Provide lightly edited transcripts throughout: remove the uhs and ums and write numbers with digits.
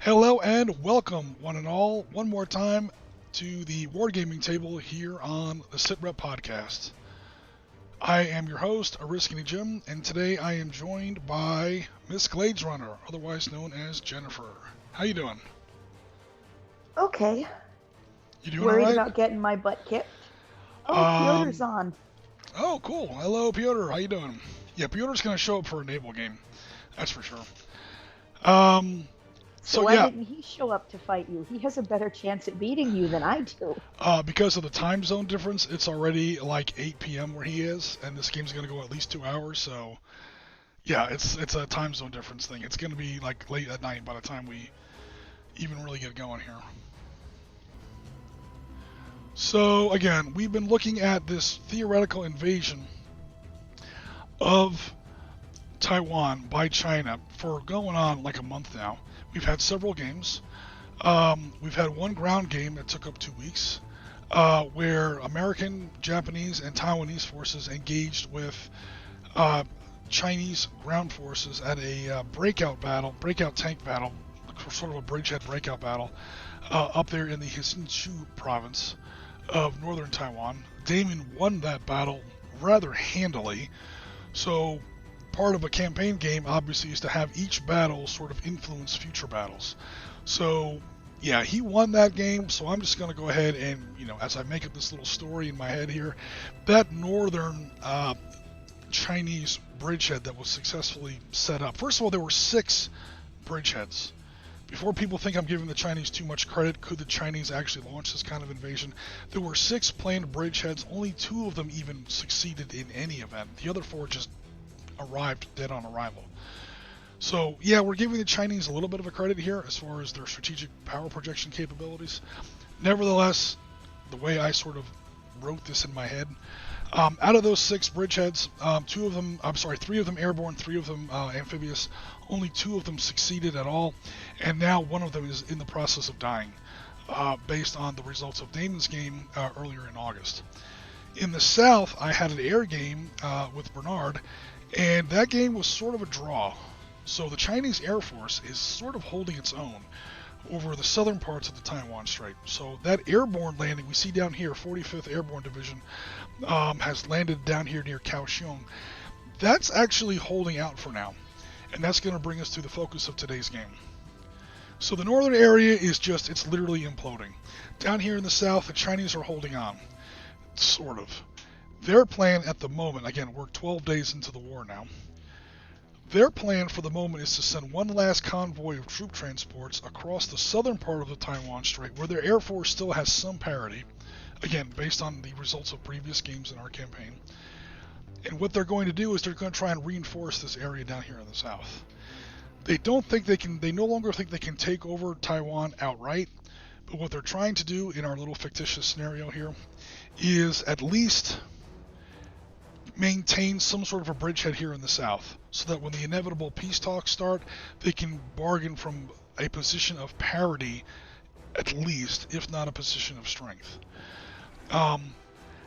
Hello and welcome, one and all, one more time to the Wargaming Table here on the Sitrep podcast. I am your host, Oriskany Jim, and today I am joined by Miss Gladesrunner, otherwise known as Jennifer. How you doing? Okay. You doing Worried all right? about getting my butt kicked. Oh, Piotr's on. Oh, cool. Hello, Piotr. How you doing? Yeah, Piotr's going to show up for a Naval game. That's for sure. So why yeah, didn't he show up to fight you? He has a better chance at beating you than I do. because of the time zone difference, it's already like 8 p.m. where he is, and this game's going to go at least 2 hours, so yeah, it's a time zone difference thing. It's going to be like late at night by the time we even really get going here. So again, we've been looking at this theoretical invasion of Taiwan by China for going on like a month now. We've had several games. We've had one ground game that took up 2 weeks, where American, Japanese, and Taiwanese forces engaged with Chinese ground forces at a breakout tank battle, sort of a bridgehead breakout battle, up there in the Hsinchu province of northern Taiwan. Damon won that battle rather handily, so part of a campaign game obviously is to have each battle sort of influence future battles. So yeah, he won that game, so I'm just going to go ahead and, as I make up this little story in my head here, that northern Chinese bridgehead that was successfully set up. First of all, there were 6 bridgeheads. Before people think I'm giving the Chinese too much credit, could the Chinese actually launch this kind of invasion? There were 6 planned bridgeheads, only 2 of them even succeeded in any event. The other 4 just arrived dead on arrival. So yeah, we're giving the Chinese a little bit of a credit here as far as their strategic power projection capabilities. Nevertheless, the way I sort of wrote this in my head, out of those 6 bridgeheads, 3 of them airborne, 3 of them amphibious, only 2 of them succeeded at all, and now one of them is in the process of dying, based on the results of Damon's game earlier in August. In the south, I had an air game with Bernard, and that game was sort of a draw. So the Chinese Air Force is sort of holding its own over the southern parts of the Taiwan Strait. So that airborne landing we see down here, 45th Airborne Division, has landed down here near Kaohsiung. That's actually holding out for now, and that's going to bring us to the focus of today's game. So the northern area is it's literally imploding. Down here in the south, the Chinese are holding on, sort of. Their plan at the moment, again, we're 12 days into the war now, their plan for the moment is to send one last convoy of troop transports across the southern part of the Taiwan Strait, where their Air Force still has some parity, again, based on the results of previous games in our campaign. And what they're going to do is they're going to try and reinforce this area down here in the south. They no longer think they can take over Taiwan outright, but what they're trying to do in our little fictitious scenario here is at least maintain some sort of a bridgehead here in the south, so that when the inevitable peace talks start, they can bargain from a position of parity, at least, if not a position of strength.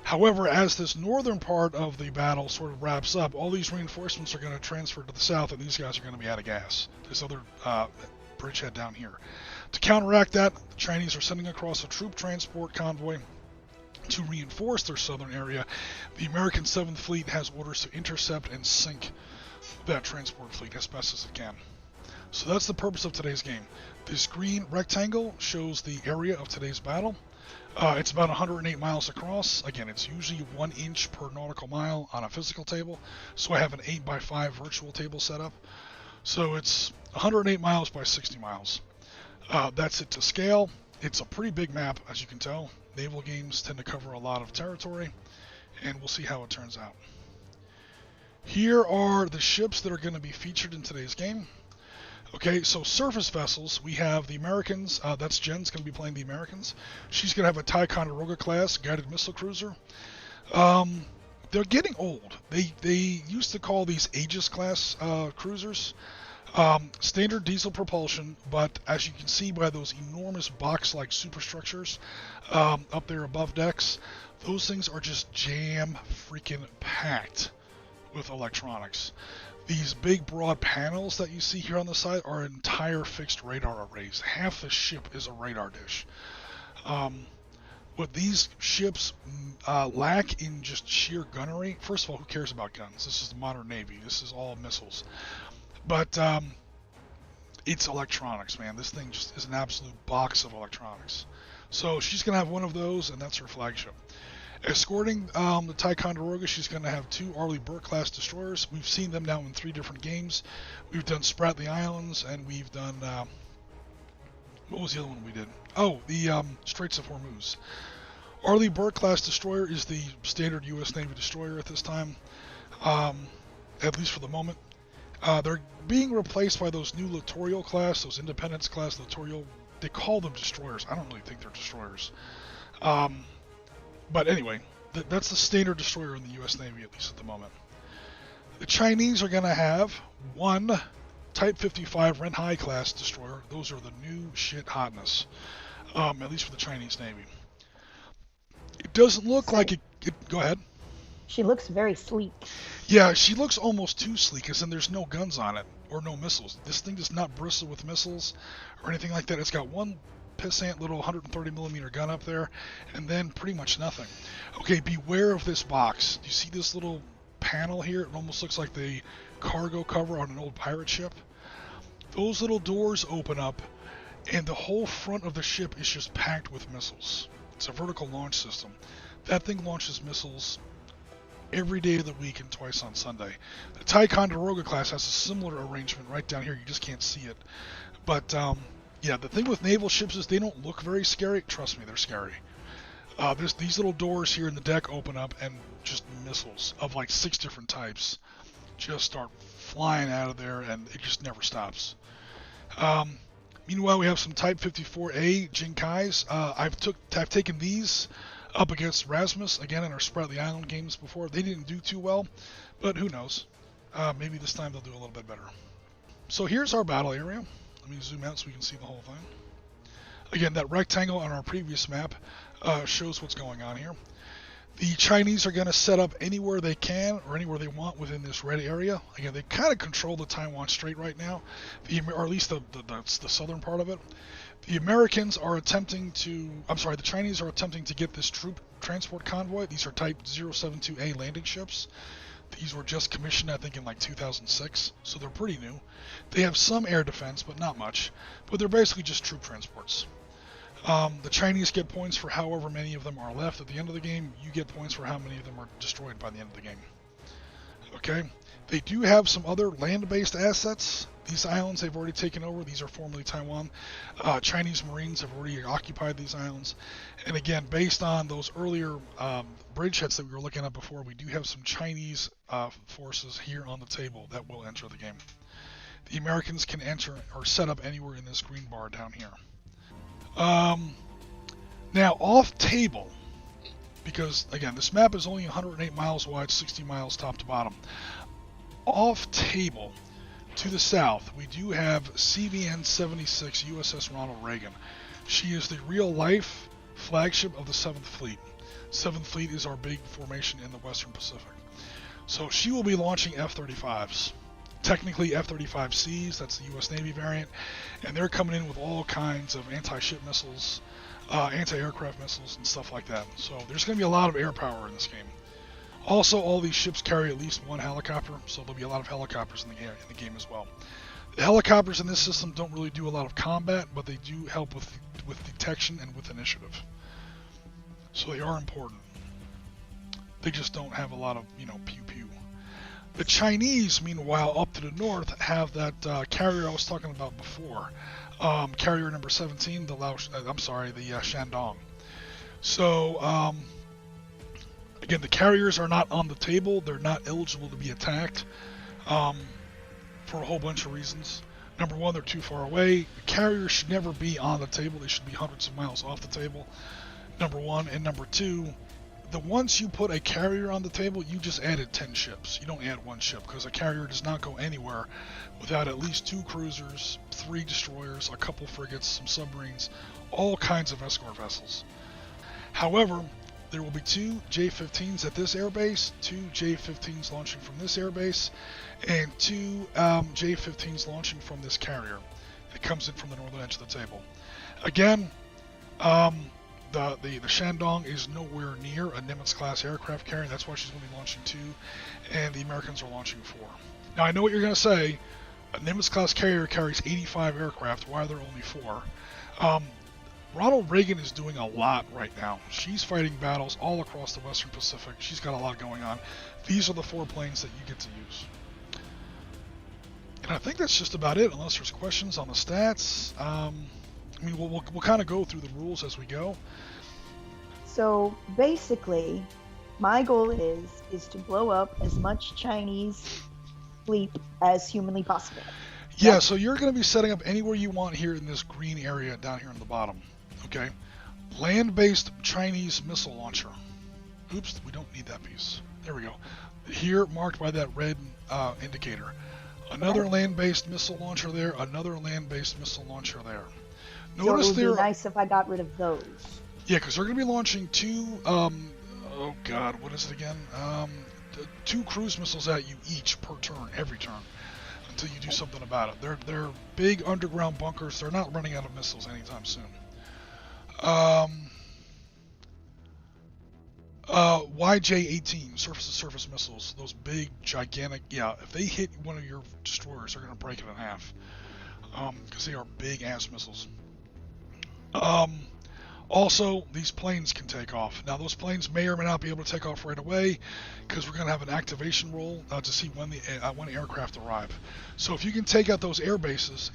However, as this northern part of the battle sort of wraps up, all these reinforcements are going to transfer to the south, and these guys are going to be out of gas. This other bridgehead down here. To counteract that, the Chinese are sending across a troop transport convoy to reinforce their southern area. The American 7th Fleet has orders to intercept and sink that transport fleet as best as it can. So that's the purpose of today's game. This green rectangle shows the area of today's battle. It's about 108 miles across. Again, it's usually 1 inch per nautical mile on a physical table, so I have an 8x5 virtual table set up. So it's 108 miles by 60 miles. That's it to scale. It's a pretty big map, as you can tell. Naval games tend to cover a lot of territory, and we'll see how it turns out. Here are the ships that are going to be featured in today's game. Okay, so surface vessels, we have the Americans. That's Jen's going to be playing the Americans. She's going to have a Ticonderoga class guided missile cruiser. They're getting old. They used to call these Aegis class cruisers. Standard diesel propulsion, but as you can see by those enormous box-like superstructures up there above decks, those things are just jam freaking packed with electronics. These big broad panels that you see here on the side are entire fixed radar arrays. Half the ship is a radar dish. What these ships lack in just sheer gunnery, first of all, who cares about guns? This is the modern Navy. This is all missiles. But it's electronics, man. This thing just is an absolute box of electronics. So she's going to have one of those, and that's her flagship. Escorting the Ticonderoga, she's going to have 2 Arleigh Burke-class destroyers. We've seen them now in 3 different games. We've done Spratly Islands, and we've done... what was the other one we did? Oh, the Straits of Hormuz. Arleigh Burke-class destroyer is the standard U.S. Navy destroyer at this time, at least for the moment. They're being replaced by those new Littoral class, those Independence class Littoral. They call them destroyers. I don't really think they're destroyers. But anyway, that's the standard destroyer in the U.S. Navy, at least at the moment. The Chinese are going to have 1 Type 55 Renhai class destroyer. Those are the new shit hotness, at least for the Chinese Navy. It doesn't look like it. Go ahead. She looks very sleek. Yeah, she looks almost too sleek, as in there's no guns on it, or no missiles. This thing does not bristle with missiles, or anything like that. It's got one pissant little 130mm gun up there, and then pretty much nothing. Okay, beware of this box. Do you see this little panel here? It almost looks like the cargo cover on an old pirate ship. Those little doors open up, and the whole front of the ship is just packed with missiles. It's a vertical launch system. That thing launches missiles every day of the week and twice on Sunday. The Ticonderoga class has a similar arrangement right down here. You just can't see it. But, yeah, the thing with naval ships is they don't look very scary. Trust me, they're scary. These little doors here in the deck open up, and just missiles of like 6 different types just start flying out of there, and it just never stops. Meanwhile, we have some Type 54A Jinkais. I've taken these up against Rasmus, again, in our Spratly Island games before. They didn't do too well, but who knows? Maybe this time they'll do a little bit better. So here's our battle area. Let me zoom out so we can see the whole thing. Again, that rectangle on our previous map shows what's going on here. The Chinese are going to set up anywhere they can or anywhere they want within this red area. Again, they kind of control the Taiwan Strait right now, or at least the southern part of it. The Americans are attempting to, the Chinese are attempting to get this troop transport convoy. These are Type 072A landing ships. These were just commissioned, I think, in like 2006, so they're pretty new. They have some air defense, but not much. But they're basically just troop transports. The Chinese get points for however many of them are left at the end of the game. You get points for how many of them are destroyed by the end of the game. Okay? They do have some other land-based assets. These islands they've already taken over. These are formerly Taiwan. Chinese Marines have already occupied these islands. And again, based on those earlier bridgeheads that we were looking at before, we do have some Chinese forces here on the table that will enter the game. The Americans can enter or set up anywhere in this green bar down here. Now, off table, because again, this map is only 108 miles wide, 60 miles top to bottom. Off table, to the south, we do have CVN-76 USS Ronald Reagan. She is the real-life flagship of the 7th Fleet. 7th Fleet is our big formation in the Western Pacific. So she will be launching F-35s. Technically F-35Cs, that's the U.S. Navy variant, and they're coming in with all kinds of anti-ship missiles, anti-aircraft missiles, and stuff like that. So there's going to be a lot of air power in this game. Also, all these ships carry at least one helicopter, so there'll be a lot of helicopters in the game as well. The helicopters in this system don't really do a lot of combat, but they do help with detection and with initiative. So they are important. They just don't have a lot of, pew-pew. The Chinese, meanwhile, up to the north, have that carrier I was talking about before. Carrier number 17, the Shandong. So, again, the carriers are not on the table. They're not eligible to be attacked for a whole bunch of reasons. Number one, they're too far away. The carriers should never be on the table. They should be hundreds of miles off the table, number one. And number two, once you put a carrier on the table, you just added 10 ships. You don't add one ship, because a carrier does not go anywhere without at least 2 cruisers, 3 destroyers, a couple frigates, some submarines, all kinds of escort vessels. However, there will be 2 J-15s at this airbase, 2 J-15s launching from this airbase, and 2 J-15s launching from this carrier. It comes in from the northern edge of the table. Again, the Shandong is nowhere near a Nimitz-class aircraft carrier. That's why she's going to be launching 2, and the Americans are launching 4. Now, I know what you're going to say. A Nimitz-class carrier carries 85 aircraft. Why are there only 4? Ronald Reagan is doing a lot right now. She's fighting battles all across the Western Pacific. She's got a lot going on. These are the 4 planes that you get to use. And I think that's just about it, unless there's questions on the stats. I mean, we'll kind of go through the rules as we go. So basically, my goal is to blow up as much Chinese fleet as humanly possible. Yeah, so you're going to be setting up anywhere you want here in this green area down here on the bottom. Okay, land-based Chinese missile launcher. Oops, we don't need that piece. There we go. Here, marked by that red indicator. Another land-based missile launcher there. Another land-based missile launcher there. Notice so it would be nice if I got rid of those. Yeah, because they're going to be launching 2. Oh God, what is it again? 2 cruise missiles at you each per turn, every turn, until you do something about it. They're big underground bunkers. They're not running out of missiles anytime soon. YJ-18 surface-to-surface missiles, those big, gigantic, yeah, if they hit one of your destroyers, they're going to break it in half, because they are big-ass missiles. Also, these planes can take off. Now, those planes may or may not be able to take off right away, because we're going to have an activation roll to see when the aircraft arrive. So if you can take out those air bases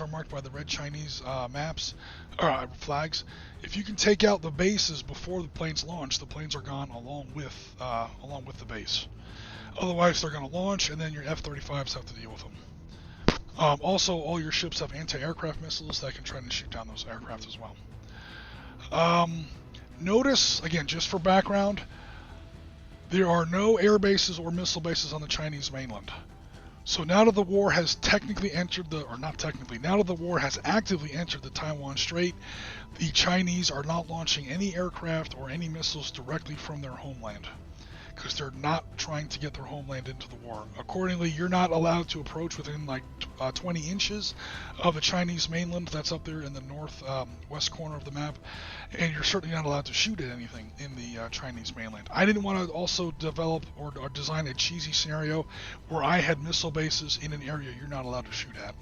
are marked by the red Chinese maps, or flags. If you can take out the bases before the planes launch, the planes are gone along with the base. Otherwise, they're going to launch, and then your F-35s have to deal with them. Also, all your ships have anti-aircraft missiles that can try to shoot down those aircraft as well. Notice, again, just for background, there are no air bases or missile bases on the Chinese mainland. So now that the war has technically entered now that the war has actively entered the Taiwan Strait, the Chinese are not launching any aircraft or any missiles directly from their homeland, because they're not trying to get their homeland into the war. Accordingly, you're not allowed to approach within like 20 inches of the Chinese mainland. That's up there in the northwest corner of the map, and you're certainly not allowed to shoot at anything in the Chinese mainland. I didn't want to also develop or design a cheesy scenario where I had missile bases in an area you're not allowed to shoot at.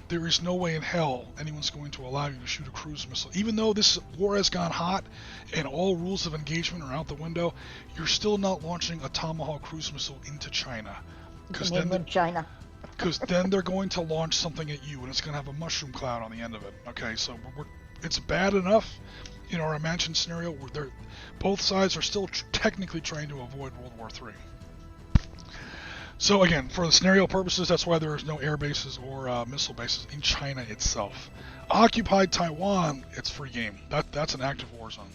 There is no way in hell anyone's going to allow you to shoot a cruise missile. Even though this war has gone hot and all rules of engagement are out the window, you're still not launching a Tomahawk cruise missile into China. Because then they're going to launch something at you, and it's going to have a mushroom cloud on the end of it. Okay, so it's bad enough in our imagined scenario where both sides are still technically trying to avoid World War III. So again, for the scenario purposes, that's why there is no air bases or missile bases in China itself. Occupied Taiwan, it's free game. That's an active war zone.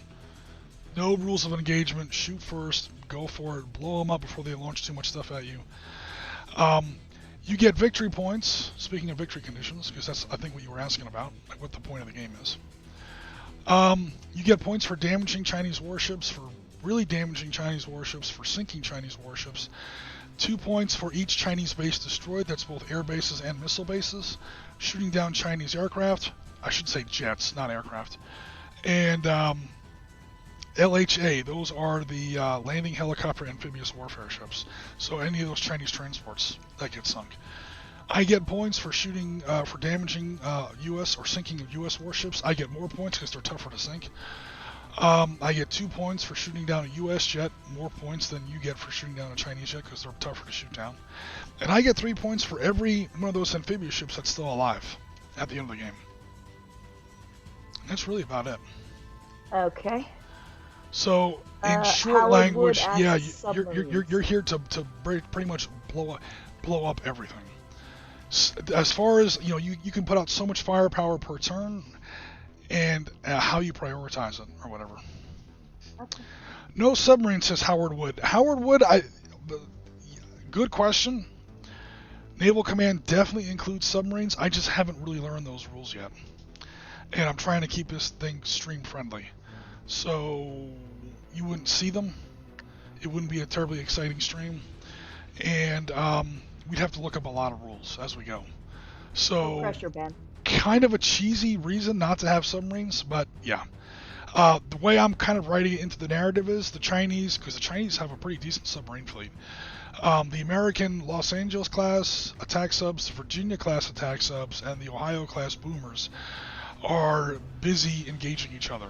No rules of engagement. Shoot first, go for it, blow them up before they launch too much stuff at you. You get victory points. Speaking of victory conditions, because that's I think what you were asking about, like what the point of the game is. You get points for damaging Chinese warships, for really damaging Chinese warships, for sinking Chinese warships. 2 points for each Chinese base destroyed, that's both air bases and missile bases. Shooting down Chinese aircraft, I should say jets, not aircraft. And LHA, those are the landing helicopter amphibious warfare ships. So any of those Chinese transports that get sunk. I get points for shooting, for damaging U.S. or sinking U.S. warships. I get more points because they're tougher to sink. I get 2 points for shooting down a U.S. jet, more points than you get for shooting down a Chinese jet because they're tougher to shoot down. And I get 3 points for every one of those amphibious ships that's still alive at the end of the game. And that's really about it. Okay. So, in short language, yeah, you're here to pretty much blow up everything. As far as, you can put out so much firepower per turn, and how you prioritize it, or whatever. Okay. No submarine, says Howard Wood. Howard Wood, good question. Naval Command definitely includes submarines. I just haven't really learned those rules yet. And I'm trying to keep this thing stream friendly. So, you wouldn't see them. It wouldn't be a terribly exciting stream, and we'd have to look up a lot of rules as we go. So, no pressure, Ben. Kind of a cheesy reason not to have submarines, but yeah. The way I'm kind of writing it into the narrative is the Chinese, because the Chinese have a pretty decent submarine fleet. The American Los Angeles class attack subs, the Virginia class attack subs, and the Ohio class boomers are busy engaging each other.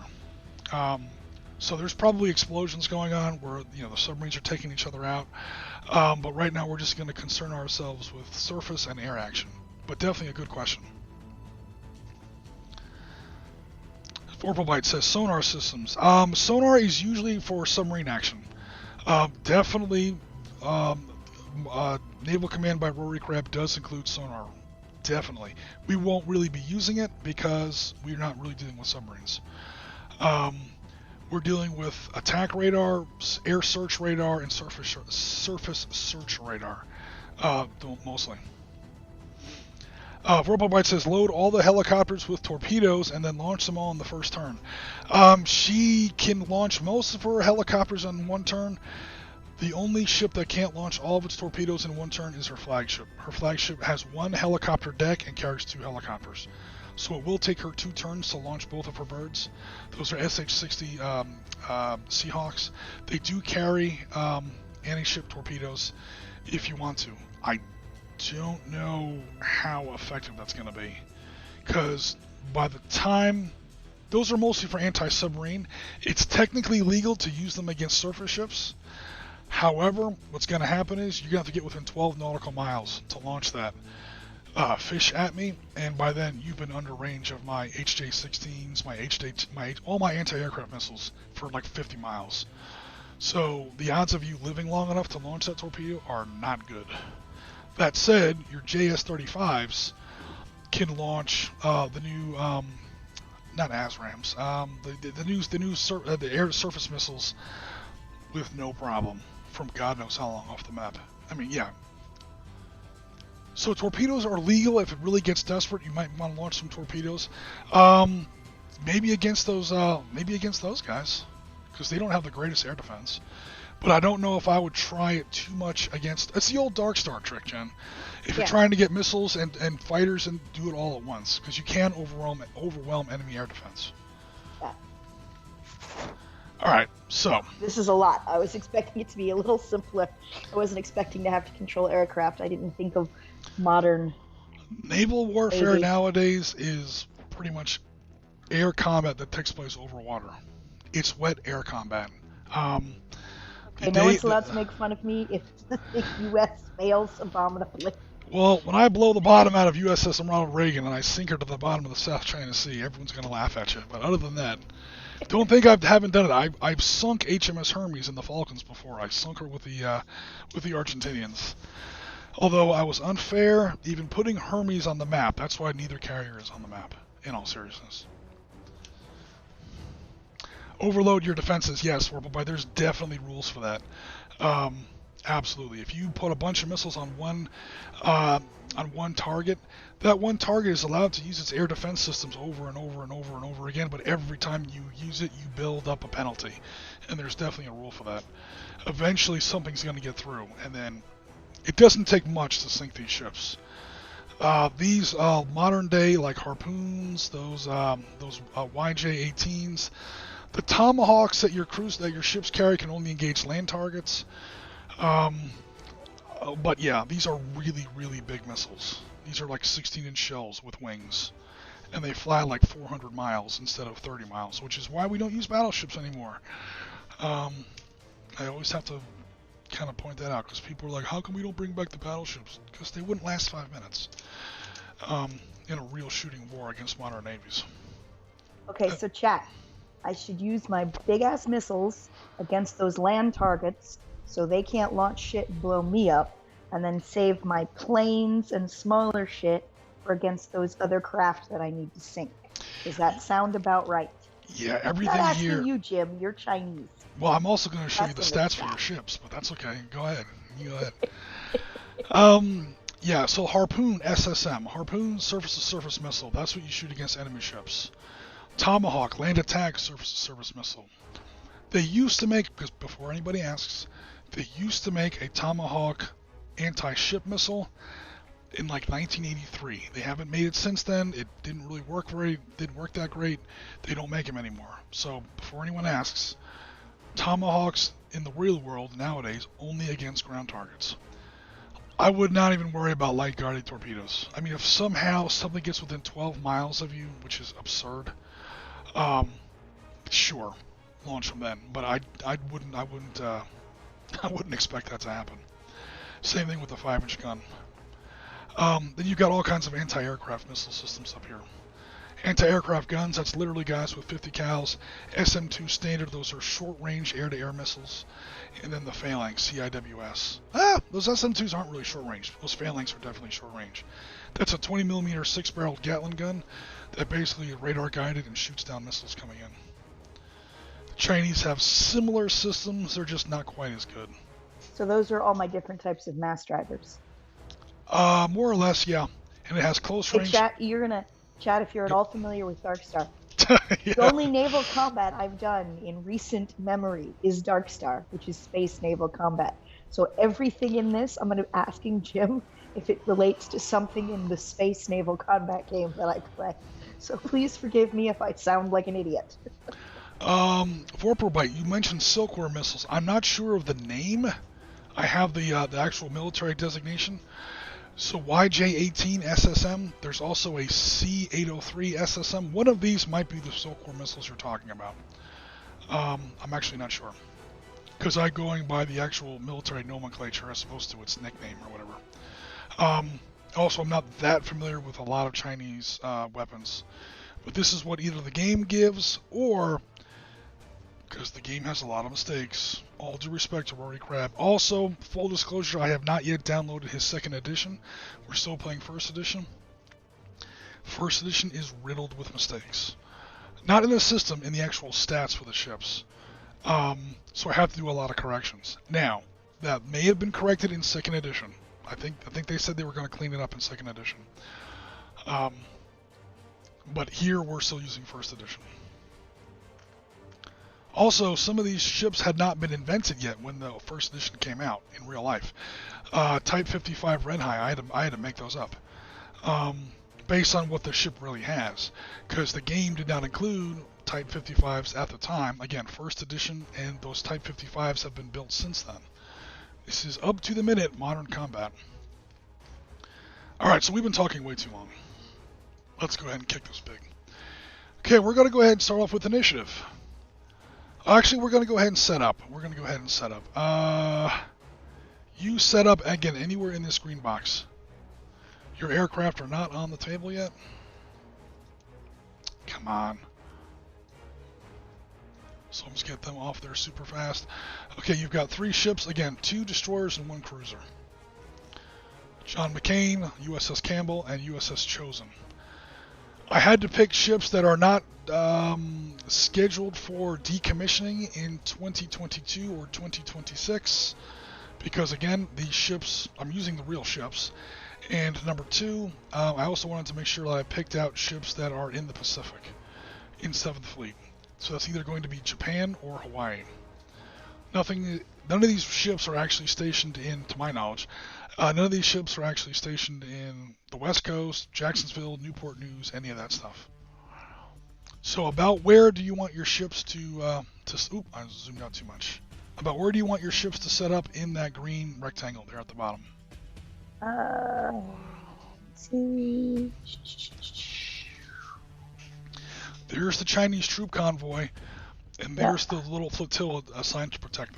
So there's probably explosions going on where the submarines are taking each other out. But right now we're just going to concern ourselves with surface and air action. But definitely a good question. Orpalbite says sonar systems. Sonar is usually for submarine action. Definitely, Naval Command by Rory Crabb does include sonar. Definitely. We won't really be using it because we're not really dealing with submarines. We're dealing with attack radar, air search radar, and surface search radar, mostly. Robobite says, load all the helicopters with torpedoes and then launch them all in the first turn. She can launch most of her helicopters on one turn. The only ship that can't launch all of its torpedoes in one turn is her flagship. Her flagship has one helicopter deck and carries 2 helicopters. So it will take her 2 turns to launch both of her birds. Those are SH-60 Seahawks. They do carry anti-ship torpedoes if you want to. I don't know how effective that's going to be, because by the time those are mostly for anti-submarine, it's technically legal to use them against surface ships. However, what's going to happen is you're going to have to get within 12 nautical miles to launch that fish at me, and by then you've been under range of my HJ-16s, all my anti-aircraft missiles for like 50 miles. So the odds of you living long enough to launch that torpedo are not good. That said, your JS-35s can launch the new, not ASRAMs, the air surface missiles with no problem from God knows how long off the map. I mean, yeah. So torpedoes are legal if it really gets desperate. You might want to launch some torpedoes. Maybe against those guys, because they don't have the greatest air defense. But I don't know if I would try it too much against... It's the old Dark Star trick, Jen. If you're trying to get missiles and fighters, and do it all at once, because you can overwhelm enemy air defense. Yeah. All right, so... This is a lot. I was expecting it to be a little simpler. I wasn't expecting to have to control aircraft. I didn't think of modern... Naval warfare nowadays is pretty much air combat that takes place over water. It's wet air combat. No one's allowed to make fun of me if the U.S. fails abominably. Well, when I blow the bottom out of USS Ronald Reagan and I sink her to the bottom of the South China Sea, everyone's going to laugh at you. But other than that, don't think I haven't done it. I've sunk HMS Hermes in the Falklands before. I sunk her with the Argentinians. Although I was unfair, even putting Hermes on the map. That's why neither carrier is on the map, in all seriousness. Overload your defenses, yes, but there's definitely rules for that. Absolutely. If you put a bunch of missiles on one target, that one target is allowed to use its air defense systems over and over and over and over again, but every time you use it, you build up a penalty. And there's definitely a rule for that. Eventually, something's going to get through, and then it doesn't take much to sink these ships. These modern day, like harpoons, those YJ-18s, the Tomahawks that your ships carry can only engage land targets. But yeah, these are really, really big missiles. These are like 16-inch shells with wings. And they fly like 400 miles instead of 30 miles, which is why we don't use battleships anymore. I always have to kind of point that out, because people are like, how come we don't bring back the battleships? Because they wouldn't last 5 minutes in a real shooting war against modern navies. Okay, so chat. I should use my big-ass missiles against those land targets so they can't launch shit and blow me up, and then save my planes and smaller shit for against those other craft that I need to sink. Does that sound about right? Yeah, everything I'm not here... asking you, Jim. You're Chinese. Well, I'm also going to show you the stats for your ships, but that's okay. Go ahead. You go ahead. Yeah, so Harpoon, SSM. Harpoon, surface-to-surface missile. That's what you shoot against enemy ships. Tomahawk, land attack, surface-to-surface missile. They used to make, because before anybody asks, they used to make a Tomahawk anti-ship missile in like 1983. They haven't made it since then. It didn't really work didn't work that great. They don't make them anymore. So before anyone asks, Tomahawks in the real world nowadays only against ground targets. I would not even worry about light guarded torpedoes. I mean, if somehow something gets within 12 miles of you, which is absurd, sure, launch them then. But I wouldn't expect that to happen. Same thing with the 5-inch gun. Then you've got all kinds of anti-aircraft missile systems up here. Anti-aircraft guns, that's literally guys with 50 cals. SM-2 standard, those are short-range air-to-air missiles. And then the Phalanx, CIWS. Those SM-2s aren't really short-range. Those Phalanx are definitely short-range. That's a 20mm 6-barreled Gatling gun that basically is radar-guided and shoots down missiles coming in. The Chinese have similar systems, they're just not quite as good. So those are all my different types of mass drivers. More or less, yeah. And it has close range. Hey, Chad, if you're at all familiar with Dark Star, yeah. The only naval combat I've done in recent memory is Dark Star, which is space naval combat. So everything in this, I'm going to asking Jim if it relates to something in the space naval combat game that I play. So please forgive me if I sound like an idiot. Vorpalbite, you mentioned Silkworm missiles. I'm not sure of the name. I have the actual military designation. So YJ-18 SSM, there's also a C-803 SSM. One of these might be the Silkworm missiles you're talking about. I'm actually not sure. Because I'm going by the actual military nomenclature as opposed to its nickname or whatever. Also, I'm not that familiar with a lot of Chinese weapons. But this is what either the game gives or, because the game has a lot of mistakes, all due respect to Rory Crabb. Also, full disclosure, I have not yet downloaded his 2nd edition. We're still playing 1st edition. 1st edition is riddled with mistakes. Not in the system, in the actual stats for the ships. So I have to do a lot of corrections. Now, that may have been corrected in 2nd edition. I think they said they were going to clean it up in 2nd edition. But here we're still using 1st edition. Also, some of these ships had not been invented yet when the 1st edition came out in real life. Type 55 Red Eye, I had to make those up. Based on what the ship really has. Because the game did not include Type 55s at the time. Again, 1st edition, and those Type 55s have been built since then. This is up to the minute modern combat. Alright, so we've been talking way too long. Let's go ahead and kick this big. Okay, we're going to go ahead and start off with initiative. Actually, we're going to go ahead and set up. You set up, again, anywhere in this green box. Your aircraft are not on the table yet? Come on. So let's get them off there super fast. Okay, you've got 3 ships. Again, 2 destroyers and 1 cruiser. John McCain, USS Campbell, and USS Chosen. I had to pick ships that are not scheduled for decommissioning in 2022 or 2026 because, again, these ships, I'm using the real ships. And number 2, I also wanted to make sure that I picked out ships that are in the Pacific in 7th Fleet. So that's either going to be Japan or Hawaii. None of these ships are actually stationed in, to my knowledge, none of these ships are actually stationed in the West Coast, Jacksonville, Newport News, any of that stuff. So about where do you want your ships to oop, I zoomed out too much. About where do you want your ships to set up in that green rectangle there at the bottom? There's the Chinese troop convoy, and there's the little flotilla assigned to protect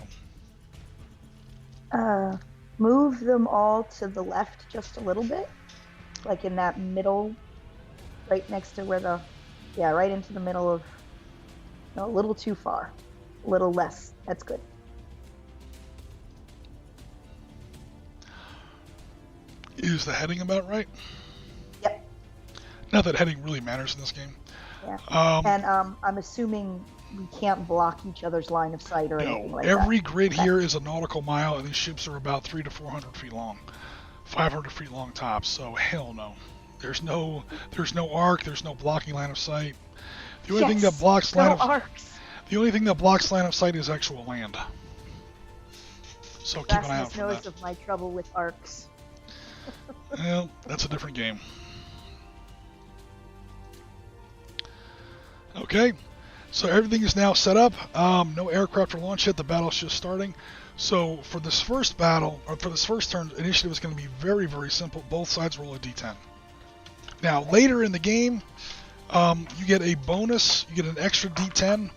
them. Move them all to the left just a little bit, like in that middle, right next to where the, right into the middle of, no, a little too far, a little less, that's good. Is the heading about right? Yep. Not that heading really matters in this game. Yeah. And I'm assuming we can't block each other's line of sight or anything like that. Every grid here is a nautical mile, and these ships are about 300 to 400 feet long, 500 feet long tops. So hell no. There's no arc. There's no blocking line of sight. The only thing that blocks line of arcs. The only thing that blocks line of sight is actual land. So keep an eye out Rasmus for knows that. of my trouble with arcs. Well, that's a different game. Okay, so everything is now set up. No aircraft are launched yet. The battle's just starting. So for this first battle, or for this first turn, initiative is going to be very, very simple. Both sides roll a d10. Now, later in the game, you get a bonus. You get an extra d10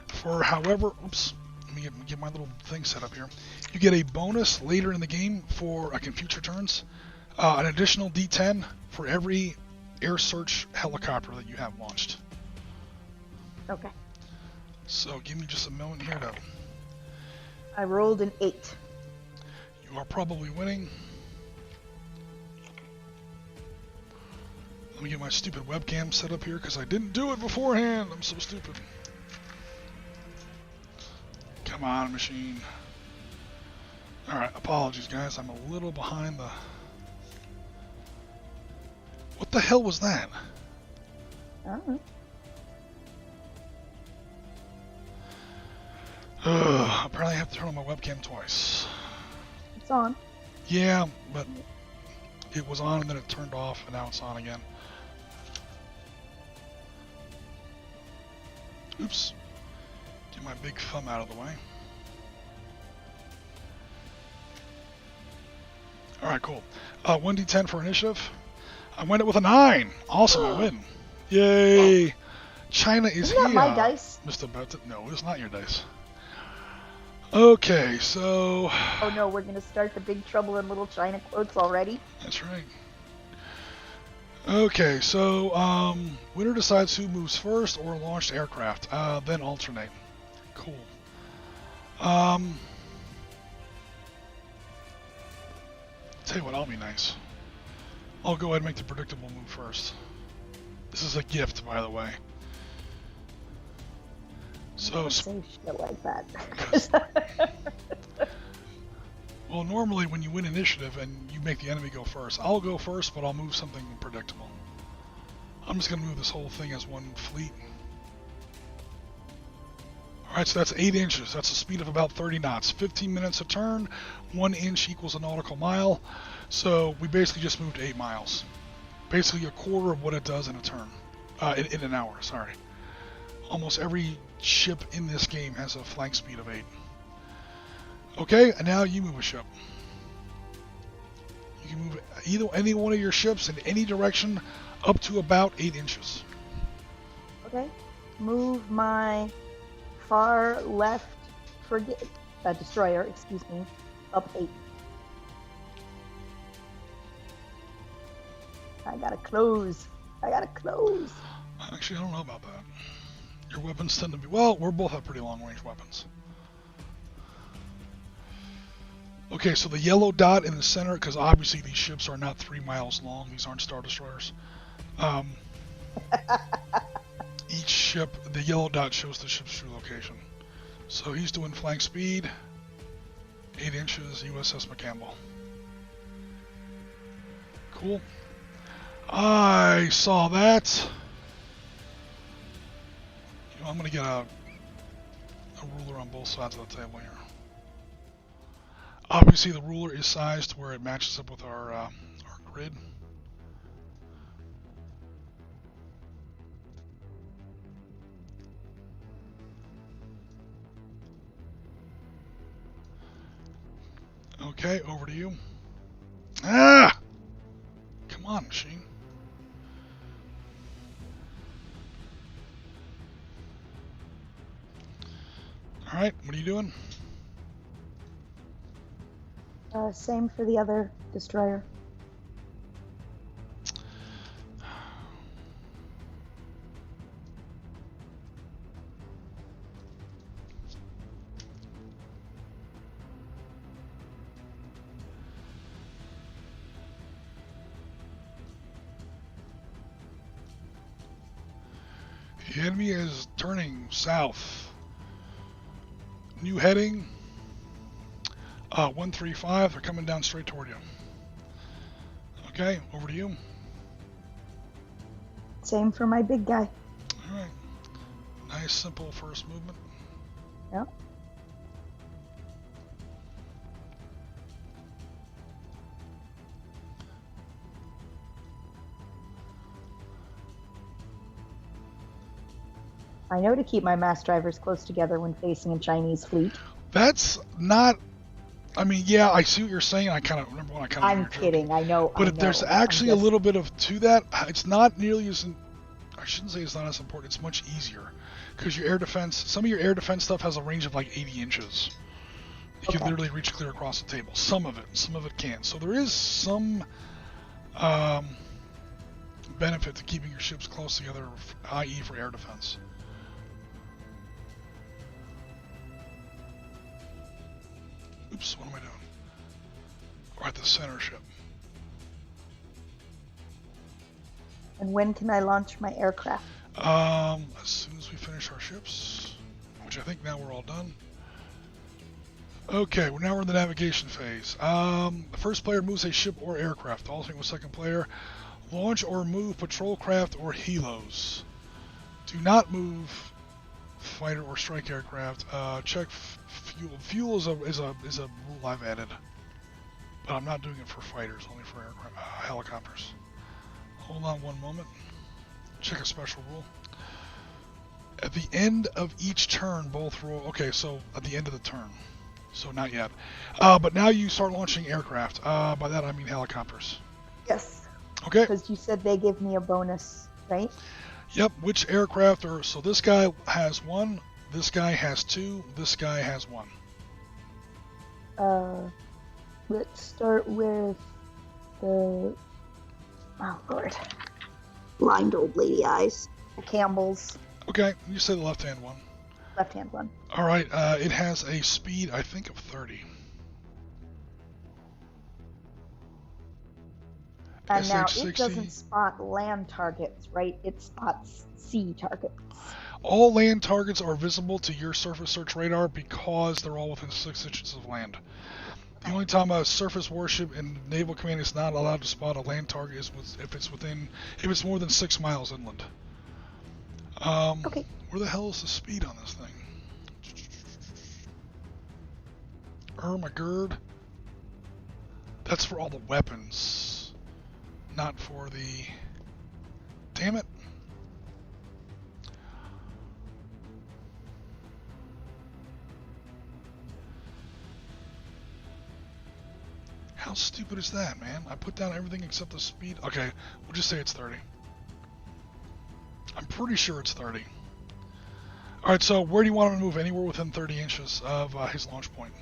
for however... Oops. Let me get my little thing set up here. You get a bonus later in the game for, like in future turns, an additional d10 for every air search helicopter that you have launched. Okay. So give me just a moment here to... I rolled an 8. You are probably winning. Let me get my stupid webcam set up here because I didn't do it beforehand. I'm so stupid. Come on, machine. Alright, apologies guys. I'm a little behind the... What the hell was that? I don't know. Apparently I have to turn on my webcam twice. It's on. Yeah, but it was on and then it turned off and now it's on again. Oops. Get my big thumb out of the way. Alright, cool. 1d10 for initiative. I went it with a 9. Awesome, I win. Yay! China is Isn't that here. my dice? Mr. Belton. No, it's not your dice. Okay, so... Oh no, we're going to start the Big Trouble in Little China quotes already? That's right. Okay, so winner decides who moves first or launched aircraft, then alternate. Cool. Tell you what, I'll be nice. I'll go ahead and make the predictable move first. This is a gift, by the way. So, Don't say shit like that. well, normally when you win initiative and you make the enemy go first, I'll go first, but I'll move something predictable. I'm just going to move this whole thing as one fleet. Alright, so that's 8 inches. That's a speed of about 30 knots. 15 minutes a turn. 1 inch equals a nautical mile. So we basically just moved 8 miles. Basically a quarter of what it does in a turn. In an hour, sorry. Almost every ship in this game has a flank speed of 8. Okay, and now you move a ship. You can move any one of your ships in any direction up to about 8 inches. Okay. Move my far left frigate, destroyer, excuse me, up 8. I gotta close. Actually, I don't know about that. Your weapons tend to be... Well, we both have pretty long-range weapons. Okay, so the yellow dot in the center, because obviously these ships are not 3 miles long. These aren't Star Destroyers. Each ship, the yellow dot shows the ship's true location. So he's doing flank speed, 8 inches, USS McCampbell. Cool. I saw that. You know, I'm going to get a ruler on both sides of the table here. Obviously the ruler is sized where it matches up with our grid. Okay, over to you. Ah! Come on, machine. Alright, what are you doing? Same for the other destroyer. The enemy is turning south. New heading. 135. They're coming down straight toward you. Okay, over to you. Same for my big guy. Alright. Nice, simple first movement. Yep. I know to keep my mass drivers close together when facing a Chinese fleet. That's not. I mean, yeah, I see what you're saying. I kind of remember when I kind of. I'm kidding. I know. But I know. there's actually a little bit of to that. It's not nearly as. I shouldn't say it's not as important. It's much easier because your air defense. Some of your air defense stuff has a range of like 80 inches. You can literally reach clear across the table. Some of it can't. So there is some benefit to keeping your ships close together, i.e., for air defense. Oops, what am I doing? We're at the center ship. And when can I launch my aircraft? As soon as we finish our ships, which I think now we're all done. Okay, now we're in the navigation phase. The first player moves a ship or aircraft. Alternating with second player, launch or move patrol craft or helos. Do not move fighter or strike aircraft. Check fuel. Fuel is a rule I've added, but I'm not doing it for fighters, only for aircraft, helicopters. Hold on one moment. Check a special rule. At the end of each turn, both roll. Okay, so at the end of the turn. So not yet. But now you start launching aircraft. By that I mean helicopters. Yes. Okay. Because you said they give me a bonus, right? Yep. Which aircraft are... So this guy has 1. This guy has 2. This guy has 1. Let's start with the... Oh, Lord. Blind old lady eyes. The Campbell's. Okay. You say the left-hand one. Left-hand one. All right. It has a speed, I think, of 30. And now it doesn't spot land targets, right? It spots sea targets. All land targets are visible to your surface search radar because they're all within 6 inches of land. The only time a surface warship in Naval Command is not allowed to spot a land target is if it's more than 6 miles inland. Okay. Where the hell is the speed on this thing? My gird. That's for all the weapons, not for the... Damn it. How stupid is that, man? I put down everything except the speed. Okay, we'll just say it's 30. I'm pretty sure it's 30. Alright, so where do you want him to move? Anywhere within 30 inches of his launch point.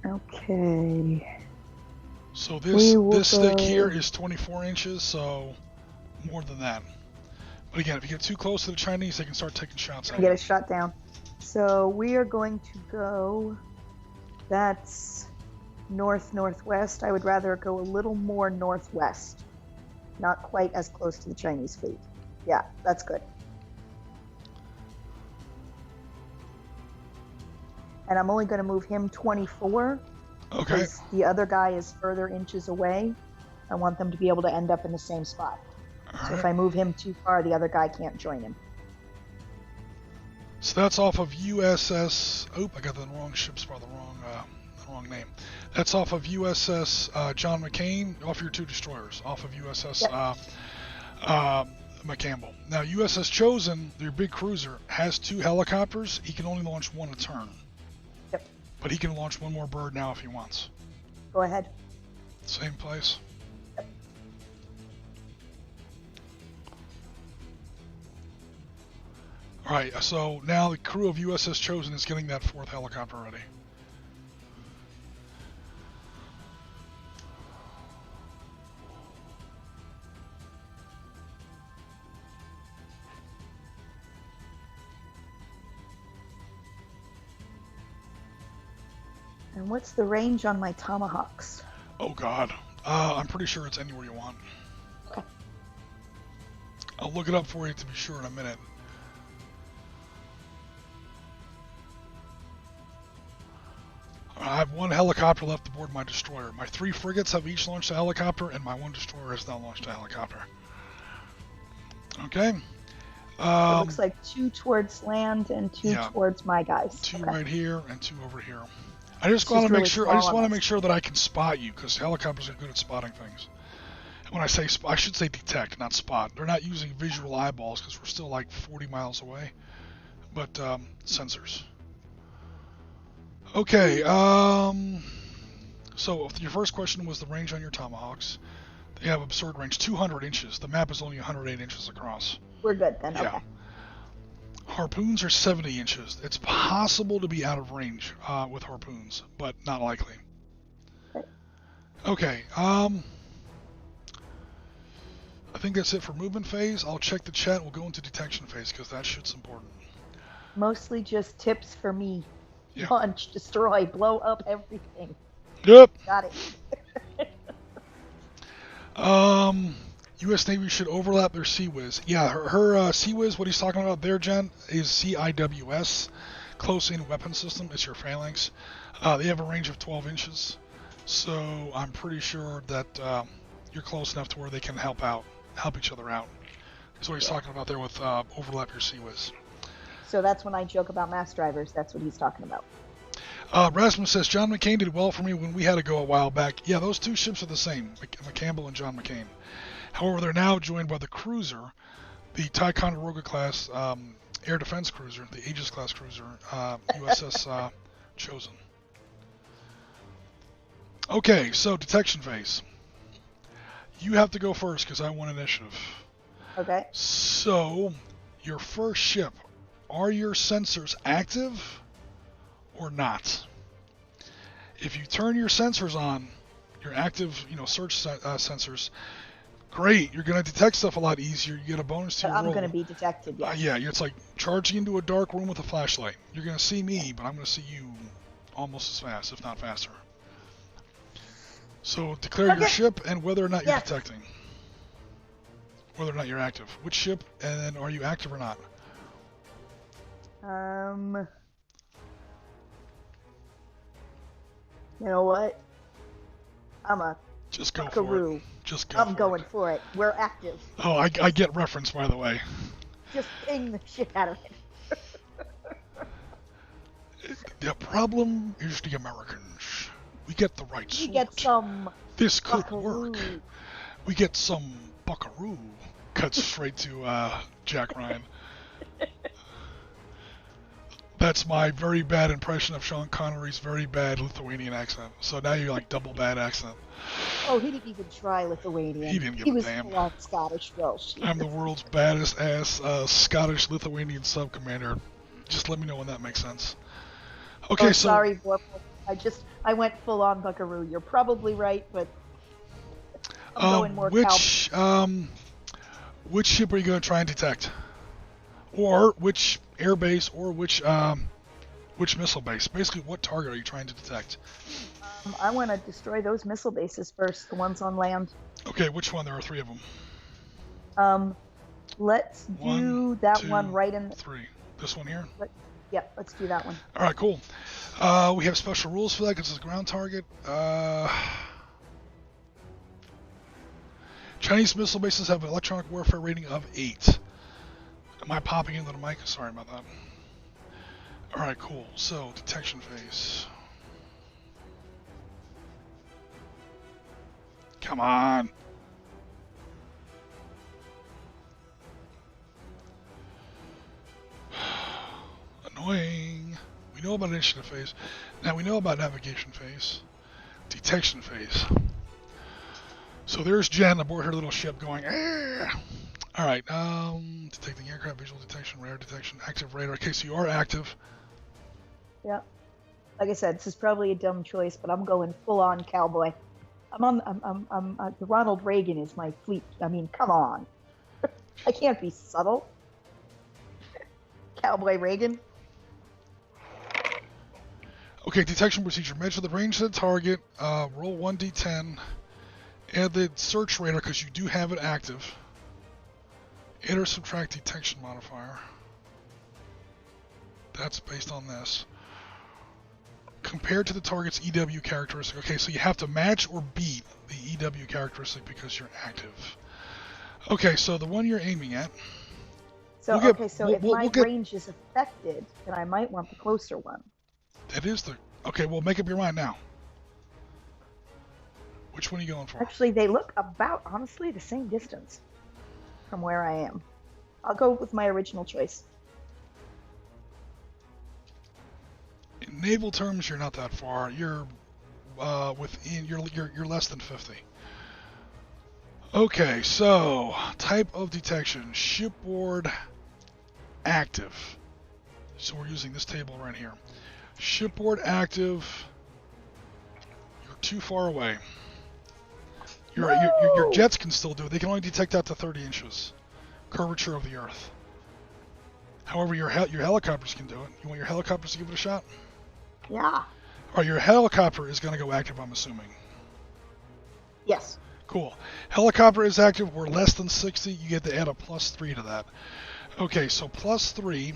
Okay. So this stick here is 24 inches, so more than that. But again, if you get too close to the Chinese, they can start taking shots at you. Get a shot down. So we are going to go, that's north-northwest. I would rather go a little more northwest. Not quite as close to the Chinese fleet. Yeah, that's good. And I'm only going to move him 24. Okay. Because the other guy is further inches away. I want them to be able to end up in the same spot. So if I move him too far, the other guy can't join him. So that's off of USS... Oop, I got the wrong ship spot, the wrong name. That's off of USS John McCain, off your 2 destroyers, off of USS McCampbell. Now, USS Chosen, your big cruiser, has 2 helicopters. He can only launch 1 a turn. Yep. But he can launch 1 more bird now if he wants. Go ahead. Same place. Yep. Alright, so now the crew of USS Chosen is getting that 4th helicopter ready. And what's the range on my Tomahawks? Oh god. I'm pretty sure it's anywhere you want. Okay. I'll look it up for you to be sure in a minute. I have 1 helicopter left aboard my destroyer. My 3 frigates have each launched a helicopter, and my 1 destroyer has now launched a helicopter. Okay. It looks like 2 towards land and 2 yeah. towards my guys. 2 Okay. right here and 2 over here. I just want to really make sure. I just small want to on make us. sure that I can spot you, because helicopters are good at spotting things. And when I say I should say detect, not spot. They're not using visual eyeballs because we're still like 40 miles away, but sensors. Okay. So your first question was the range on your Tomahawks. They have absurd range, 200 inches. The map is only 108 inches across. We're good then. Yeah. Okay. Harpoons are 70 inches. It's possible to be out of range with harpoons, but not likely. Okay. I think that's it for movement phase. I'll check the chat. We'll go into detection phase because that shit's important. Mostly just tips for me. Yeah. Launch, destroy, blow up everything. Yep. Got it. U.S. Navy should overlap their CIWS. Yeah, her CIWS, what he's talking about there, Jen, is CIWS, Close-In Weapon System. It's your phalanx. They have a range of 12 inches, so I'm pretty sure that you're close enough to where they can help each other out. That's what he's talking about there with overlap your CIWS. So that's when I joke about mass drivers. That's what he's talking about. Rasmus says, John McCain did well for me when we had to go a while back. Yeah, those 2 ships are the same, McCampbell and John McCain. However, they're now joined by the cruiser, the Ticonderoga class air defense cruiser, the Aegis class cruiser, USS Chosen. Okay, so detection phase. You have to go first because I want initiative. Okay. So, your first ship, are your sensors active or not? If you turn your sensors on, your active, search sensors, great. You're going to detect stuff a lot easier. You get a bonus to your roll. I'm going to be detected, yes. Yeah, it's like charging into a dark room with a flashlight. You're going to see me, but I'm going to see you almost as fast, if not faster. So declare your ship and whether or not you're detecting. Whether or not you're active. Which ship, and then are you active or not? You know what? Just go buckaroo. for it. Just go I'm for going it. for it. We're active. Oh, I get reference, by the way. Just ping the shit out of it. The problem is the Americans. We get the right sort. We get some This could buckaroo. work. We get some buckaroo. Cuts straight to Jack Ryan. That's my very bad impression of Sean Connery's very bad Lithuanian accent. So now you're like double bad accent. Oh, he didn't even try Lithuanian. He didn't give he a was damn. full-on Scottish Welsh. I'm the world's baddest ass Scottish Lithuanian sub commander. Just let me know when that makes sense. Okay, so sorry, Blip. I went full-on buckaroo. You're probably right, but I'm going more which ship are you going to try and detect? Or which airbase or which missile base? Basically, what target are you trying to detect? I want to destroy those missile bases first, the ones on land. Okay, which one? There are 3 of them. Let's do that 2, one right in. 3. This one here? Yep, let's do that one. All right, cool. We have special rules for that because it's a ground target. Chinese missile bases have an electronic warfare rating of 8. Am I popping into the mic? Sorry about that. Alright, cool. So, detection phase. Come on. Annoying. We know about initiative phase. Now we know about navigation phase. Detection phase. So there's Jen aboard her little ship going, ah! Alright, detecting aircraft, visual detection, radar detection, active radar. Okay, so you are active. Yeah. Like I said, this is probably a dumb choice, but I'm going full-on cowboy. The Ronald Reagan is my fleet. I mean, come on. I can't be subtle. Cowboy Reagan. Okay, detection procedure. Measure the range of the target, roll 1d10, add the search radar because you do have it active. Add or subtract detection modifier. That's based on this. Compared to the target's EW characteristic. Okay, so you have to match or beat the EW characteristic because you're active. Okay, so the one you're aiming at. So, We'll okay, so if my range is affected, then I might want the closer one. That is the... Okay, well, make up your mind now. Which one are you going for? Actually, they look about, honestly, the same distance from where I am. I'll go with my original choice. In naval terms, you're not that far. You're you're less than 50. Okay, so type of detection: shipboard active. So we're using this table right here. Shipboard active. You're too far away. Your jets can still do it. They can only detect out to 30 inches curvature of the Earth. However, your helicopters can do it. You want your helicopters to give it a shot? Yeah. All right, your helicopter is going to go active, I'm assuming. Yes. Cool. Helicopter is active. We're less than 60. You get to add a +3 to that. Okay, so +3.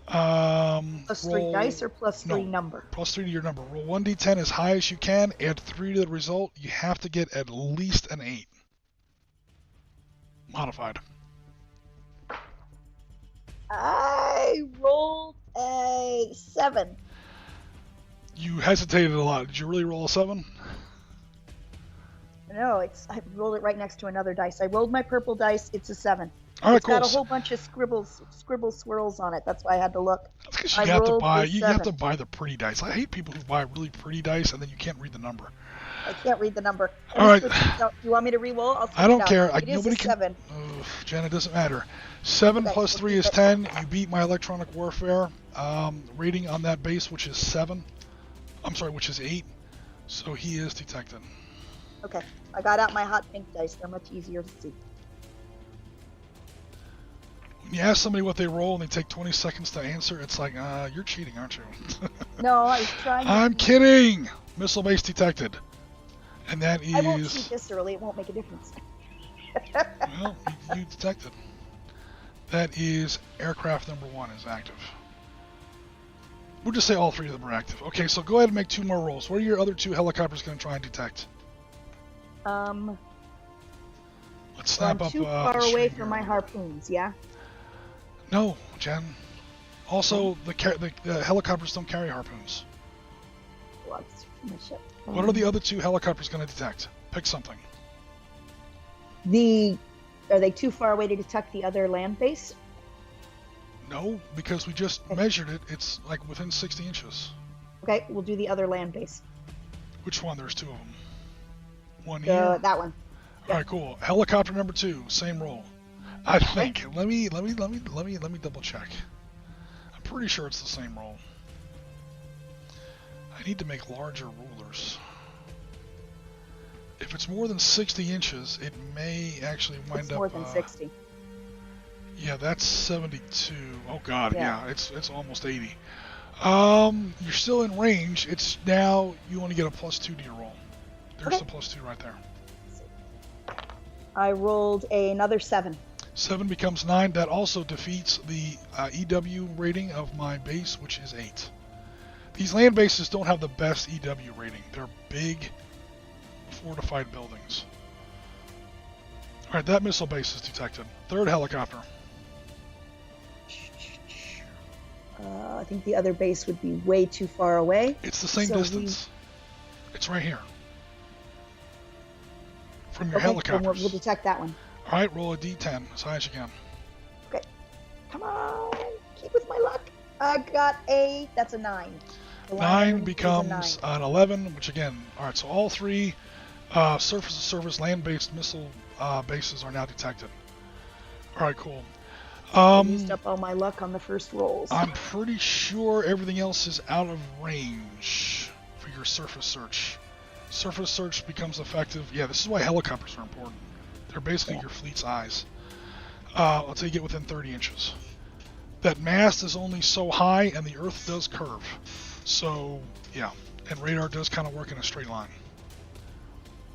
+3 dice or +3 number? +3 to your number. Roll 1d10 as high as you can. Add 3 to the result. You have to get at least an 8. Modified. I rolled a 7. You hesitated a lot. Did you really roll a 7? No, I rolled it right next to another dice. I rolled my purple dice. It's a 7. All right, it's cool. got a whole bunch of scribble swirls on it. That's why I had to look. That's because you have to buy the pretty dice. I hate people who buy really pretty dice and then you can't read the number. I can't read the number. All right. You want me to re-roll? I don't care. Nobody can. 7. Jen, it doesn't matter. 7 plus 3 is 10. You beat my electronic warfare rating on that base, which is 7. I'm sorry, which is 8. So he is detected. Okay. I got out my hot pink dice. They're much easier to see. When you ask somebody what they roll and they take 20 seconds to answer, it's like, you're cheating, aren't you? No, I was trying to... I'm kidding! Missile base detected. And that is... I won't shoot this early. It won't make a difference. Well, you detected. That is aircraft number 1 is active. We'll just say all 3 of them are active. Okay, so go ahead and make 2 more rolls. What are your other 2 helicopters going to try and detect? Let's snap up. Too far away from my harpoons, yeah? No, Jen. Also, the helicopters don't carry harpoons. Well, that's my ship. What are the other 2 helicopters going to detect? Pick something. Are they too far away to detect the other land base? No, because we just measured it. It's like within 60 inches. Okay, we'll do the other land base. Which one? There's 2 of them. One here. That one. All right, cool. Helicopter number 2, same roll. I think. Let me double check. I'm pretty sure it's the same roll. I need to make larger rulers. If it's more than 60 inches, it may actually wind up... It's more than 60. Yeah, that's 72. Oh god, yeah, it's almost 80. You're still in range. It's now you want to get a +2 to your roll. There's the +2 right there. I rolled another 7. 7 becomes 9. That also defeats the EW rating of my base, which is 8. These land bases don't have the best EW rating. They're big, fortified buildings. Alright, that missile base is detected. 3rd helicopter. I think the other base would be way too far away. It's the same distance. It's right here. From your helicopters. We'll detect that one. Alright, roll a d10 as high as you can. Okay. Come on. Keep with my luck. I got that's a 9. 9 becomes an 11, which again, alright, so all 3 surface-to-surface land-based missile bases are now detected. Alright, cool. I used up all my luck on the first rolls. I'm pretty sure everything else is out of range for your surface search. Surface search becomes effective. Yeah, this is why helicopters are important. They're basically your fleet's eyes. Until you get within 30 inches. That mast is only so high, and the Earth does curve. So, yeah, and radar does kind of work in a straight line.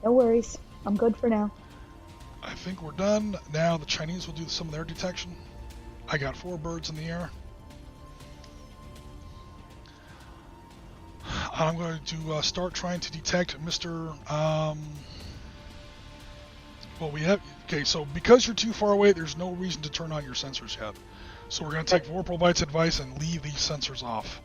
No worries. I'm good for now. I think we're done. Now the Chinese will do some of their detection. I got 4 birds in the air. I'm going to start trying to detect Mr. Well, we have... Okay, so because you're too far away, there's no reason to turn on your sensors yet. So we're going to take Vorpalbite's advice and leave these sensors off.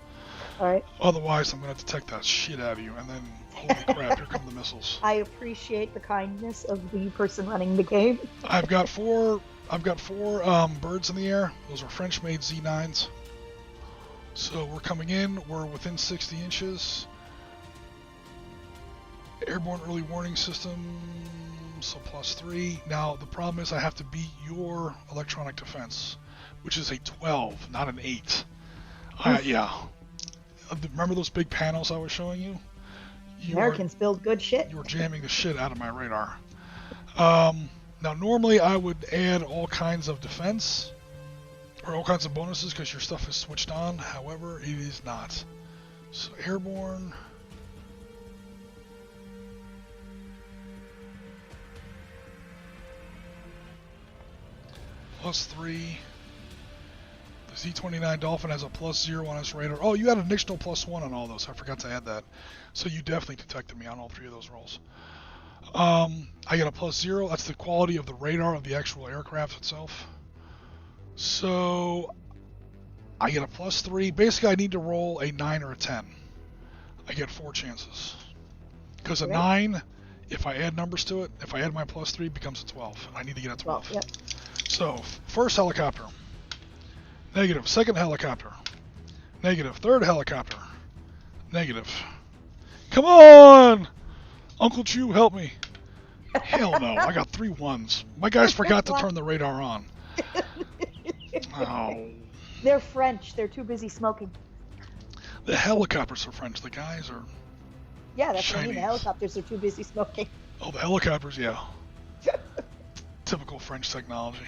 Alright. Otherwise, I'm going to detect that shit out of you, and then, holy crap, here come the missiles. I appreciate the kindness of the person running the game. I've got four birds in the air. Those are French-made Z9s. So we're coming in. We're within 60 inches. Airborne early warning system, so +3. Now, the problem is I have to beat your electronic defense, which is a 12, not an 8. Yeah. Remember those big panels I was showing you? Americans build good shit. You were jamming the shit out of my radar. Now, normally I would add all kinds of defense, or all kinds of bonuses, because your stuff is switched on. However, it is not. So, airborne... +3. The Z29 Dolphin has a +0 on its radar. Oh, you had an additional +1 on all those. I forgot to add that. So you definitely detected me on all 3 of those rolls. I get a +0. That's the quality of the radar of the actual aircraft itself. So I get a +3. Basically, I need to roll a 9 or a 10. I get 4 chances. Because a 9, if I add numbers to it, if I add my +3, it becomes a 12. I need to get a 12. Yep. So, first helicopter, negative. Second helicopter, negative. Third helicopter, negative. Come on! Uncle Chew, help me. Hell no, I got 3 1s. My guys forgot to turn the radar on. Oh. They're French. They're too busy smoking. The helicopters are French. The guys are Yeah, that's Chinese. what I mean. The helicopters are too busy smoking. Oh, the helicopters, yeah. Typical French technology.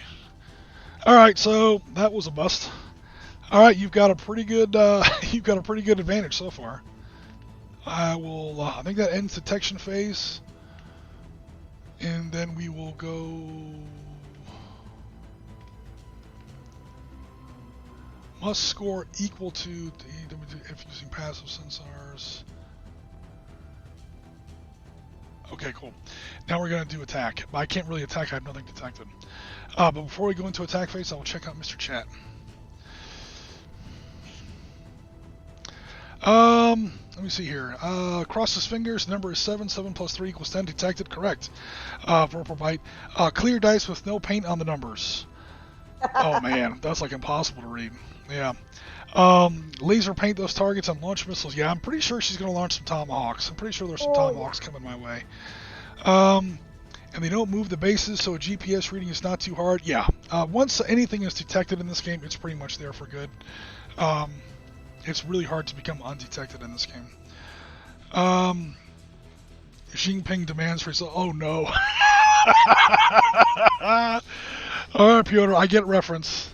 All right, so that was a bust. All right, you've got a pretty good advantage so far. I will. I think that ends detection phase, and then we will go. Must score equal to if using passive sensors. Okay, cool. Now we're going to do attack. But I can't really attack. I have nothing detected. But before we go into attack phase, I will check out Mr. Chat. Let me see here. Cross his fingers. Number is 7. 7 plus 3 equals 10. Detected. Correct. Vorpalbite. Clear dice with no paint on the numbers. Oh, man. That's like impossible to read. Yeah. Laser paint those targets on launch missiles. Yeah, I'm pretty sure she's going to launch some Tomahawks. I'm pretty sure there's some Tomahawks coming my way. And they don't move the bases, so a GPS reading is not too hard. Yeah. Once anything is detected in this game, it's pretty much there for good. It's really hard to become undetected in this game. Xi Jinping demands for... Oh, no. All right, Piotr, I get reference.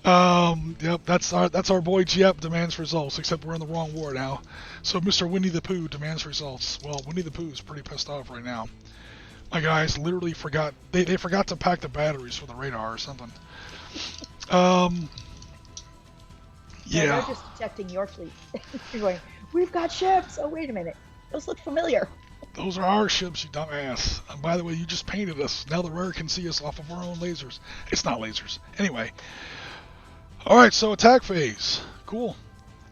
Yep, that's our boy Giep demands results, except we're in the wrong war now. So Mr. Winnie the Pooh demands results. Well, Winnie the Pooh is pretty pissed off right now. My guys literally forgot, they forgot to pack the batteries for the radar or something. Yeah. They're just detecting your fleet. You're going, we've got ships. Oh, wait a minute. Those look familiar. Those are our ships, you dumbass. And by the way, you just painted us. Now the radar can see us off of our own lasers. It's not lasers. Anyway. Alright, so attack phase. Cool.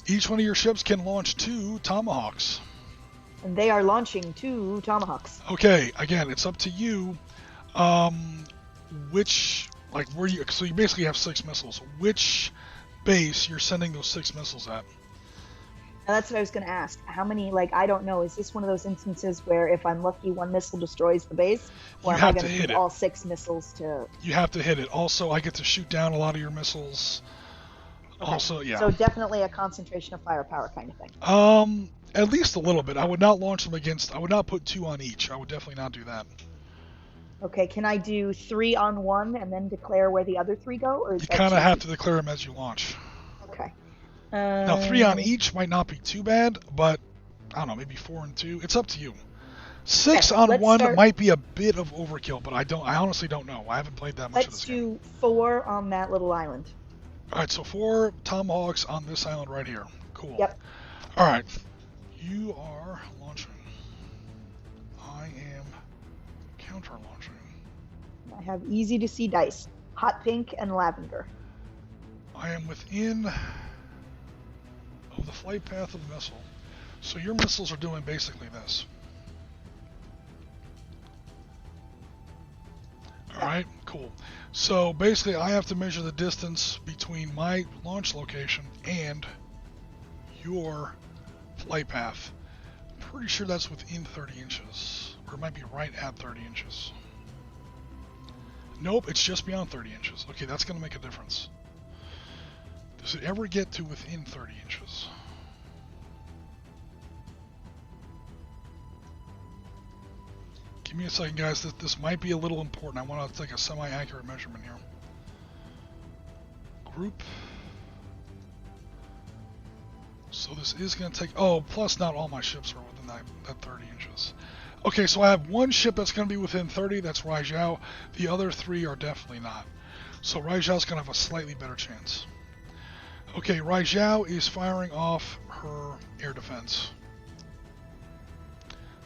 Each one of your ships can launch 2 Tomahawks. And they are launching 2 Tomahawks. Okay, again, it's up to you. So you basically have 6 missiles. Which base you're sending those 6 missiles at? Now that's what I was going to ask. How many, I don't know, is this one of those instances where if I'm lucky, 1 missile destroys the base? Or am I going to hit all 6 missiles to... You have to hit it. Also, I get to shoot down a lot of your missiles. Okay. Also, yeah. So definitely a concentration of firepower kind of thing. At least a little bit. I would not launch them against... I would not put 2 on each. I would definitely not do that. Okay, can I do 3 on 1 and then declare where the other 3 go? Or is you kind of have to declare them as you launch. Okay. Now 3 on each might not be too bad, but I don't know, maybe 4 and 2. It's up to you. 6 on 1 might be a bit of overkill, but I honestly don't know. I haven't played that much of this game. Let's do 4 on that little island. Alright, so 4 Tomahawks on this island right here. Cool. Yep. Alright. You are launching. I am counter launching. I have easy to see dice. Hot pink and lavender. I am within of the flight path of the missile. So your missiles are doing basically this. Alright, cool. So basically I have to measure the distance between my launch location and your flight path. I'm pretty sure that's within 30 inches. Or it might be right at 30 inches. Nope, it's just beyond 30 inches. Okay, that's going to make a difference. Does it ever get to within 30 inches? Give me a second, guys. This might be a little important. I want to take a semi-accurate measurement here. Group. So this is going to take... Oh, plus not all my ships are within that 30 inches. Okay, so I have one ship that's going to be within 30. That's Raijiao. The other three are definitely not. So Raijiao's going to have a slightly better chance. Okay, Raijiao is firing off her air defense.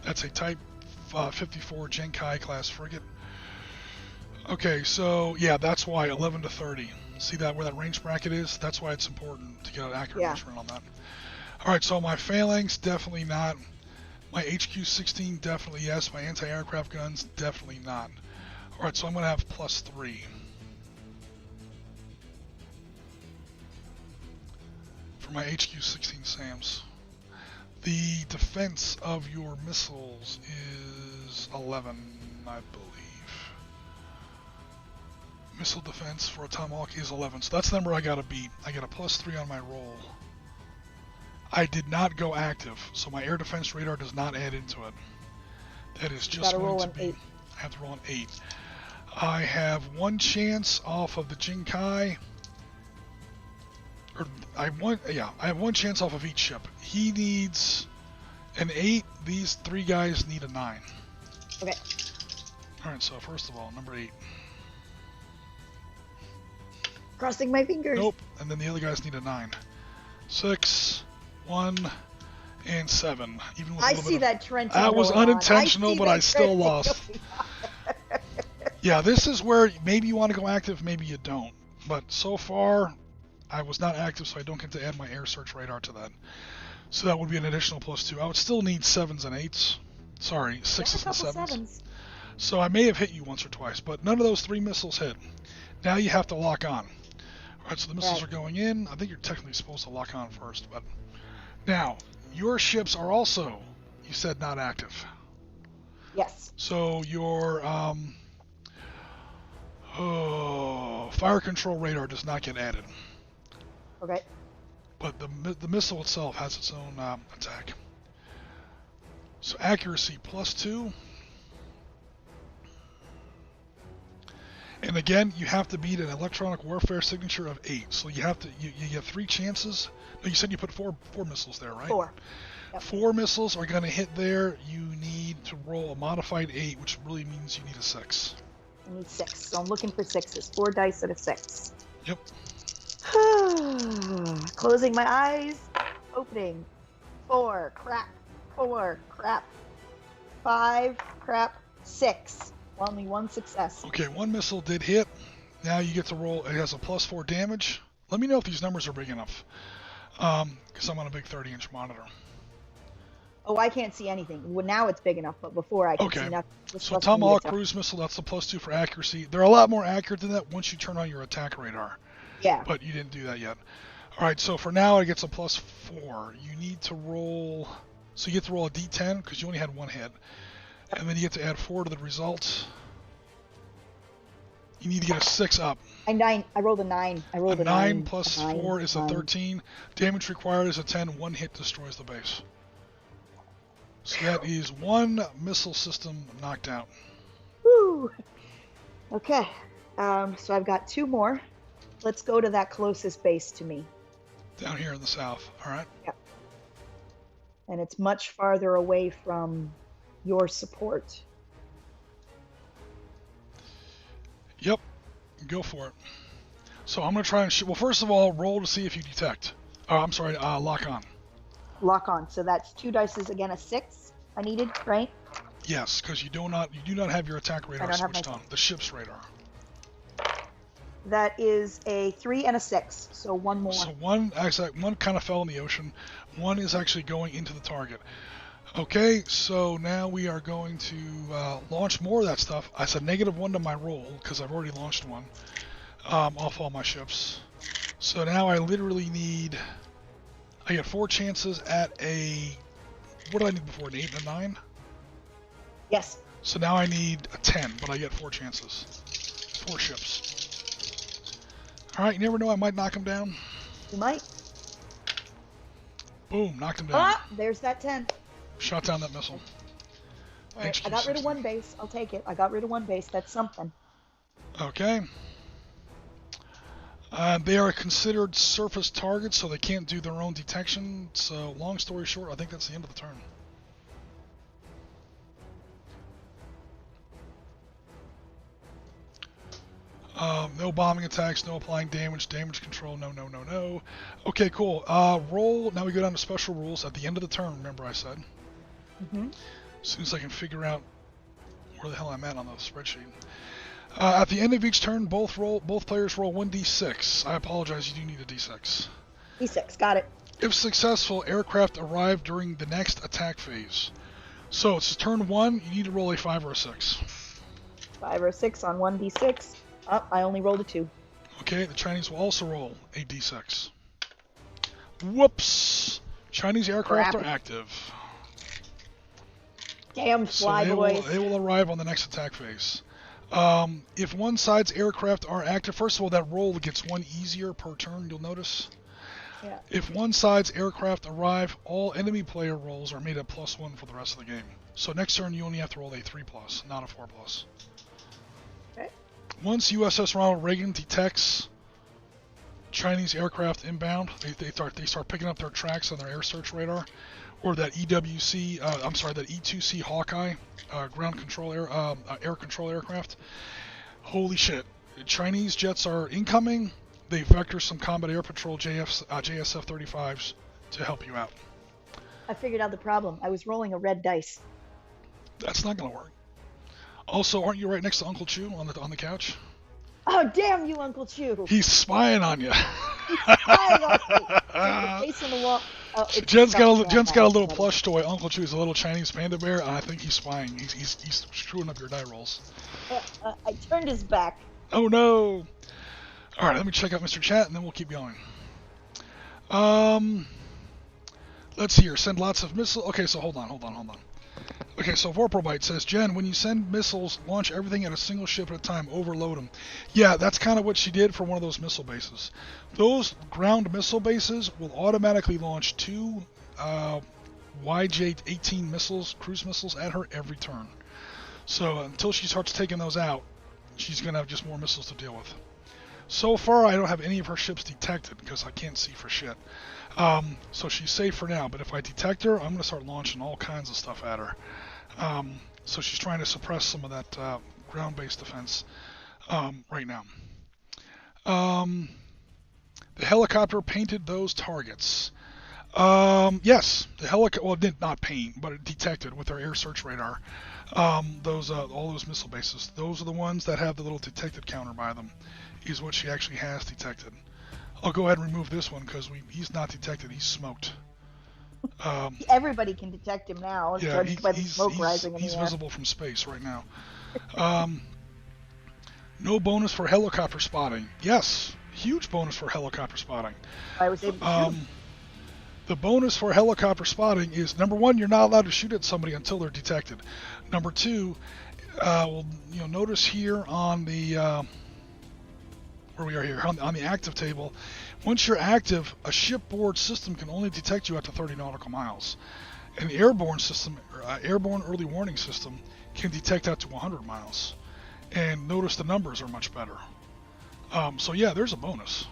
That's a Type 54 Genkai class frigate. Okay, so yeah, that's why 11 to 30. See that where that range bracket is? That's why it's important to get an accurate measurement on that. Alright, so my phalanx, definitely not. My HQ-16, definitely yes. My anti-aircraft guns, definitely not. Alright, so I'm going to have +3. For my HQ-16 SAMs. The defense of your missiles is 11, I believe. Missile defense for a Tomahawk is 11, so that's the number I gotta beat. I get a +3 on my roll. I did not go active, so my air defense radar does not add into it. That is just going to be... 8. I have to roll an 8. I have one chance off of the Jinkai. Or I have one chance off of each ship. He needs an 8. These three guys need a 9. Okay. Alright, so first of all, number 8. Crossing my fingers. Nope, and then the other guys need a 9. 6, 1, and 7. Even with a I little see bit of, that trench. that was unintentional, but I still lost. Yeah, this is where maybe you want to go active, maybe you don't. But so far, I was not active, so I don't get to add my air search radar to that. So that would be an additional +2. I would still need 7s and 8s. Sorry, 6s and 7s. 7s. So I may have hit you once or twice, but none of those 3 missiles hit. Now you have to lock on. Alright, so the missiles are going in. I think you're technically supposed to lock on first, but... Now, your ships are also, you said, not active. Yes. So your fire control radar does not get added. Okay. But the missile itself has its own attack. So accuracy +2. And again, you have to beat an electronic warfare signature of 8. So you have to you get 3 chances. No, you said you put 4 missiles there, right? 4. Yep. 4 missiles are going to hit there. You need to roll a modified 8, which really means you need a 6. I need 6, so I'm looking for 6s. 4 dice at a 6. Yep. Closing my eyes. Opening. 4. Crap. 4. Crap. 5. Crap. 6. Only 1 success. Okay, 1 missile did hit. Now you get to roll. It has a +4 damage. Let me know if these numbers are big enough. Because I'm on a big 30-inch monitor. Oh, I can't see anything. Well, now it's big enough, but before I could see nothing. So Tomahawk cruise missile, that's the +2 for accuracy. They're a lot more accurate than that once you turn on your attack radar. Yeah. But you didn't do that yet. Alright, so for now it gets a +4. You need to roll... So you get to roll a d10 because you only had 1 hit. And then you get to add 4 to the result. You need to get a 6 up. I rolled a 9. I rolled a 9 9 plus 4 is a 13. Damage required is a 10. 1 hit destroys the base. So that is 1 missile system knocked out. Woo! Okay. So I've got 2 more. Let's go to that closest base to me. Down here in the south. Alright. Yep. And it's much farther away from your support. Yep. Go for it. So I'm going to try and shoot. Well, first of all, roll to see if you detect. Oh, I'm sorry. Lock on. Lock on. So that's 2 dice again, a 6 I needed, right? Yes, because you do not have your attack radar switched on. The ship's radar. That is a 3 and a 6, so one more. So one kind of fell in the ocean. One is actually going into the target. Okay, so now we are going to launch more of that stuff. I said -1 to my roll because I've already launched one off all my ships. So now I literally need. I get 4 chances at a. What did I need before? An 8 and a 9? Yes. So now I need a 10, but I get 4 chances. 4 ships. Alright, you never know, I might knock him down. You might. Boom, knocked him down. Ah, there's that 10. Shot down that missile. Alright, I got rid of 1 base. I'll take it. I got rid of 1 base. That's something. Okay. They are considered surface targets, so they can't do their own detection. So, long story short, I think that's the end of the turn. No bombing attacks, no applying damage, damage control, no. Okay, cool. Roll, now we go down to special rules at the end of the turn, remember I said. Mm-hmm. As soon as I can figure out where the hell I'm at on the spreadsheet. At the end of each turn, both players roll 1d6. I apologize, you do need a d6. D6, got it. If successful, aircraft arrive during the next attack phase. So it's turn 1, you need to roll a 5 or a 6. 5 or 6 on 1d6. Oh, I only rolled a 2. Okay, the Chinese will also roll a d6. Whoops! Chinese aircraft are active. Damn fly boys. They will arrive on the next attack phase. If one side's aircraft are active, first of all, that roll gets 1 easier per turn, you'll notice. Yeah. If one side's aircraft arrive, all enemy player rolls are made at +1 for the rest of the game. So next turn you only have to roll a 3+, not a 4+. Okay. Once USS Ronald Reagan detects Chinese aircraft inbound, they start picking up their tracks on their air search radar, or that EWC, that E2C Hawkeye ground control air control aircraft. Holy shit! Chinese jets are incoming. They vector some combat air patrol JSF 35s to help you out. I figured out the problem. I was rolling a red dice. That's not gonna work. Also, aren't you right next to Uncle Chu on the couch? Oh, damn you, Uncle Chu! He's spying on you. He's spying on me. Face on the wall. Oh, Jen's got a little plush toy. Uncle Chu's a little Chinese panda bear, and I think he's spying. He's screwing up your die rolls. I turned his back. Oh no! All right, let me check out Mr. Chat, and then we'll keep going. Let's see here. Send lots of missiles. Okay, so hold on. Okay, so Vorpalbite says, Jen, when you send missiles, launch everything at a single ship at a time, overload them. Yeah, that's kind of what she did for one of those missile bases. Those ground missile bases will automatically launch 2 YJ-18 missiles, cruise missiles, at her every turn. So until she starts taking those out, she's going to have just more missiles to deal with. So far, I don't have any of her ships detected because I can't see for shit. So she's safe for now, but if I detect her, I'm going to start launching all kinds of stuff at her. So she's trying to suppress some of that ground-based defense right now. The helicopter painted those targets. Yes, the helicopter, well, it did not paint, but it detected with our air search radar. All those missile bases, those are the ones that have the little detected counter by them, is what she actually has detected. I'll go ahead and remove this one because he's not detected, he's smoked. Everybody can detect him now, judged by the smoke rising in the air. He's visible from space right now. No bonus for helicopter spotting. Yes, huge bonus for helicopter spotting. I was able to shoot. The bonus for helicopter spotting is, number 1, you're not allowed to shoot at somebody until they're detected. Number 2, notice here on the where we are here on the active table, once you're active, a shipboard system can only detect you up to 30 nautical miles. An airborne system, airborne early warning system, can detect out to 100 miles. And notice the numbers are much better. So yeah, there's a bonus.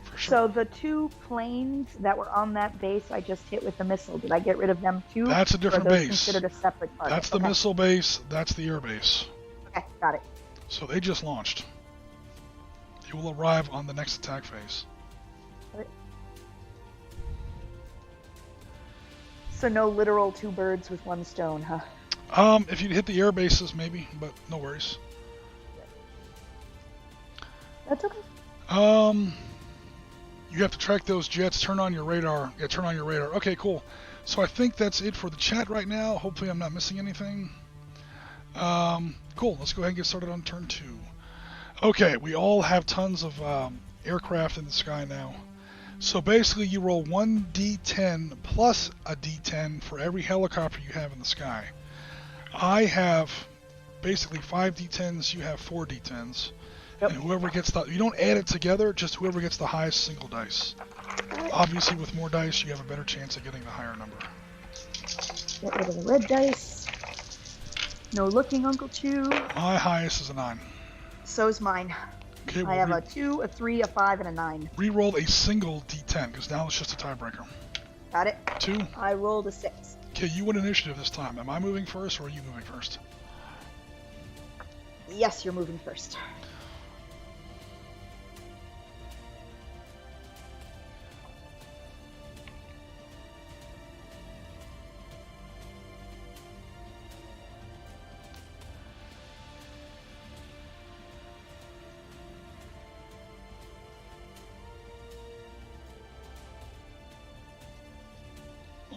For sure. So the 2 planes that were on that base I just hit with the missile, did I get rid of them too? That's a different base. Considered a separate target? That's the missile base, that's the air base. Okay, got it. So they just launched. They will arrive on the next attack phase. So no literal 2 birds with 1 stone, huh? If you'd hit the air bases, maybe, but no worries. That's okay. You have to track those jets. Turn on your radar. Yeah, turn on your radar. Okay, cool. So I think that's it for the chat right now. Hopefully I'm not missing anything. Cool. Let's go ahead and get started on turn 2. Okay, we all have tons of aircraft in the sky now. So basically you roll 1d10 plus a d10 for every helicopter you have in the sky. I have basically 5 d10s, you have 4 d10s. Yep. And whoever gets the, you don't add it together, just whoever gets the highest single dice. Obviously with more dice you have a better chance of getting the higher number. Get rid of the red dice. No looking, Uncle Chew. My highest is a 9. So's mine. Okay, I have a 2, a 3, a 5, and a 9. Re-roll a single d10, because now it's just a tiebreaker. Got it? 2. I rolled a 6. Okay, you win initiative this time. Am I moving first, or are you moving first? Yes, you're moving first.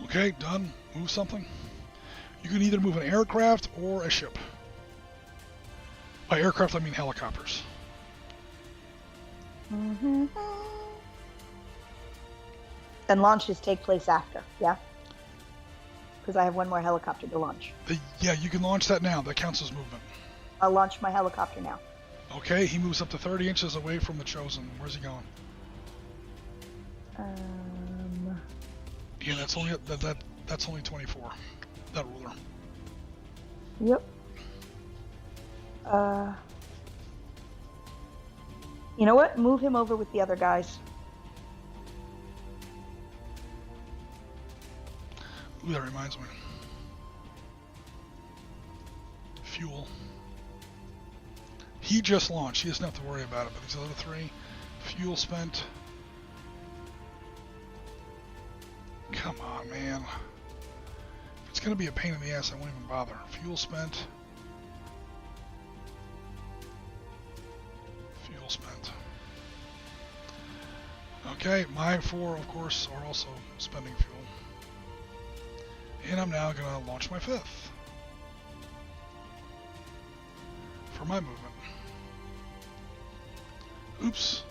Okay, done. Move something. You can either move an aircraft or a ship. By aircraft, I mean helicopters. Mm-hmm. And launches take place after, yeah? Because I have one more helicopter to launch. Yeah, you can launch that now. That counts as movement. I'll launch my helicopter now. Okay, he moves up to 30 inches away from the Chosen. Where's he going? Yeah, that's only that's only 24. That ruler. Yep. You know what? Move him over with the other guys. Ooh, that reminds me. Fuel. He just launched. He doesn't have to worry about it, but these other 3, fuel spent. Come on, man. If it's going to be a pain in the ass, I won't even bother. Fuel spent. Fuel spent. Okay, my 4, of course, are also spending fuel. And I'm now going to launch my 5th. For my movement. Oops.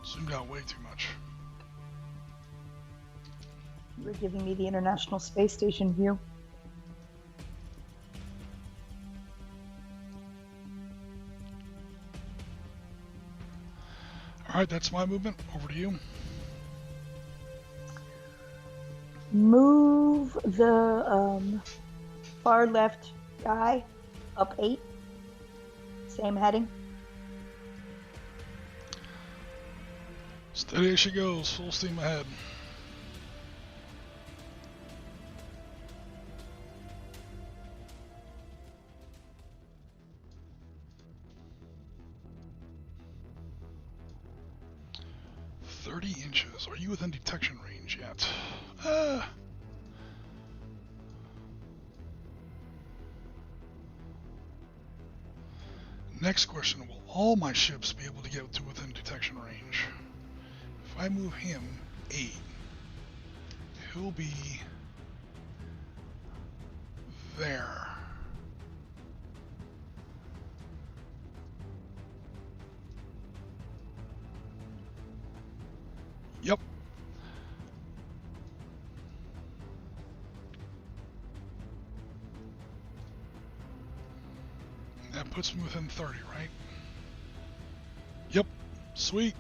Zoomed out way too much. You're giving me the International Space Station view. Alright, that's my movement. Over to you. Move the far left guy up 8. Same heading. Steady as she goes. Full steam ahead. Are you within detection range yet? Next question, will all my ships be able to get to within detection range? If I move him 8, he'll be there. Yep. That puts me within 30, right? Yep. Sweet.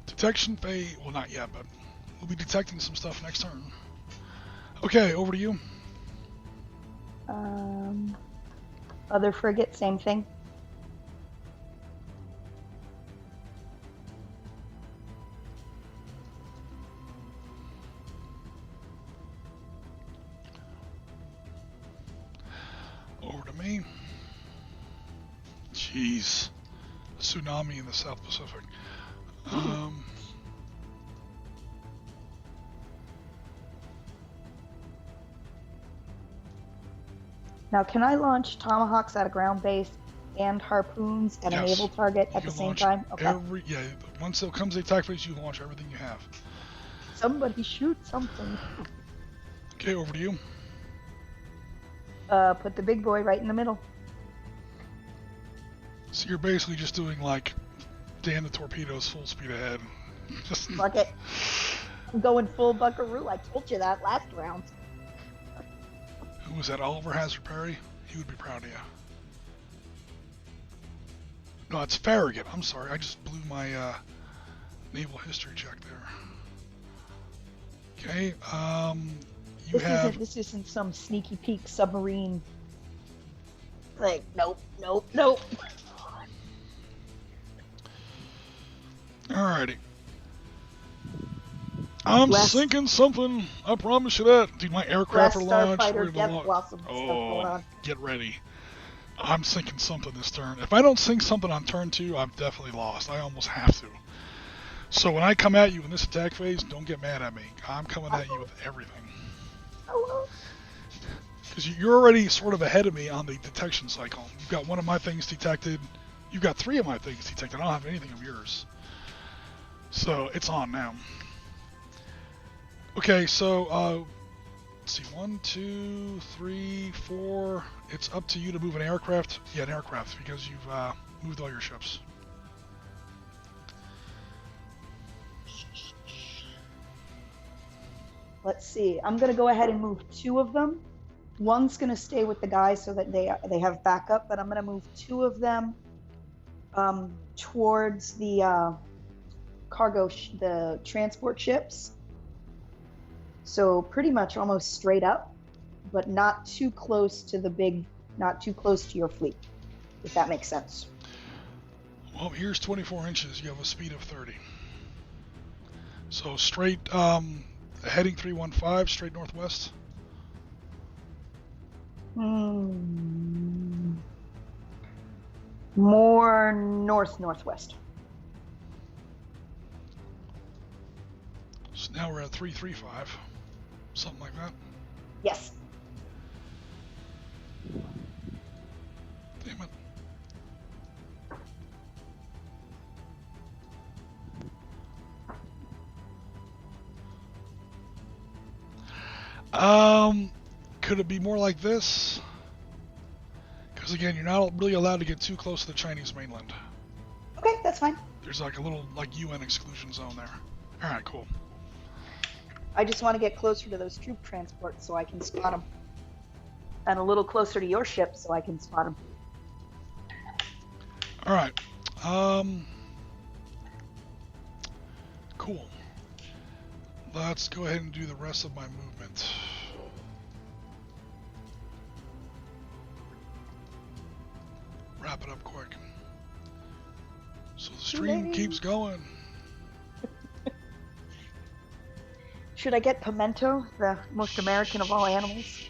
Detection fade. Well, not yet, but we'll be detecting some stuff next turn. Okay, over to you. Other frigate, same thing. Over to me. Jeez. A tsunami in the South Pacific. Now, can I launch tomahawks at a ground base and harpoons at a Yes. naval target You at the can same launch time? Okay. once it comes to the attack phase, you launch everything you have. Somebody shoot something. Okay, over to you. Put the big boy right in the middle. So you're basically just doing like Dan the torpedoes full speed ahead. Just Fuck it. I'm going full buckaroo. I told you that last round. Who was that? Oliver Hazard Perry? He would be proud of you. No, it's Farragut. I'm sorry. I just blew my naval history check there. Okay. This isn't some sneaky peek submarine. Like, nope. Alrighty. I'm sinking something. I promise you that. Dude, my aircraft are launched. Starfighter Death Blossom stuff going on. Get ready. I'm sinking something this turn. If I don't sink something on turn 2, I've definitely lost. I almost have to. So when I come at you in this attack phase, don't get mad at me. I'm coming at you with everything. Because you're already sort of ahead of me on the detection cycle. You've got one of my things detected. You've got 3 of my things detected. I don't have anything of yours. So it's on now. Okay, so let's see, 1, 2, 3, 4. It's up to you to move an aircraft. Yeah, an aircraft, because you've moved all your ships. Let's see. I'm going to go ahead and move 2 of them. One's going to stay with the guys so that they have backup, but I'm going to move 2 of them towards the the transport ships. So pretty much almost straight up, but not too close to not too close to your fleet, if that makes sense. Well, here's 24 inches. You have a speed of 30. So straight, heading 315, straight northwest. More northwest. So now we're at 335, something like that. Yes. Damn it. Could it be more like this? Because again, you're not really allowed to get too close to the Chinese mainland. Okay, that's fine. There's like a little UN exclusion zone there. All right, cool. I just want to get closer to those troop transports so I can spot them. And a little closer to your ship so I can spot them. All right. Cool. Let's go ahead and do the rest of my movement. Wrap it up quick. So the stream keeps going. Should I get pimento, the most American of all animals?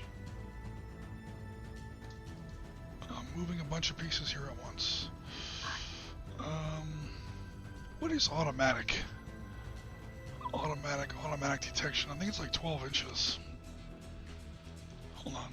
I'm moving a bunch of pieces here at once. What is automatic? Automatic detection. I think it's like 12 inches. Hold on.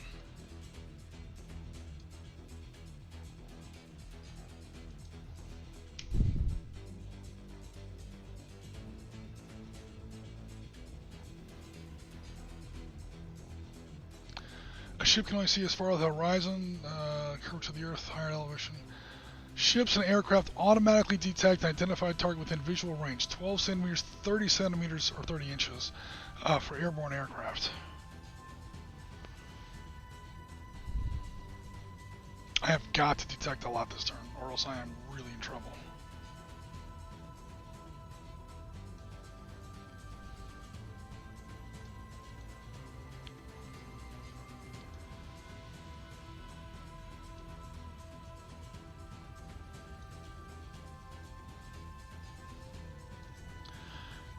A ship can only see as far as the horizon, curve to the earth, higher elevation. Ships and aircraft automatically detect an identified target within visual range, 12 centimeters, 30 centimeters, or 30 inches for airborne aircraft. I have got to detect a lot this turn, or else I am really in trouble.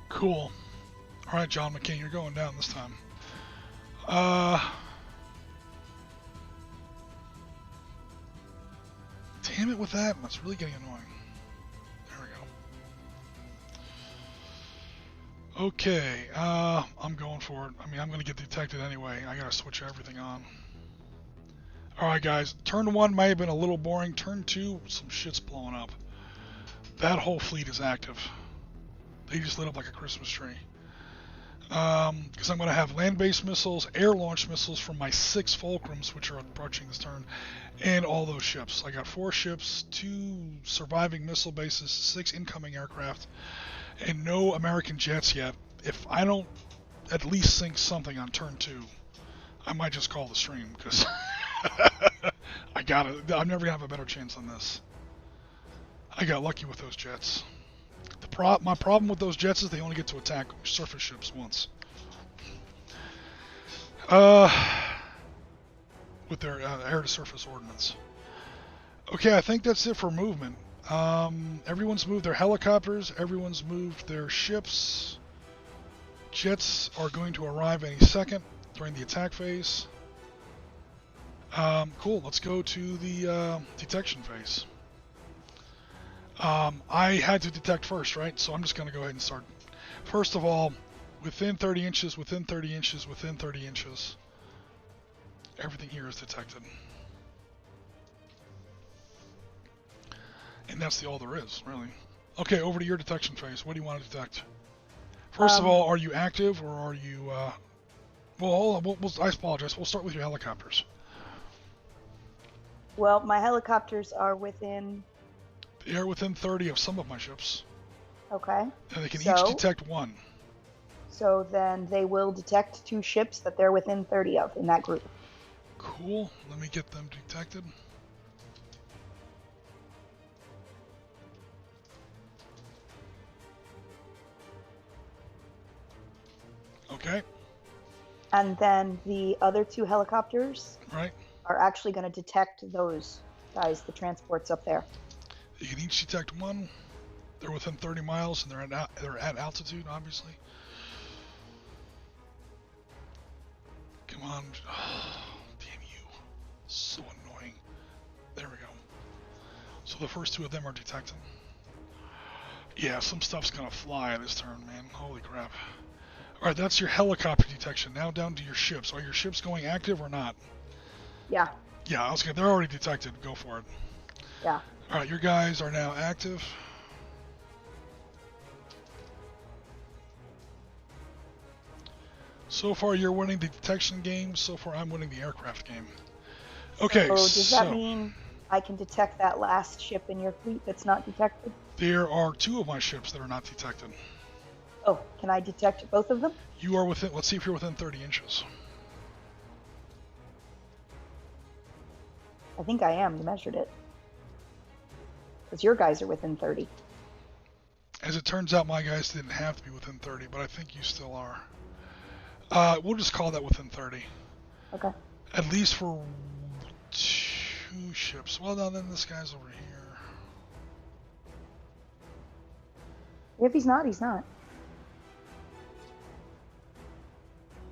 Cool. Alright, John McCain, you're going down this time. Damn it with that. That's really getting annoying. There we go. Okay, I'm going for it. I mean, I'm going to get detected anyway. I got to switch everything on. Alright guys, turn 1 may have been a little boring. Turn 2, some shit's blowing up. That whole fleet is active. They just lit up like a Christmas tree. Because I'm going to have land-based missiles, air-launched missiles from my 6 Fulcrums, which are approaching this turn, and all those ships. I got 4 ships, 2 surviving missile bases, 6 incoming aircraft, and no American jets yet. If I don't at least sink something on turn 2, I might just call the stream, because I got it. I'm never going to have a better chance on this. I got lucky with those jets. My problem with those jets is they only get to attack surface ships once. With their air-to-surface ordnance. Okay, I think that's it for movement. Everyone's moved their helicopters. Everyone's moved their ships. Jets are going to arrive any second during the attack phase. Cool, let's go to the detection phase. I had to detect first, right? So I'm just going to go ahead and start. First of all, within 30 inches, within 30 inches, within 30 inches. Everything here is detected. And that's all there is, really. Okay, over to your detection phase. What do you want to detect? First of all, are you active or are you... well, hold on. I apologize. We'll start with your helicopters. Well, my helicopters are within... They are within 30 of some of my ships. Okay. And they can each detect 1. So then they will detect 2 ships that they're within 30 of in that group. Cool. Let me get them detected. Okay. And then the other 2 helicopters are actually going to detect those guys, the transports up there. You can each detect 1. They're within 30 miles and they're at altitude, obviously. Come on. Oh, damn you. So annoying. There we go. So the first 2 of them are detected. Yeah, some stuff's gonna fly this turn, man. Holy crap. Alright, that's your helicopter detection. Now down to your ships. Are your ships going active or not? Yeah. Yeah, they're already detected. Go for it. Yeah. Alright, your guys are now active. So far you're winning the detection game, so far I'm winning the aircraft game. Okay, so... does that mean I can detect that last ship in your fleet that's not detected? There are 2 of my ships that are not detected. Oh, can I detect both of them? You are within, let's see if you're within 30 inches. I think I am, you measured it. Because your guys are within 30. As it turns out, my guys didn't have to be within 30, but I think you still are. We'll just call that within 30. Okay. At least for 2 ships. Well, now then this guy's over here. If he's not, he's not.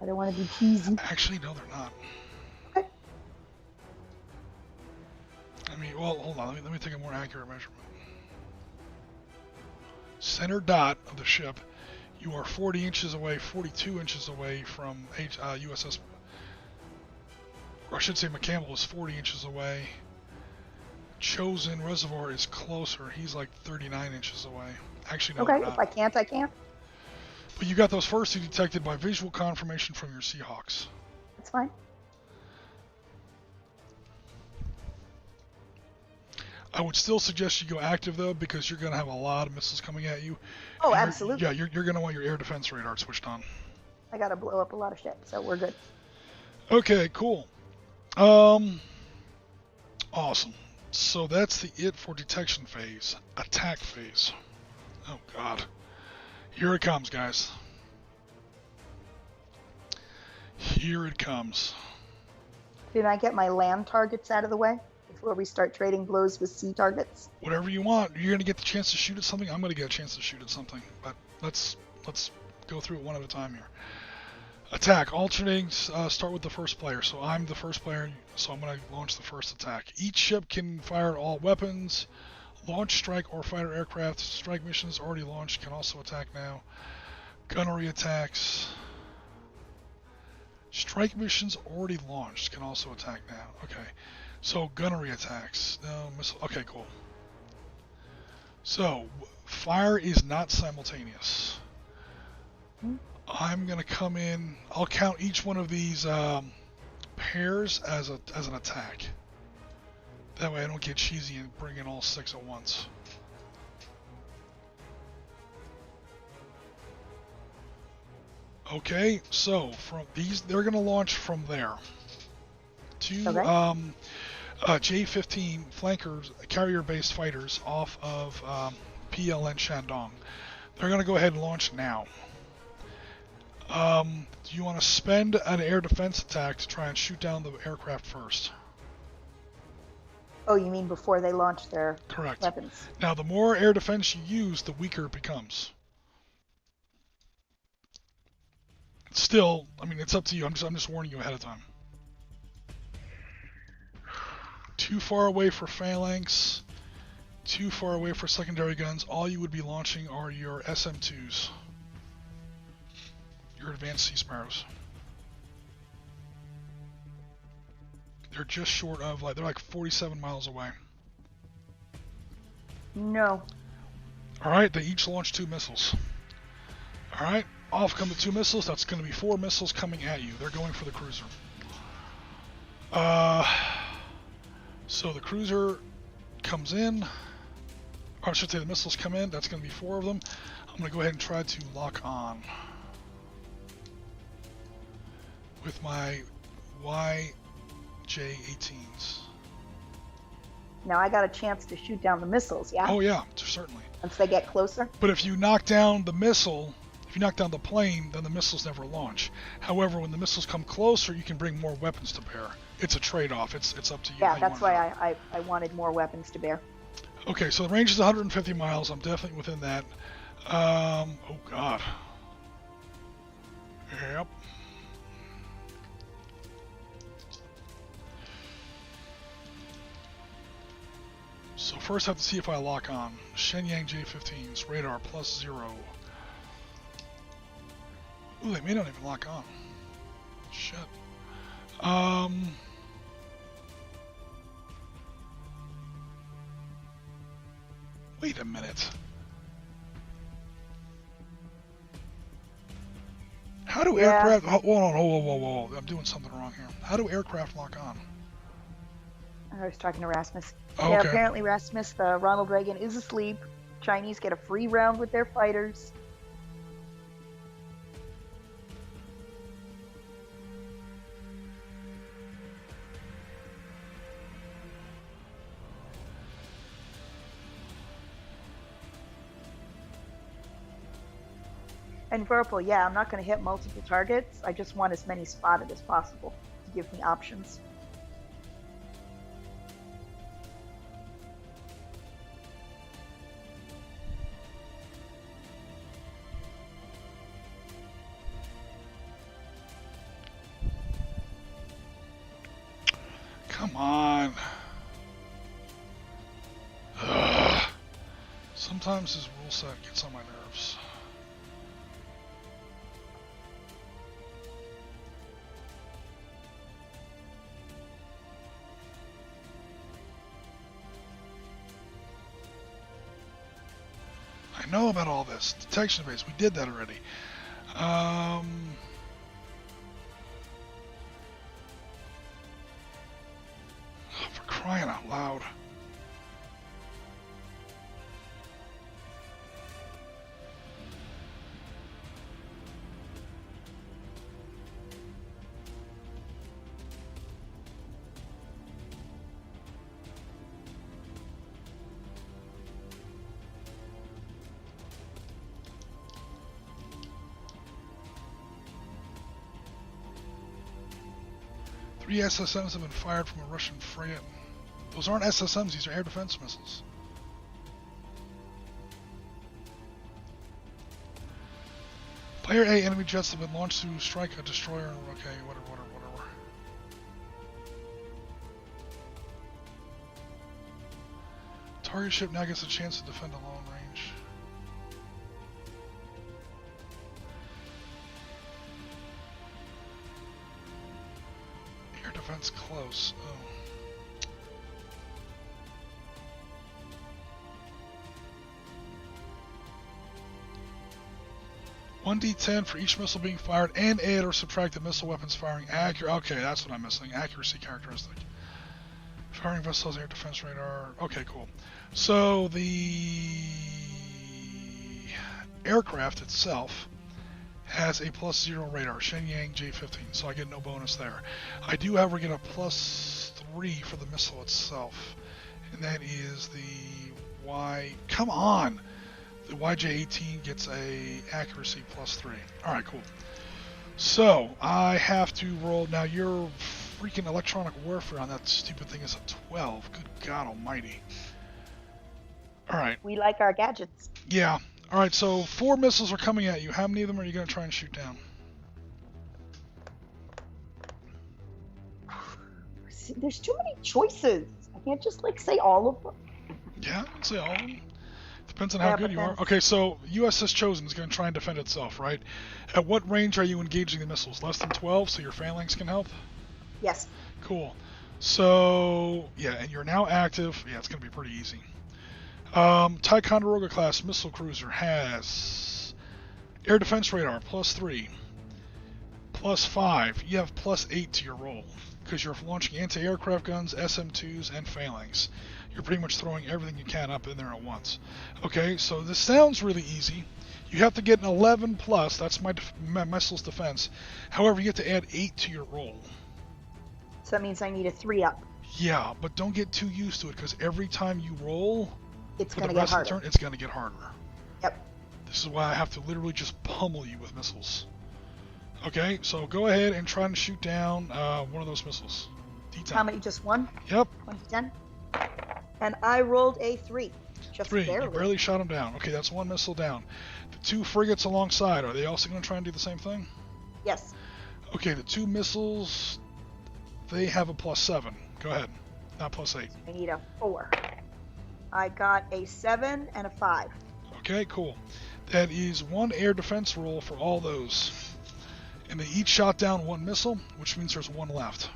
I don't want to be cheesy. Actually, no, they're not. Okay. I mean, well, hold on. Let me take a more accurate measurement. Center dot of the ship. You are 40 inches away, 42 inches away from USS... Or I should say McCampbell is 40 inches away. Chosen Reservoir is closer. He's like 39 inches away. Actually, no, okay, if I can't, I can't. But you got those first 2 detected by visual confirmation from your Seahawks. That's fine. I would still suggest you go active, though, because you're going to have a lot of missiles coming at you. Oh, absolutely. Yeah, you're going to want your air defense radar switched on. I got to blow up a lot of shit, so we're good. Okay, cool. Awesome. So that's it for detection phase. Attack phase. Oh, God. Here it comes, guys. Here it comes. Did I get my land targets out of the way before we start trading blows with sea targets? Whatever you want. You're going to get the chance to shoot at something. I'm going to get a chance to shoot at something. But let's go through it one at a time here. Attack. Alternating. Start with the first player. So I'm the first player, so I'm going to launch the first attack. Each ship can fire all weapons. Launch, strike, or fighter aircraft. Strike missions already launched can also attack now. Gunnery attacks. Strike missions already launched can also attack now. Okay. So gunnery attacks. No missile. Okay, cool. So fire is not simultaneous. I'm gonna come in. I'll count each one of these pairs as an attack. That way I don't get cheesy and bring in all 6 at once. Okay, so from these, they're going to launch from there. Two J-15 flankers, carrier-based fighters off of PLN Shandong. They're going to go ahead and launch now. Do you want to spend an air defense attack to try and shoot down the aircraft first? Oh, you mean before they launch their Correct. weapons? Now, the more air defense you use, the weaker it becomes. Still, I mean, it's up to you. I'm just warning you ahead of time. Too far away for phalanx, too far away for secondary guns. All you would be launching are your SM-2s, your advanced Sea Sparrows. They're just short of, they're like 47 miles away. No. Alright, they each launch 2 missiles. Alright, off come the 2 missiles. That's going to be 4 missiles coming at you. They're going for the cruiser. So the cruiser comes in. Or I should say the missiles come in. That's going to be 4 of them. I'm going to go ahead and try to lock on with my YJ-18s. Now I got a chance to shoot down the missiles, yeah? Oh yeah, certainly. Once they get closer? But if you knock down the missile, if you knock down the plane, then the missiles never launch. However, when the missiles come closer, you can bring more weapons to bear. It's a trade-off. It's up to you. Yeah, that's why I wanted more weapons to bear. Okay, so the range is 150 miles. I'm definitely within that. Oh God. Yep. So first I have to see if I lock on. Shenyang J-15s, radar +0. Ooh, they may not even lock on. Shit. Wait a minute. How do aircraft... Hold on, whoa. I'm doing something wrong here. How do aircraft lock on? I was talking to Rasmus. Oh, yeah, okay. Apparently Rasmus, Ronald Reagan, is asleep. Chinese get a free round with their fighters. And Verpal, yeah, I'm not going to hit multiple targets. I just want as many spotted as possible to give me options. Come on. Ugh. Sometimes this rule set gets on my nerves. I know about all this. Detection base, we did that already. For crying out loud. Three SSMs have been fired from a Russian frigate. Those aren't SSMs, these are air defense missiles. Player A, enemy jets have been launched to strike a destroyer. Okay, whatever. Target ship now gets a chance to defend a long range. those. Oh. 1d10 for each missile being fired, and add or subtract the missile weapons firing accuracy. Okay, that's what I'm missing. Accuracy characteristic. Firing vessels, air defense radar. Okay, cool. So the aircraft itself has a +0 radar, Shenyang J-15, so I get no bonus there. I do, however, get a +3 for the missile itself, and that is the Y. Come on! The YJ-18 gets a accuracy +3. All right, cool. So I have to roll now. Your freaking electronic warfare on that stupid thing is a 12. Good God Almighty! All right. We like our gadgets. Yeah. All right. So 4 missiles are coming at you. How many of them are you going to try and shoot down? There's too many choices. I can't just like say all of them. Yeah, I'd say all of them. Depends on how good you are. Okay, so USS Chosen is going to try and defend itself, right? At what range are you engaging the missiles? Less than 12, so your phalanx can help? Yes. Cool. So, yeah, and you're now active. Yeah, it's going to be pretty easy. Ticonderoga class missile cruiser has air defense radar +3, +5. You have +8 to your roll because you're launching anti-aircraft guns, SM2s, and phalanx. You're pretty much throwing everything you can up in there at once. Okay, so this sounds really easy. You have to get an 11 plus. That's my missile's defense. However, you have to add 8 to your roll. So that means I need a 3 up. Yeah, but don't get too used to it because every time you roll, it's for going the to get rest of harder. the turn, it's going to get harder. Yep. This is why I have to literally just pummel you with missiles. Okay, so go ahead and try and shoot down one of those missiles. D10. How many? Just one? Yep. 2010. And I rolled a 3. Just 3. barely. You barely shot him down. Okay, that's 1 missile down. The 2 frigates alongside, are they also going to try and do the same thing? Yes. Okay, the 2 missiles, they have a +7. Go ahead. Not +8. I need a 4. I got a 7 and a 5. Okay, cool. That is 1 air defense roll for all those. And they each shot down 1 missile, which means there's 1 left.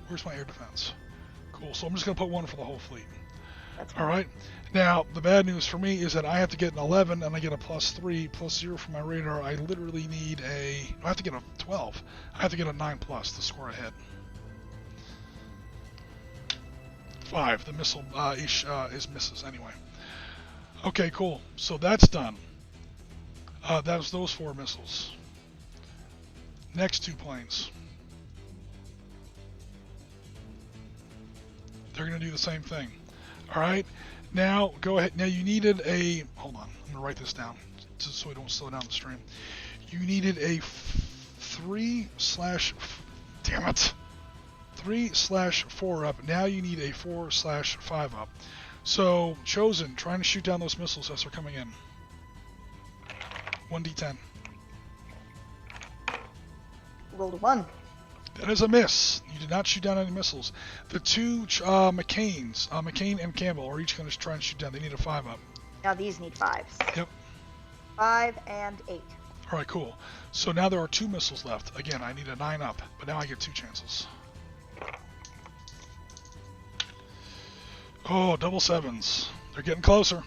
Where's my air defense? Cool, so I'm just going to put 1 for the whole fleet. That's fine. Alright, now the bad news for me is that I have to get an 11 and I get a +3, +0 for my radar. I literally need I have to get a 12. I have to get a 9 plus to score ahead. 5, the missile is misses anyway. Okay, cool, so that's done. That was those 4 missiles. Next 2 planes. They're going to do the same thing. Alright, now go ahead. Now you needed a... Hold on, I'm going to write this down just so I don't slow down the stream. You needed a 3/... Damn it! 3/4 up. Now you need a 4/5 up. So, Chosen, trying to shoot down those missiles as they're coming in. 1d10. Rolled a 1. That is a miss. You did not shoot down any missiles. The 2 McCains, McCain and Campbell, are each going to try and shoot down. They need a 5 up. Now these need 5s. Yep. 5 and 8. Alright, cool. So now there are 2 missiles left. Again, I need a 9 up, but now I get 2 chances. Oh, double 7s. They're getting closer.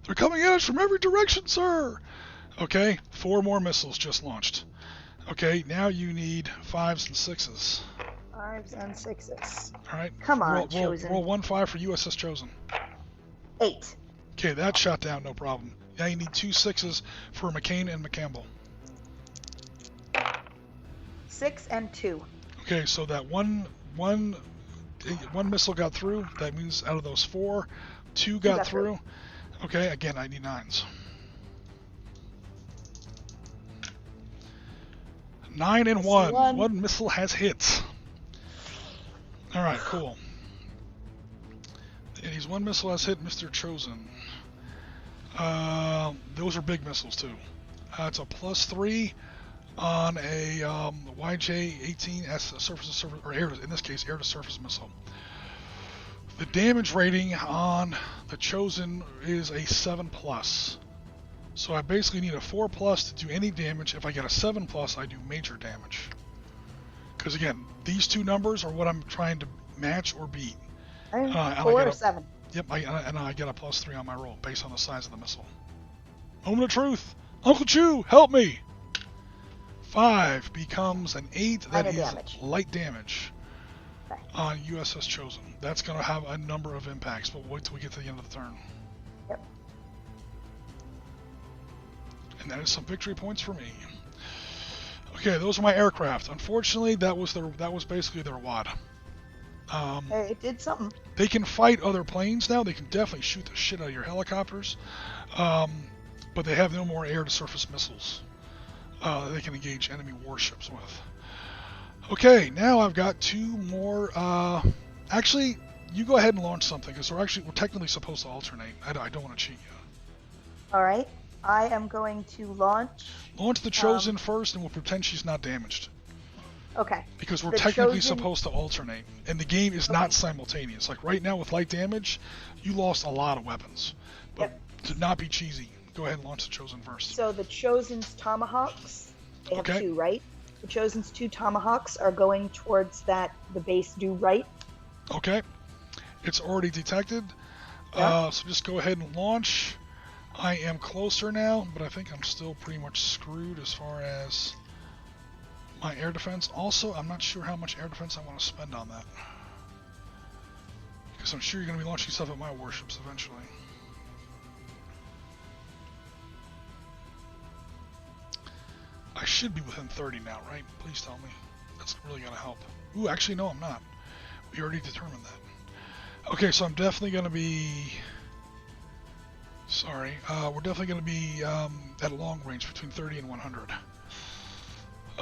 They're coming at us from every direction, sir! Okay, 4 more missiles just launched. Okay, now you need 5s and 6s. 5s and 6s. Alright. Come on, Chosen. Roll 1 5 for USS Chosen. 8. Okay, that shot down, no problem. Now you need 2 6s for McCain and McCampbell. 6 and 2. Okay, so that one missile got through. That means out of those 4, 2 got through. Okay, again, I need 9s. 9 and 1. 1 missile has hit. Alright, cool. And he's 1 missile has hit Mr. Chosen. Those are big missiles too. It's a +3 on a YJ-18 as a surface-to-surface, or air, in this case, air-to-surface missile. The damage rating on the Chosen is a 7+. So I basically need a 4+ to do any damage. If I get a 7+, I do major damage. Because again, these two numbers are what I'm trying to match or beat. 4 or 7. Yep, and I get a +3 on my roll based on the size of the missile. Moment of truth! Uncle Chew, help me! 5 becomes an 8. That is damage. Light damage Okay. on USS Chosen. That's going to have a number of impacts, but wait till we get to the end of the turn. Yep. And that is some victory points for me. Okay, those are my aircraft. Unfortunately, that was basically their WAD. Hey, it did something. They can fight other planes now. They can definitely shoot the shit out of your helicopters, but they have no more air-to-surface missiles that they can engage enemy warships with. Okay, now I've got 2 more. Actually, you go ahead and launch something because we're technically supposed to alternate. I don't want to cheat you. All right. I am going to launch. Launch the Chosen first, and we'll pretend she's not damaged. Okay. Because we're The technically Chosen- supposed to alternate, and the game is not simultaneous. Like right now with light damage, you lost a lot of weapons. But to not be cheesy, go ahead and launch the Chosen first. So the Chosen's Tomahawks, they have Okay. 2, right? The Chosen's 2 Tomahawks are going towards the base due right. Okay. It's already detected. Yeah. So just go ahead and launch. I am closer now, but I think I'm still pretty much screwed as far as my air defense. Also, I'm not sure how much air defense I want to spend on that. Because I'm sure you're going to be launching stuff at my warships eventually. I should be within 30 now, right? Please tell me. That's really going to help. Ooh, actually, no, I'm not. We already determined that. Okay, so I'm definitely going to be... Sorry. We're definitely going to be at long range between 30 and 100.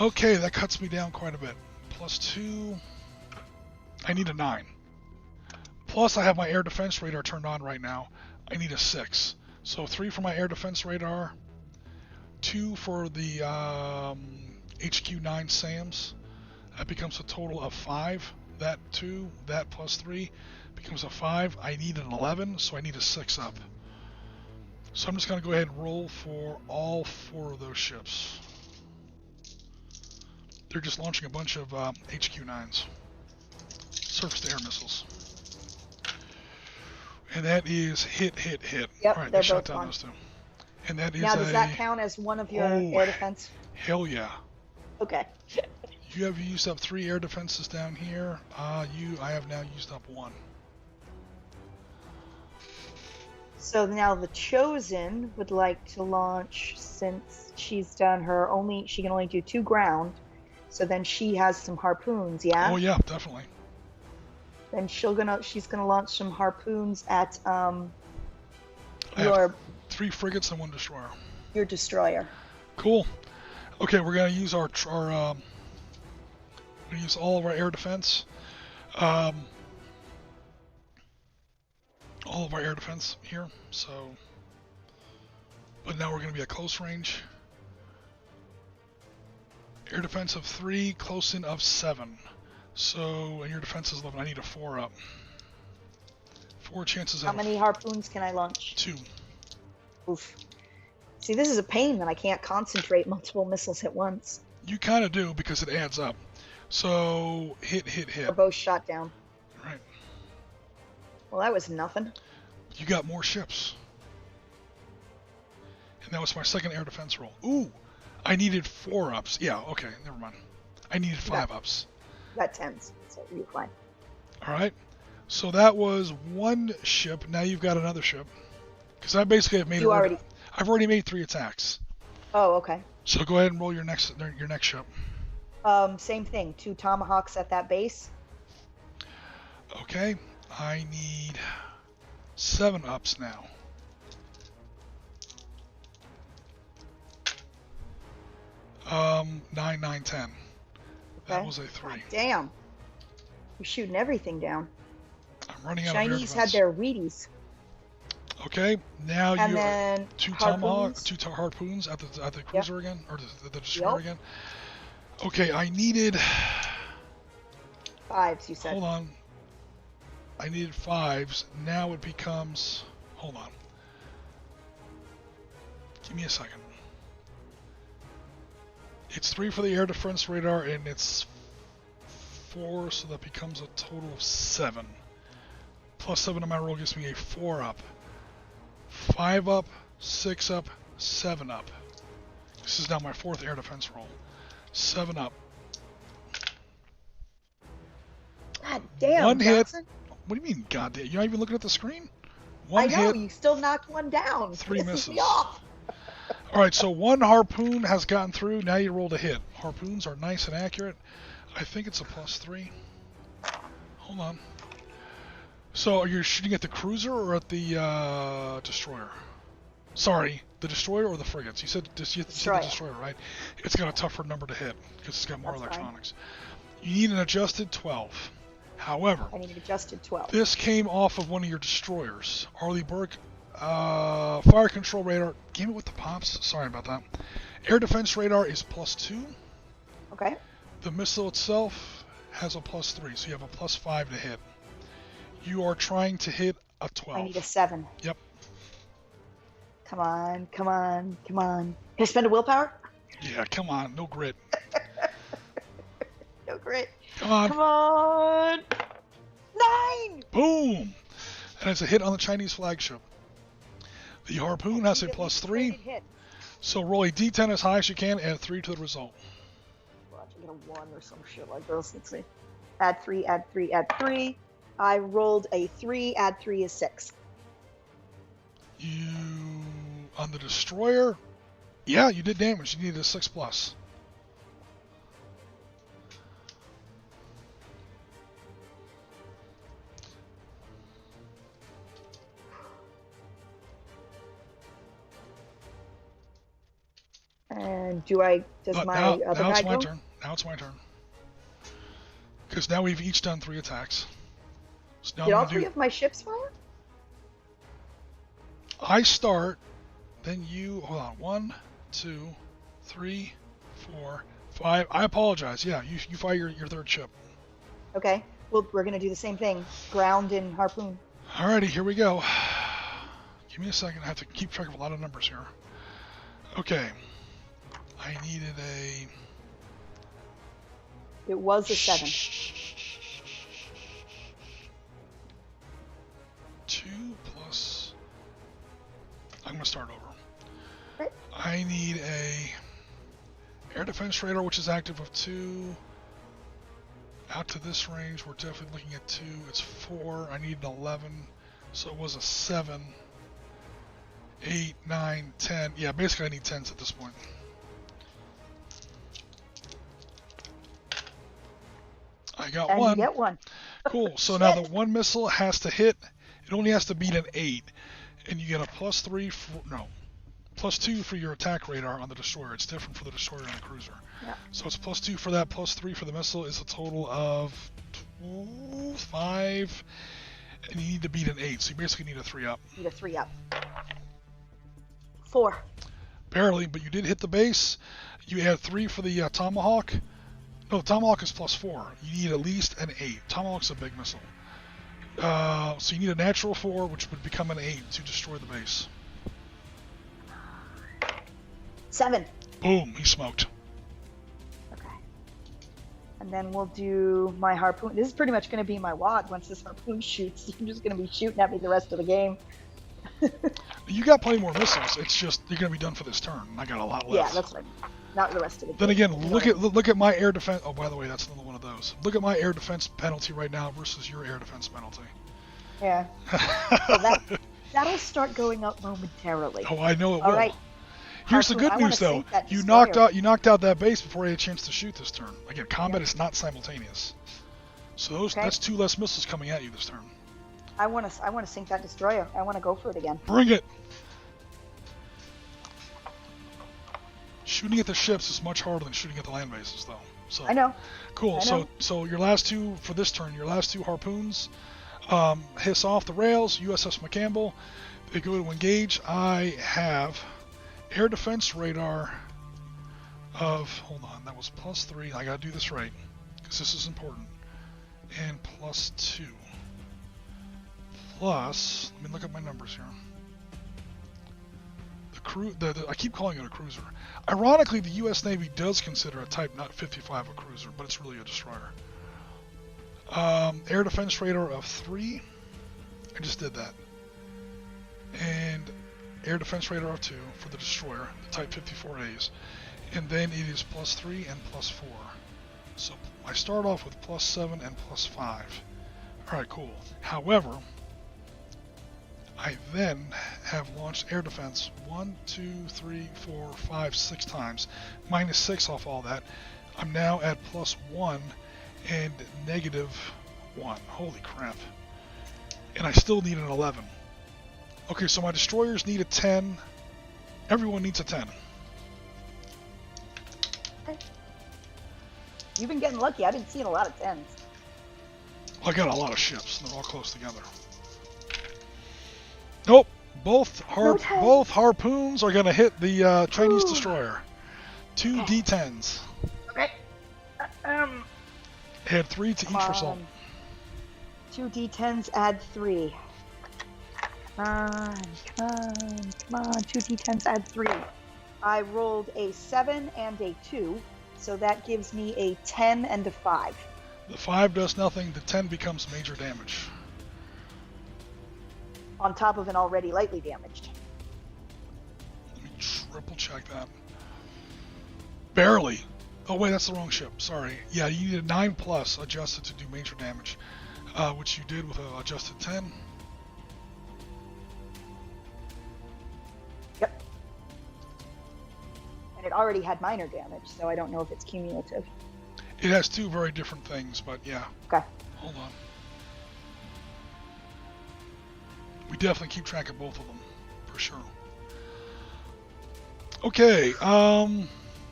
Okay, that cuts me down quite a bit. +2. I need a 9. Plus, I have my air defense radar turned on right now. I need a 6. So 3 for my air defense radar. 2 for the HQ9 SAMs. That becomes a total of 5. That 2, that +3 becomes a 5. I need an 11, so I need a 6 up. So I'm just going to go ahead and roll for all 4 of those ships. They're just launching a bunch of HQ9s. Surface-to-air missiles. And that is hit. Yep, All right, they're they shot both down on. those 2. And that is Now, does that count as one of your air defense? Hell yeah. Okay. You have used up 3 air defenses down here. I have now used up 1. So now the Chosen would like to launch, since she's done she can only do 2 ground. So then she has some harpoons, yeah? Oh yeah, definitely. Then she's gonna launch some harpoons at I have 3 frigates and 1 destroyer. your destroyer. Cool. Okay, we're gonna use we're gonna use all of our air defense. All of our air defense here. So, but now we're gonna be at close range. Air defense of 3, close in of 7. So, and your defense is 11. I need a 4 up. 4 chances How out of many harpoons can I launch? 2. Oof. See, this is a pain that I can't concentrate multiple missiles at once. You kind of do because it adds up. So, hit. They're both shot down. Right. Well, that was nothing. You got more ships. And that was my second air defense roll. Ooh! I needed 4 ups. Yeah, okay, never mind. I needed 5 ups. You got 10s, so you're fine. Alright. So that was 1 ship. Now you've got another ship. Because I basically have made I've already made 3 attacks. Oh, okay. So go ahead and roll your next ship. Same thing. 2 Tomahawks at that base. Okay. I need 7 ups now. Nine, 10. Okay. That was a 3. God damn. You're shooting everything down. I'm running out Chinese of air had defense. their Wheaties. Okay, now And you then 2 harpoons. Tomahawk, 2 harpoons at the cruiser again, or the destroyer Yep. again. Okay, I needed. 5s, you said. Hold on. I needed 5s. Now it becomes... Hold on. Give me a second. It's 3 for the air defense radar, and it's 4, so that becomes a total of 7. Plus 7 on my roll gives me a 4 up. 5 up, 6 up, 7 up. This is now my 4th air defense roll. 7 up. God damn, One Johnson. hit. What do you mean, goddamn? You're not even looking at the screen? One I know, hit, you still knocked one down. 3 Pisses misses. me off. Alright, so 1 harpoon has gotten through. Now you rolled a hit. Harpoons are nice and accurate. I think it's a +3. Hold on. So are you shooting at the cruiser or at the destroyer? Sorry, the destroyer or the frigates? You said the destroyer, right? It's got a tougher number to hit because it's got more electronics. Fine. You need an adjusted 12. However, I need an adjusted 12. This came off of one of your destroyers. Arleigh Burke, fire control radar. Give it with the pops. Sorry about that. Air defense radar is +2. Okay. The missile itself has a +3, so you have a +5 to hit. You are trying to hit a 12. I need a 7. Yep. Come on, come on, come on. Can I spend a willpower? Yeah, come on. No grit. No grit. Come on. Come on. 9! Boom! And it's a hit on the Chinese flagship. The harpoon has a +3. So roll a d10 as high as you can, add 3 to the result. Watch, I get a 1 or some shit like this. Let's see. Add 3, add 3, add 3. I rolled a 3, add 3 is 6. You... On the destroyer? Yeah, you did damage. You needed a 6+. And does my other guy go? Now it's my turn. Now it's my turn. Because now we've each done 3 attacks. So now Did all 3 of my ships fire? I start, then you, hold on, 1, 2, 3, 4, 5. I apologize. Yeah, you fire your 3rd ship. Okay. Well, we're going to do the same thing. Ground and harpoon. Alrighty, here we go. Give me a second. I have to keep track of a lot of numbers here. Okay. I needed a... It was a 7. 2 plus... I'm going to start over. Right. I need a air defense radar, which is active of 2. Out to this range, we're definitely looking at 2. It's 4. I need an 11. So it was a 7. 8, 9, 10. Yeah, basically I need 10s at this point. I got and 1. You get 1. Cool. So now the 1 missile has to hit. It only has to beat an 8. And you get a +3 +2 for your attack radar on the destroyer. It's different for the destroyer and the cruiser. Yeah. So it's +2 for that, +3 for the missile is a total of 5. And you need to beat an 8, so you basically need a 3 up. Need a 3 up. 4. Barely, but you did hit the base. You add 3 for the Tomahawk. No, Tomahawk is +4. You need at least an 8. Tomahawk's a big missile. So you need a natural 4, which would become an 8 to destroy the base. 7. Boom, he smoked. Okay. And then we'll do my harpoon. This is pretty much going to be my wad. Once this harpoon shoots, you're just going to be shooting at me the rest of the game. You got plenty more missiles. It's just you're going to be done for this turn. I got a lot left. Yeah, that's right. Not the rest of the game. Then again, look at my air defense. Oh, by the way, that's another one of those. Look at my air defense penalty right now versus your air defense penalty. Yeah. Well, that'll start going up momentarily. Oh, I know it will. All right. Here's the good news, though. You knocked out that base before I had a chance to shoot this turn. Again, combat is not simultaneous. So that's 2 less missiles coming at you this turn. I want to sink that destroyer. I want to go for it again. Bring it. Shooting at the ships is much harder than shooting at the land bases, though. So I know. Cool. I know. So your last 2 for this turn, your last 2 harpoons, hiss off the rails. USS McCampbell. They go to engage. I have air defense radar of, hold on, that was +3. I gotta do this right because this is important. And +2. plus, let me look at my numbers here. I keep calling it a cruiser. Ironically, the U.S. Navy does consider a Type Not 55 a cruiser, but it's really a destroyer. Air defense radar of 3. I just did that. And air defense radar of 2 for the destroyer, the Type 54As. And then it is plus 3 and plus 4. So I start off with plus 7 and plus 5. Alright, cool. However, I then have launched air defense 1, 2, 3, 4, 5, 6 times. Minus 6 off all that. I'm now at plus 1 and negative 1. Holy crap. And I still need an 11. Okay, so my destroyers need a 10. Everyone needs a 10. You've been getting lucky. I've been seeing a lot of 10s. I got a lot of ships. They're all close together. Nope. Both harpoons are going to hit the Chinese destroyer. 2 D10s. Okay. Add 3 to each result. 2 D10s, add 3. Come on. 2 D10s, add 3. I rolled a 7 and a 2, so that gives me a 10 and a 5. The 5 does nothing. The 10 becomes major damage. On top of an already lightly damaged. Let me triple check that. Barely. Oh wait, that's the wrong ship. Sorry. Yeah, you need a 9 plus adjusted to do major damage, which you did with an adjusted 10. Yep. And it already had minor damage, so I don't know if it's cumulative. It has 2 very different things, but yeah. Okay. Hold on. We definitely keep track of both of them, for sure. Okay, Now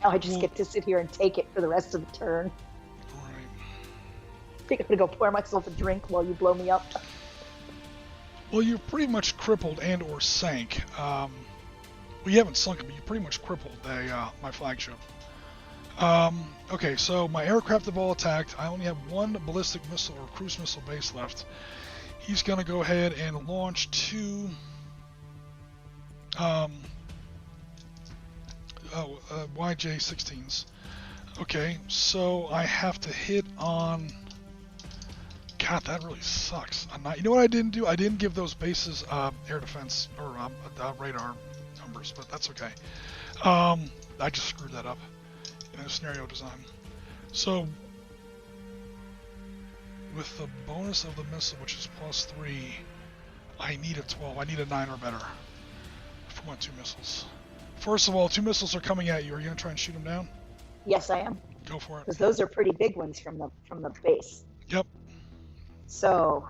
I just get to sit here and take it for the rest of the turn. Alright. I think I'm gonna go pour myself a drink while you blow me up. Well, you're pretty much crippled and or sank. Well, you haven't sunk it, but you pretty much crippled my flagship. Okay, so my aircraft have all attacked. I only have 1 ballistic missile or cruise missile base left. He's going to go ahead and launch 2 YJ-16s. Okay, so I have to hit on... God, that really sucks. You know what I didn't do? I didn't give those bases air defense or radar numbers, but that's okay. I just screwed that up in the scenario design. So with the bonus of the missile, which is plus 3, I need a 12. I need a 9 or better if I want 2 missiles. First of all, 2 missiles are coming at you. Are you going to try and shoot them down? Yes, I am. Go for it. Because those are pretty big ones from the base. Yep. So,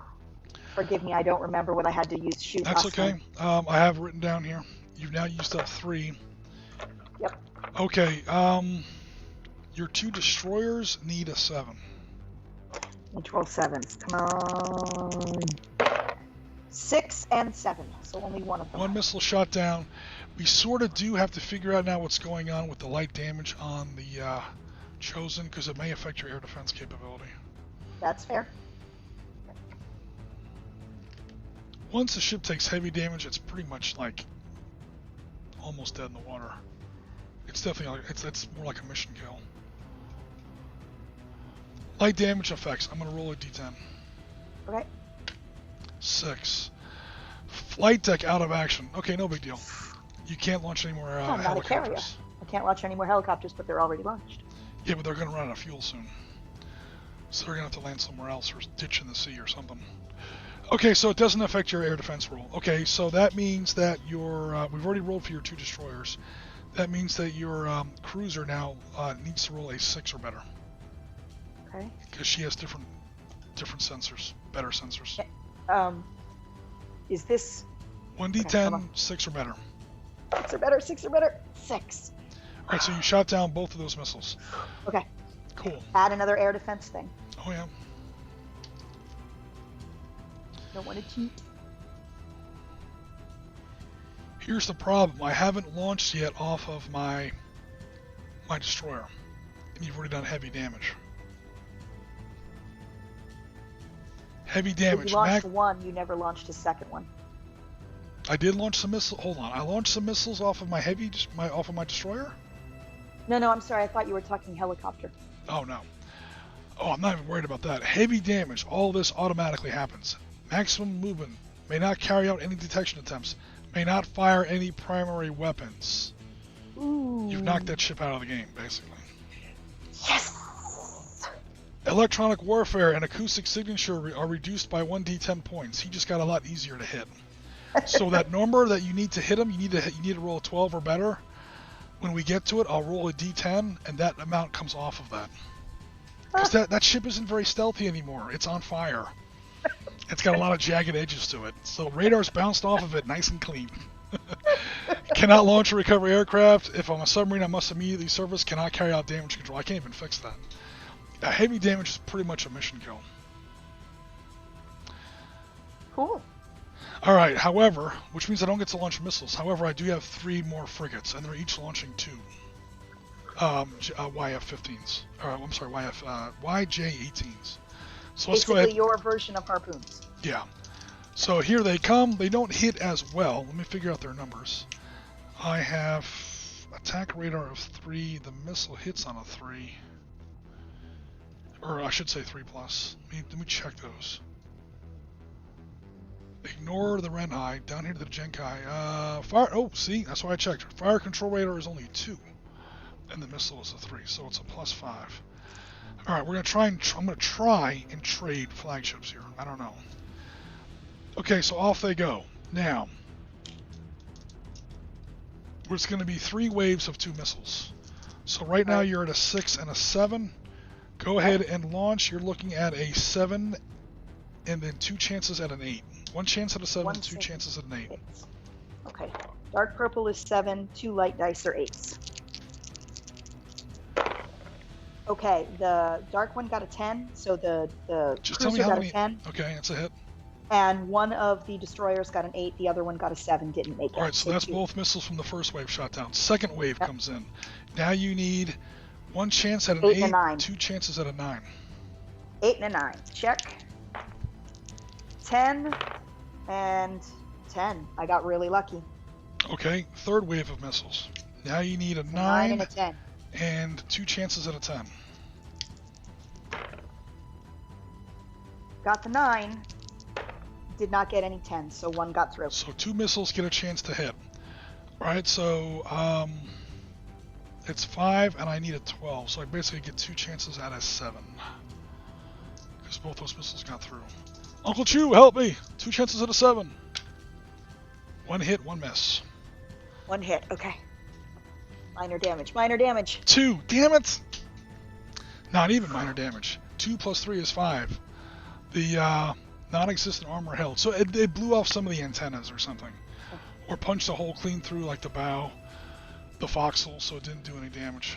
forgive me, I don't remember what I had to use shoot. That's okay. I have written down here. You've now used up 3. Yep. Okay. Your 2 destroyers need a 7. Let's roll 7s. Come on. 6 and 7. So only one of them. 1 missile shot down. We sort of do have to figure out now what's going on with the light damage on the Chosen, because it may affect your air defense capability. That's fair. Once the ship takes heavy damage, it's pretty much like almost dead in the water. It's definitely it's more like a mission kill. Light damage effects. I'm going to roll a d10. Okay. 6. Flight deck out of action. Okay, no big deal. You can't launch any more I'm not a carrier. helicopters. I can't launch any more helicopters, but they're already launched. Yeah, but they're going to run out of fuel soon. So they're going to have to land somewhere else or ditch in the sea or something. Okay, so it doesn't affect your air defense roll. Okay, so that means that your... we've already rolled for your 2 destroyers. That means that your cruiser now needs to roll a 6 or better. Okay. Because she has different sensors, better sensors. Is this... 1d10, okay, 6 or better. 6 or better, 6 or better, 6. Alright, so you shot down both of those missiles. Okay. Cool. Add another air defense thing. Oh yeah. Don't want to cheat. Here's the problem. I haven't launched yet off of my destroyer. And you've already done heavy damage. Heavy If damage. you launched one, you never launched a second one. I did launch some missiles. Hold on. I launched some missiles off of my off of my destroyer? No, I'm sorry. I thought you were talking helicopter. Oh, no. Oh, I'm not even worried about that. Heavy damage. All this automatically happens. Maximum movement. May not carry out any detection attempts. May not fire any primary weapons. Ooh. You've knocked that ship out of the game, basically. Yes! Electronic warfare and acoustic signature are reduced by 1d10 points. He just got a lot easier to hit. So that number that you need to hit him, you need to roll a 12 or better. When we get to it, I'll roll a d10, and that amount comes off of that. Because that ship isn't very stealthy anymore. It's on fire. It's got a lot of jagged edges to it. So radar's bounced off of it nice and clean. Cannot launch or recover aircraft. If I'm a submarine, I must immediately surface. Cannot carry out damage control. I can't even fix that. Heavy damage is pretty much a mission kill. Cool. Alright, however, which means I don't get to launch missiles. However, I do have 3 more frigates, and they're each launching 2. YF-15s. I'm sorry, YJ-18s. So let's go ahead. Basically your version of harpoons. Yeah. So here they come. They don't hit as well. Let me figure out their numbers. I have attack radar of 3. The missile hits on a 3. Or I should say 3+. Let me check those. Ignore the Ren'ai. Down here to the Genkai. Fire. Oh, see, that's why I checked. Fire control radar is only 2, and the missile is a 3, so it's a +5. All right, we're gonna try and I'm gonna try and trade flagships here. I don't know. Okay, so off they go. Now, it's gonna be 3 waves of 2 missiles. So right now you're at a 6 and a 7. Go ahead and launch. You're looking at a 7, and then 2 chances at an 8. 1 chance at a 7, 2 chances at an 8. Okay. Dark purple is 7, 2 light dice are 8s. Okay, the dark one got a 10, so the Just tell me cruiser how got many. a 10. Okay, that's a hit. And one of the destroyers got an 8, the other one got a 7, didn't make it. All right, so that's 2. both missiles from the first wave shot down. Second wave comes in. Now you need 1 chance at an 8, and a 9. 2 chances at a 9. 8 and a 9. Check. 10 and 10. I got really lucky. Okay, third wave of missiles. Now you need a 9, 9 and a 10. and 2 chances at a 10. Got the 9. Did not get any 10, so 1 got through. So 2 missiles get a chance to hit. All right, so it's 5, and I need a 12, so I basically get 2 chances at a 7. Because both those missiles got through. Uncle Chew, help me! 2 chances at a 7. 1 hit, 1 miss. 1 hit, okay. Minor damage, minor damage. 2, damn it! Not even minor damage. 2 plus 3 is 5. The non-existent armor held. So it blew off some of the antennas or something. Or punched a hole clean through like the bow, the foxhole, so it didn't do any damage.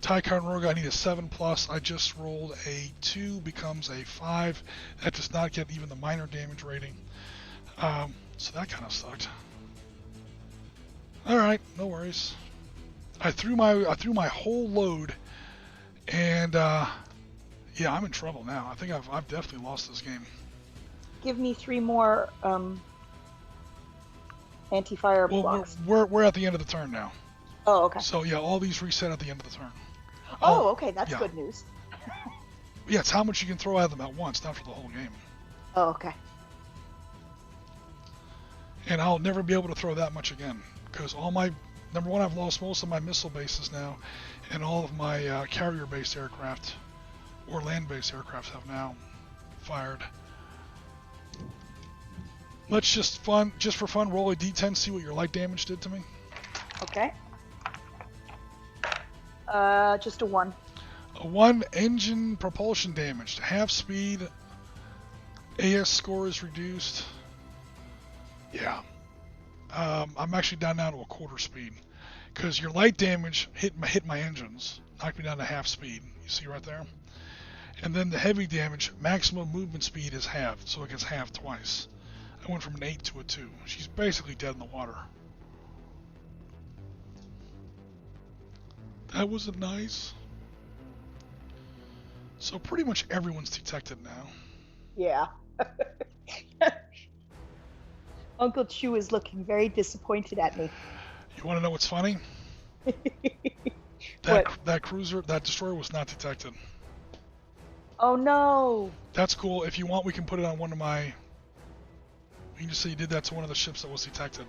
Ticonderoga, I need a 7+. I just rolled a 2, becomes a 5. That does not get even the minor damage rating. So that kind of sucked. Alright, no worries. I threw my whole load, and yeah, I'm in trouble now. I think I've definitely lost this game. Give me 3 more anti-fire blocks. We're at the end of the turn now. Oh, okay. So yeah, all these reset at the end of the turn. Oh, okay, that's good news. Yeah, it's how much you can throw at them at once, not for the whole game. Oh, okay. And I'll never be able to throw that much again, because all my, number one, I've lost most of my missile bases now, and all of my carrier-based aircraft, or land-based aircraft have now fired. Let's just for fun, roll a d10, see what your light damage did to me. Okay. Just a 1. A 1, engine propulsion damage. Half speed. AS score is reduced. Yeah. I'm actually down now to a quarter speed. Because your light damage hit my engines. Knocked me down to half speed. You see right there? And then the heavy damage, maximum movement speed is halved. So it gets halved twice. I went from an 8 to a 2. She's basically dead in the water. That wasn't nice. So pretty much everyone's detected now. Yeah. Uncle Chew is looking very disappointed at me. You want to know what's funny? What? That cruiser, that destroyer was not detected. Oh no! That's cool. If you want, we can put it on one of my... You can just say you did that to one of the ships that was detected.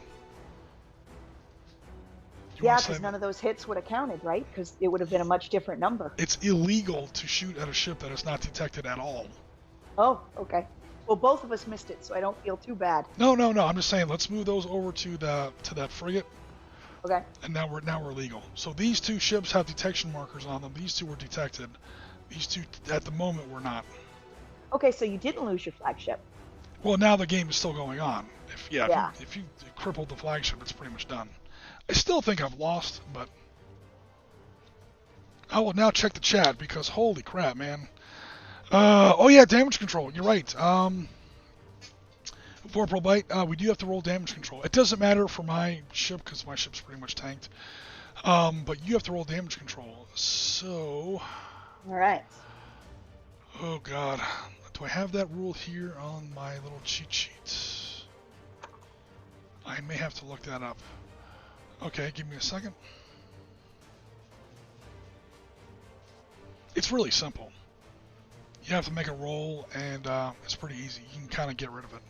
Yeah, because none of those hits would have counted, right? Because it would have been a much different number. It's illegal to shoot at a ship that is not detected at all. Oh, okay. Well, both of us missed it, so I don't feel too bad. No. I'm just saying, let's move those over to that frigate. Okay. And now we're legal. So these two ships have detection markers on them. These two were detected. These two, at the moment, were not. Okay, so you didn't lose your flagship. Well, now the game is still going on. If you crippled the flagship, it's pretty much done. I still think I've lost, but I will now check the chat because holy crap, man. Oh yeah, damage control. You're right. Vorpal Bite, we do have to roll damage control. It doesn't matter for my ship because my ship's pretty much tanked. But you have to roll damage control. So. All right. Oh god, do I have that rule here on my little cheat sheet? I may have to look that up. Okay, give me a second. It's really simple. You have to make a roll, and it's pretty easy. You can kind of get rid of it.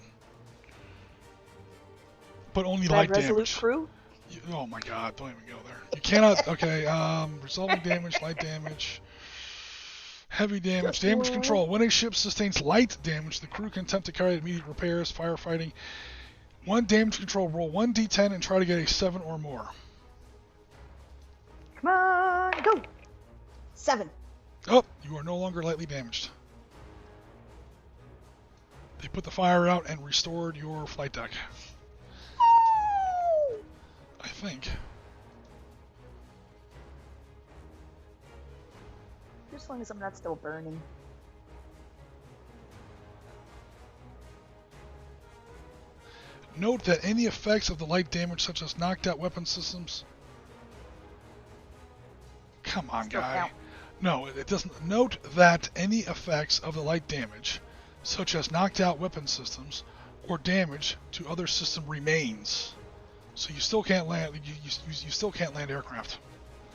But only light damage. Crew? Oh my god, don't even go there. You cannot, okay, resolving damage, light damage, heavy damage, damage control. When a ship sustains light damage, the crew can attempt to carry out immediate repairs, firefighting. One damage control, roll 1d10 and try to get a 7 or more. Come on, go! 7. Oh, you are no longer lightly damaged. They put the fire out and restored your flight deck. I think. Just as long as I'm not still burning. Note that any effects of the light damage, such as knocked out weapon systems... Come on, guy. Count. No, it doesn't. Note that any effects of the light damage, such as knocked out weapon systems, or damage to other system remains. So you still can't land. You still can't land aircraft.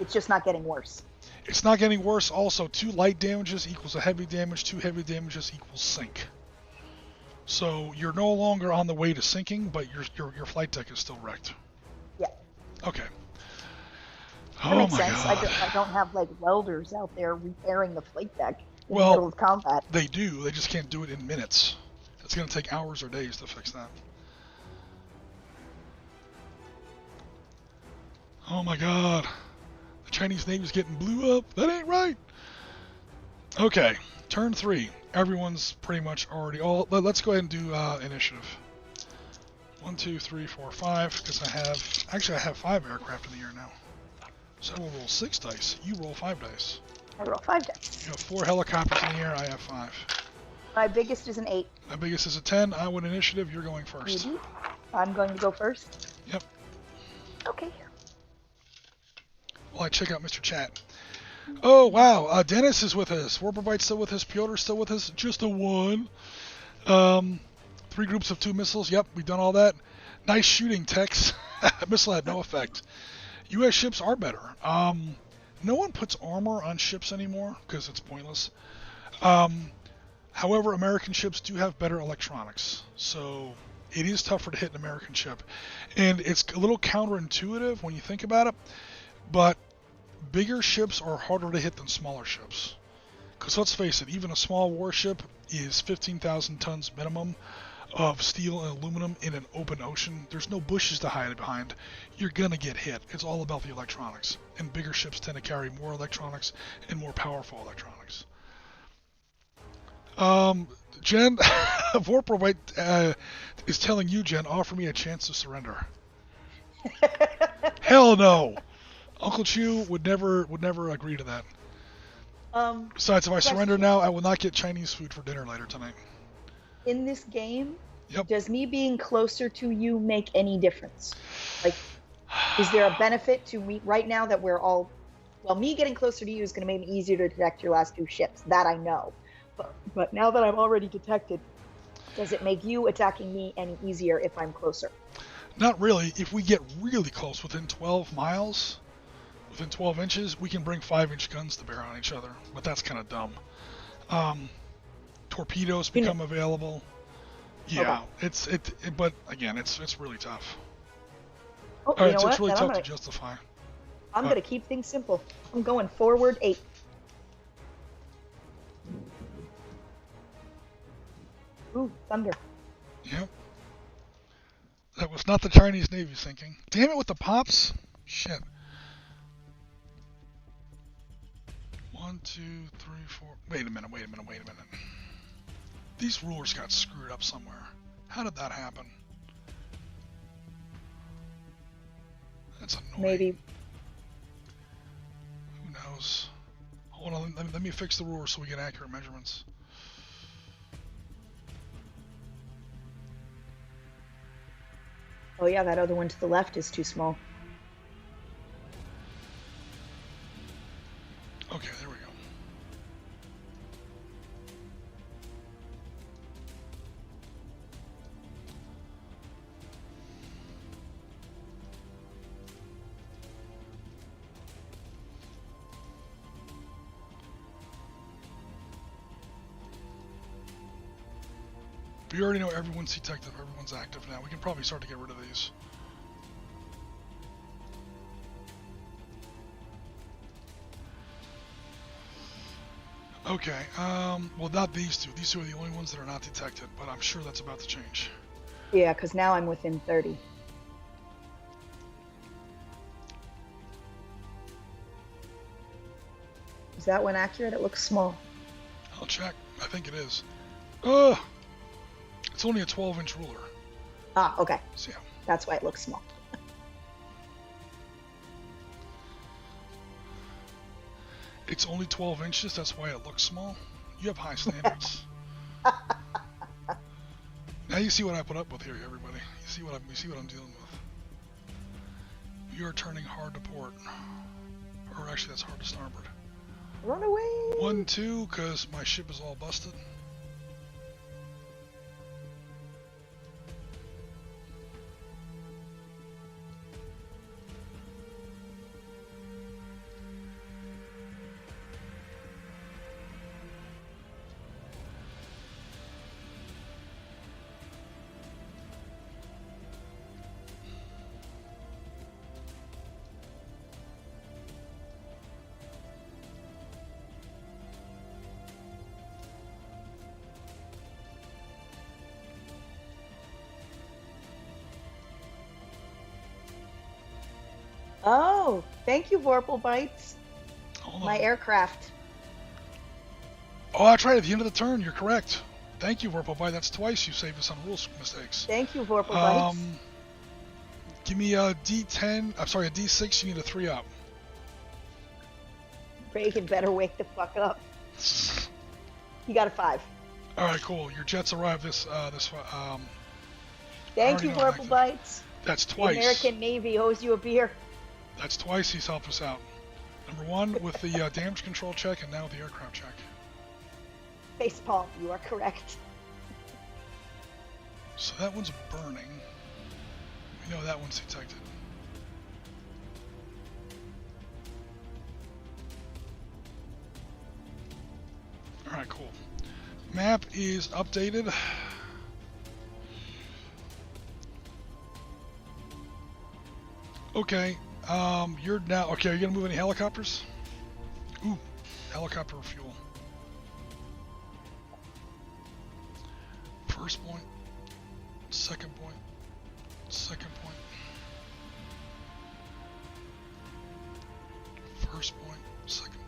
It's just not getting worse. It's not getting worse. Also, 2 light damages equals a heavy damage. 2 heavy damages equals sink. So you're no longer on the way to sinking, but your flight deck is still wrecked. Yeah. Okay. That makes sense. God. I don't have like welders out there repairing the flight deck in the middle of combat. They do. They just can't do it in minutes. It's going to take hours or days to fix that. Oh my god. The Chinese Navy's getting blew up. That ain't right. Okay. Turn 3. Everyone's pretty much already... let's go ahead and do initiative. 1, 2, 3, 4, 5. Because I have... Actually, I have 5 aircraft in the air now. So I will roll 6 dice. You roll 5 dice. I roll 5 dice. You have 4 helicopters in the air. I have 5. My biggest is an 8. My biggest is a 10. I win initiative. You're going first. You do? I'm going to go first? Yep. Okay. Well, I check out Mr. Chat. Oh, wow. Dennis is with us. Warperbite's still with us. Piotr's still with us. Just a 1. 3 groups of 2 missiles. Yep, we've done all that. Nice shooting, Tex. Missile had no effect. U.S. ships are better. No one puts armor on ships anymore because it's pointless. However, American ships do have better electronics. So it is tougher to hit an American ship. And it's a little counterintuitive when you think about it. But bigger ships are harder to hit than smaller ships. Because let's face it, even a small warship is 15,000 tons minimum of steel and aluminum in an open ocean. There's no bushes to hide behind. You're going to get hit. It's all about the electronics. And bigger ships tend to carry more electronics and more powerful electronics. Jen, Vorprovite is telling you, Jen, offer me a chance to surrender. Hell no! Uncle Chew would never agree to that. Besides, if I surrender now, I will not get Chinese food for dinner later tonight. In this game, yep. Does me being closer to you make any difference? Like, is there a benefit to me right now that we're all... Well, me getting closer to you is going to make it easier to detect your last 2 ships. That I know. But now that I'm already detected, Does it make you attacking me any easier if I'm closer? Not really. If we get really close, within 12 miles, within 12 inches, we can bring 5-inch guns to bear on each other. But that's kind of dumb. Torpedoes become available. Yeah, okay. But again, it's really tough. Oh, it's really tough to justify. I'm going to keep things simple. I'm going forward 8. Ooh, thunder. Yep. That was not the Chinese Navy's thinking. Damn it with the pops. Shit. 1, 2, 3, 4. Wait a minute. These rulers got screwed up somewhere. How did that happen? That's annoying. Maybe. Who knows? Hold on, let me fix the ruler so we get accurate measurements. Oh yeah, that other one to the left is too small. Okay, there we go. We already know everyone's detective, everyone's active now. We can probably start to get rid of these. Okay, well not these two. These two are the only ones that are not detected, but I'm sure that's about to change. Yeah, because now I'm within 30. Is that one accurate? It looks small. I'll check. I think it is. It's only a 12-inch ruler. Ah, okay. So, yeah. That's why it looks small. It's only 12 inches, that's why it looks small. You have high standards. Now you see what I put up with here, everybody. You see what I'm dealing with. You're turning hard to port. Or actually, that's hard to starboard. Run away! 1, 2, because my ship is all busted. Oh, thank you, Vorpal Bites. My aircraft. Oh, that's right. At the end of the turn, you're correct. Thank you, Vorpal Bite. That's twice you saved us on rules mistakes. Thank you, Vorpal Bites. Give me a D10. I'm sorry, a D6. You need a 3-up. Reagan better wake the fuck up. You got a 5. All right, cool. Your jets arrive Thank you, Vorpal Bites. That's twice. The American Navy owes you a beer. That's twice he's helped us out. Number 1 with the damage control check, and now with the aircraft check. Facepalm, you are correct. So that one's burning. We know that one's detected. Alright, cool. Map is updated. Okay, you're now, okay, are you gonna move any helicopters? Ooh, helicopter fuel. First point, second point, second point. First point, second point.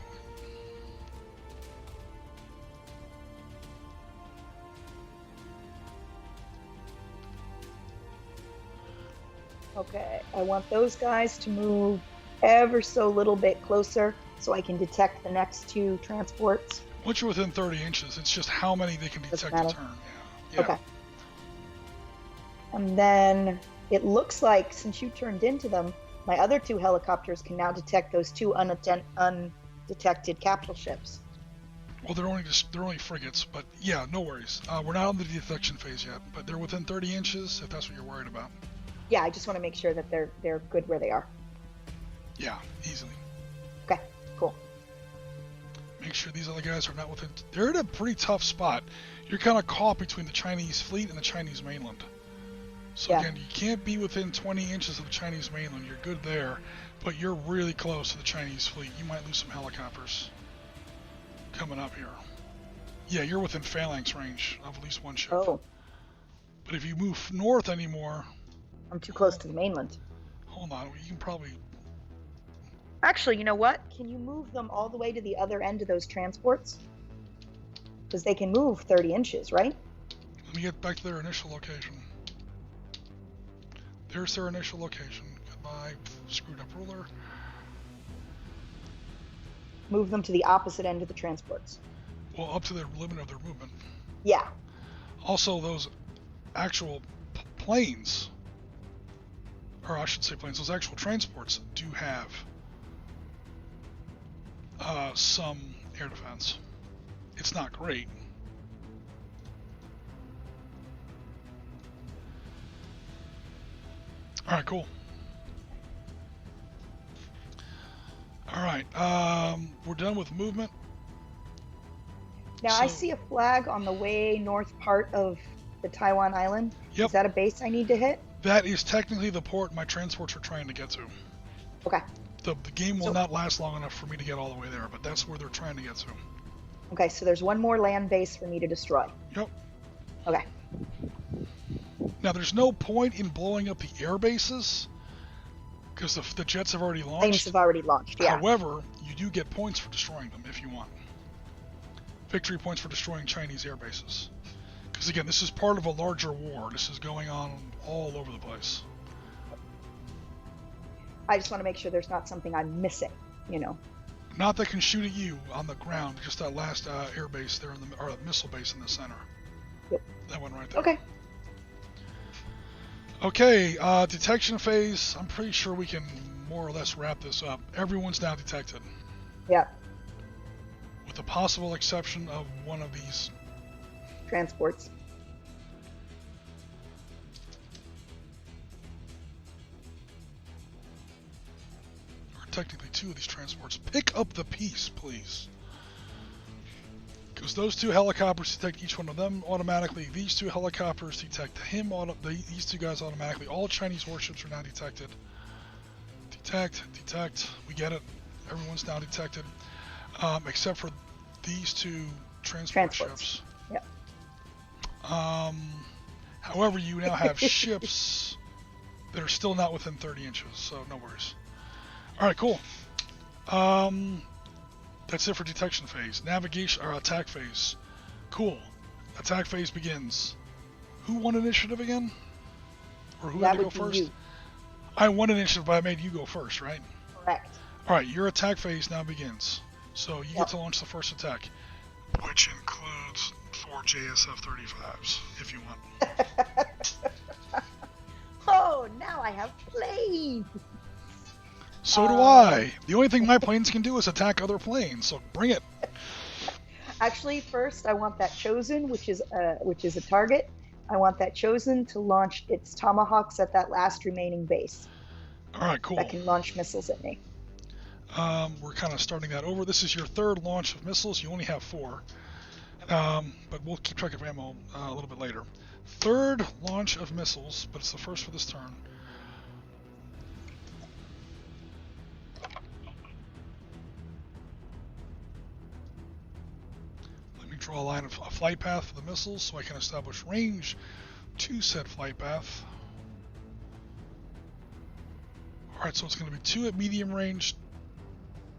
Okay, I want those guys to move ever so little bit closer so I can detect the next 2 transports. Once you're within 30 inches, it's just how many they can detect a turn. Yeah. Okay. And then it looks like since you turned into them, my other 2 helicopters can now detect those 2 undetected capital ships. Well, they're only frigates, but yeah, no worries. We're not on the detection phase yet, but they're within 30 inches if that's what you're worried about. Yeah, I just want to make sure that they're good where they are. Yeah, easily. Okay, cool. Make sure these other guys are not within. They're in a pretty tough spot. You're kind of caught between the Chinese fleet and the Chinese mainland. So Yeah. again, you can't be within 20 inches of the Chinese mainland. You're good there, but you're really close to the Chinese fleet. You might lose some helicopters coming up here. Yeah, you're within phalanx range of at least one ship. Oh, But if you move north anymore, I'm too close to the mainland. hold on, you can probably. Actually, you know what? Can you move them all the way to the other end of those transports? Because they can move 30 inches, right? Let me get back to their initial location. There's their initial location. Goodbye, screwed up ruler. Move them to the opposite end of the transports. Well, up to the limit of their movement. Yeah. Also, those actual planes, or I should say planes, those actual transports do have some air defense. It's not great. Alright, cool. Alright, we're done with movement. Now, I see a flag on the way north part of the Taiwan island. Yep. Is that a base I need to hit? That is technically the port my transports are trying to get to. Okay. The game will not last long enough for me to get all the way there, but that's where they're trying to get to. Okay, so there's one more land base for me to destroy. Yep. Okay. Now, there's no point in blowing up the air bases, because the jets have already launched. Planes have already launched, yeah. However, you do get points for destroying them if you want. Victory points for destroying Chinese air bases. Because again, this is part of a larger war. This is going on all over the place. I just want to make sure there's not something I'm missing, you know. Not that can shoot at you on the ground, just that last air base there, or missile base in the center. Yep. That one right there. Okay. Okay, detection phase. I'm pretty sure we can more or less wrap this up. Everyone's now detected. Yeah. With the possible exception of one of these. Transports. Or technically two of these transports. Pick up the piece, please. Because those two helicopters detect each one of them automatically. These two helicopters detect him. These two guys automatically. All Chinese warships are now detected. Detect. We get it. Everyone's now detected. Except for these two transport ships. Yep. However, you now have ships that are still not within 30 inches, so no worries. Alright, cool. That's it for detection phase. Navigation, or attack phase. Cool. Attack phase begins. Who won initiative again? Or who had to go first? You. I won initiative, but I made you go first, right? Correct. Alright, your attack phase now begins. So you get to launch the first attack, which includes 4 JSF-35s, if you want. Oh, now I have planes! So do I. The only thing my planes can do is attack other planes, so bring it. Actually, first I want that Chosen, which is a target. I want that Chosen to launch its Tomahawks at that last remaining base. Alright, cool. That can launch missiles at me. We're kind of starting that over. This is your third launch of missiles. You only have 4. But we'll keep track of ammo a little bit later. Third launch of missiles, but it's the first for this turn. Let me draw a line of a flight path for the missiles so I can establish range to said flight path. Alright, so it's going to be 2 at medium range,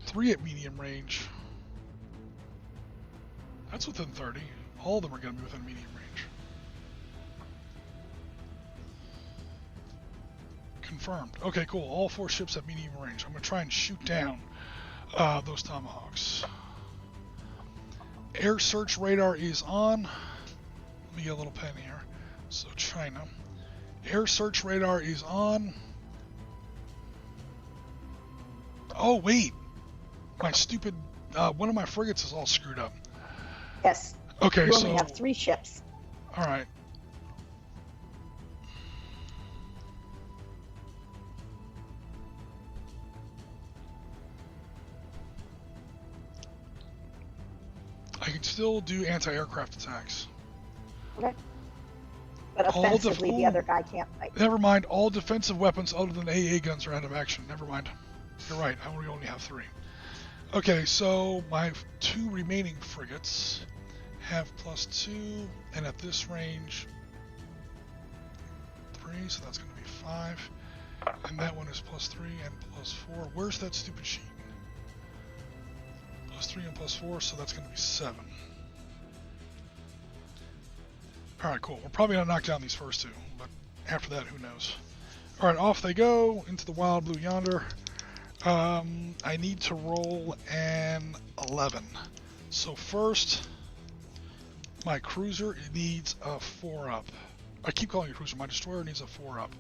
3 at medium range. That's within 30. All of them are going to be within medium range. Confirmed. Okay, cool. All 4 ships at medium range. I'm going to try and shoot down those Tomahawks. Air search radar is on. Let me get a little pen here. So China. Air search radar is on. Oh, wait. My stupid... one of my frigates is all screwed up. Yes. Okay, You so only have 3 ships. all right. I can still do anti-aircraft attacks. Okay. But offensively, the other guy can't fight. Never mind. All defensive weapons other than AA guns are out of action. Never mind. You're right. I only have 3. Okay, so my 2 remaining frigates have +2, and at this range, 3, so that's going to be 5. And that one is +3 and +4. Where's that stupid sheet? +3 and +4, so that's going to be 7. Alright, cool. We're probably going to knock down these first 2, but after that, who knows. Alright, off they go into the wild blue yonder. I need to roll an 11. So first, my cruiser needs a 4-up. I keep calling it cruiser. My destroyer needs a 4-up.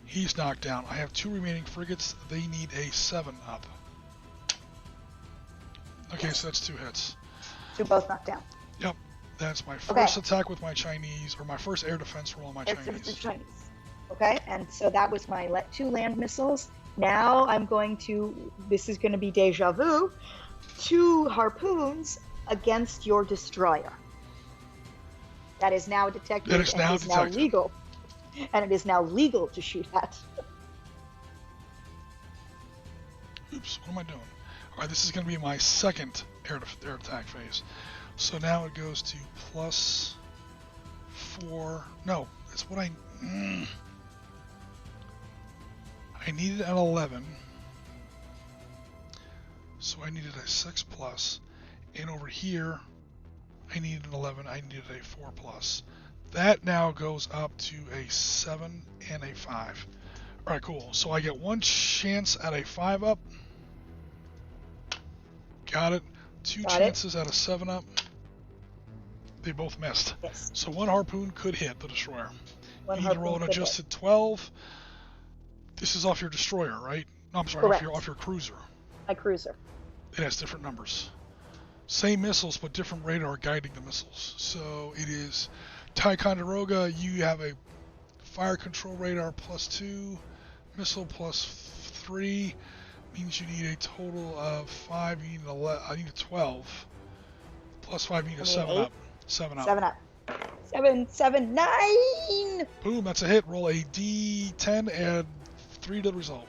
He's knocked down. I have 2 remaining frigates. They need a 7-up. Okay, so that's 2 hits. 2 both knocked down. Yep. That's my first attack with my Chinese, or my first air defense roll on my Chinese. Okay, and so that was my 2 land missiles. Now I'm going to, this is going to be deja vu, 2 harpoons against your destroyer. That is now detected. That is now detected. Now legal. And it is now legal to shoot at. Oops, what am I doing? Alright, this is going to be my second air attack phase. So now it goes to +4. No, it's what I needed an 11. So I needed a 6+. And over here, I needed an 11. I needed a 4+. That now goes up to a 7 and a 5. Alright, cool. So I get 1 chance at a 5-up. Got it. 2 chances at a 7-up. They both missed. Yes. So 1 harpoon could hit the destroyer. You need to roll an adjusted 12. This is off your destroyer, right? No, I'm sorry, off your cruiser. My cruiser. It has different numbers. Same missiles, but different radar guiding the missiles. So it is Ticonderoga. You have a fire control radar +2, missile +3. Means you need a total of 5. You need 11. I need a 12. +5. You need a 7-up. 7-up. 7-up. 7, 7, 9. Boom! That's a hit. Roll a D10 and 3 to the result.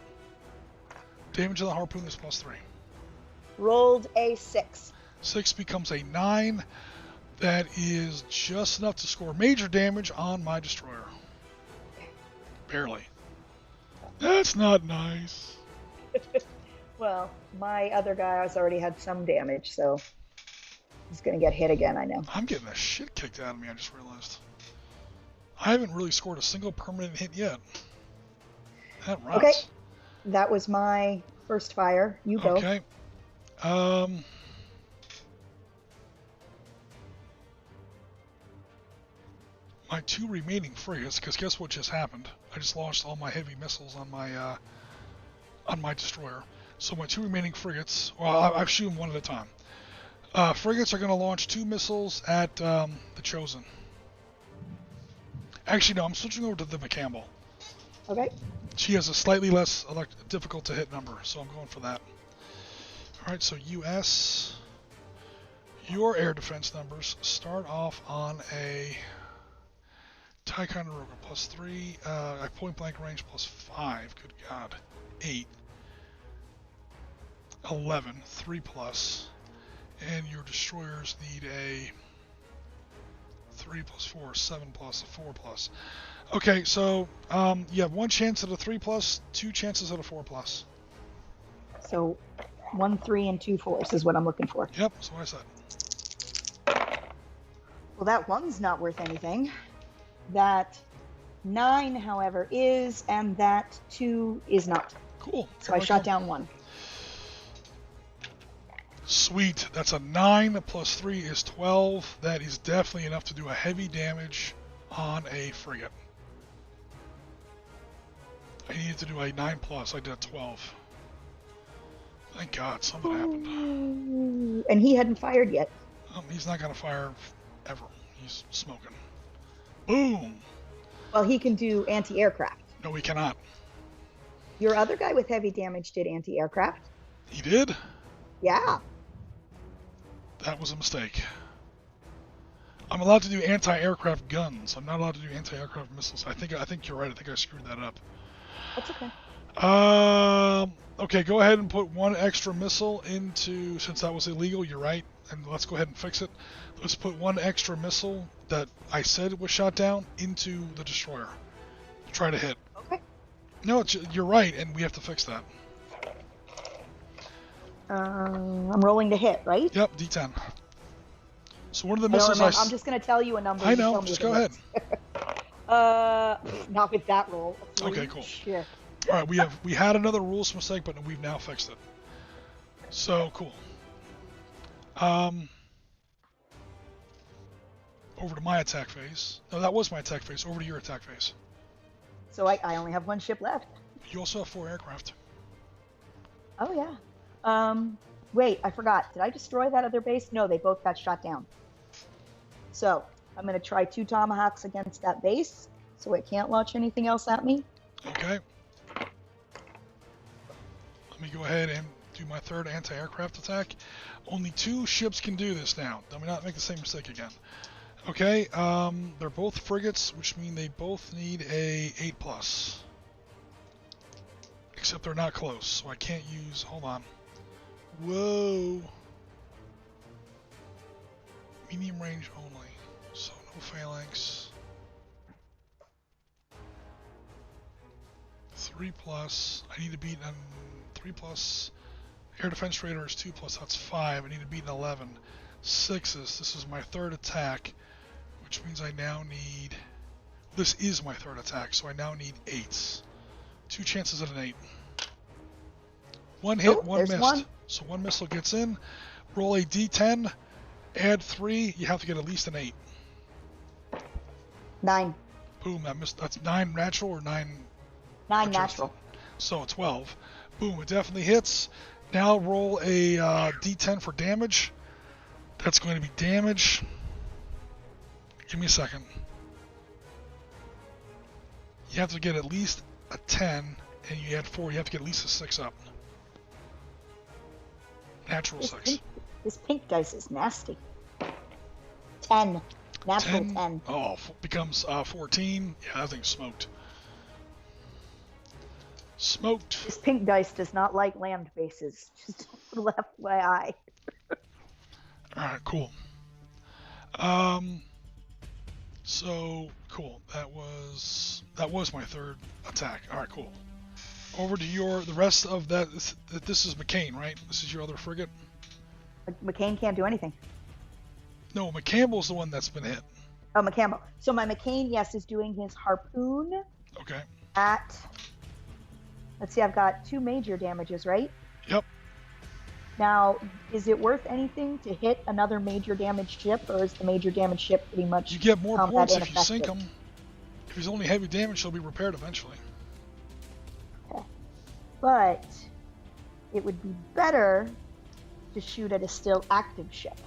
Damage of the harpoon is +3. Rolled a 6. 6 becomes a 9. That is just enough to score major damage on my destroyer. Barely. That's not nice. Well, my other guy has already had some damage, so he's going to get hit again, I know. I'm getting the shit kicked out of me, I just realized. I haven't really scored a single permanent hit yet. That rocks. Okay, that was my first fire. You go. Okay. My 2 remaining frigates, because guess what just happened? I just launched all my heavy missiles on my destroyer. So my 2 remaining frigates, well, I've shot them 1 at a time. Frigates are going to launch 2 missiles at the Chosen. Actually, no, I'm switching over to the McCampbell. Okay. She has a slightly less difficult to hit number, so I'm going for that. Alright, so US, your air defense numbers start off on a Ticonderoga +3, point blank range +5, good God, 8, 11, 3+, and your destroyers need a 3 + 4, 7+, a 4+. Okay, so you have 1 chance at a 3+, 2 chances at a 4+. So 1 3 and 2 4s is what I'm looking for. Yep, that's what I said. Well, that 1's not worth anything. That 9, however, is, and that 2 is not. Cool. So I shot down 1. Sweet. That's a 9 + 3 is 12. That is definitely enough to do a heavy damage on a frigate. I needed to do a 9+. I did a 12. Thank God something happened. And he hadn't fired yet. He's not gonna fire ever. He's smoking. Boom! Well, he can do anti-aircraft. No, he cannot. Your other guy with heavy damage did anti-aircraft. He did? Yeah. That was a mistake. I'm allowed to do anti-aircraft guns. I'm not allowed to do anti-aircraft missiles. I think you're right. I think I screwed that up. That's okay. Okay, go ahead and put one extra missile into, since that was illegal, you're right, and let's go ahead and fix it. Let's put one extra missile that I said was shot down into the destroyer. Try to hit. Okay. No, you're right, and we have to fix that. I'm rolling to hit, right? Yep, D10. So one of the missiles I'm just going to tell you a number. I know, just go ahead. Not with that roll. Okay, cool. Shit. All right, we had another rules mistake, but we've now fixed it. So cool. Over to my attack phase. No, that was my attack phase. Over to your attack phase. So I only have one ship left. You also have 4 aircraft. Oh yeah. Wait, I forgot. Did I destroy that other base? No, they both got shot down. So I'm going to try 2 Tomahawks against that base, so it can't launch anything else at me. Okay. Let me go ahead and do my 3rd anti-aircraft attack. Only 2 ships can do this now. Let me not make the same mistake again. Okay, they're both frigates, which mean they both need a 8+. Except they're not close, so I can't use... Hold on. Whoa. Medium range only, so no phalanx. 3+. I need to beat an 3+. Air defense radar is 2+. That's 5. I need to beat an 11. 6s. This is my 3rd attack, which means I now need... This is my 3rd attack, so I now need 8s. 2 chances at an 8. 1 hit, 1 missed. One. So 1 missile gets in. Roll a d10. Add 3. You have to get at least an 8. 9. Boom, that missed. That's 9 natural or 9... 9 adjusted. natural. So 12. Boom, it definitely hits. Now roll a d10 for damage. That's going to be damage. Give me a second. You have to get at least a 10, and you add 4. You have to get at least a 6 up. Natural 6. This pink dice is nasty. 10. Natural 10. Oh, becomes 14. Yeah, that thing's smoked. Smoked. This pink dice does not like land bases. Just left my eye. Alright, cool. So cool. That was my 3rd attack. Alright, cool. Over to the rest of that. This is McCain, right? This is your other frigate? McCain can't do anything. No, McCampbell's the one that's been hit. Oh, McCampbell. So my McCain, yes, is doing his harpoon Okay. at... Let's see, I've got 2 major damages, right? Yep. Now, is it worth anything to hit another major damage ship, or is the major damage ship pretty much You get more combat points if you ineffective? sink them. If he's only heavy damage, he'll be repaired eventually. Okay. But it would be better to shoot at a still active ship.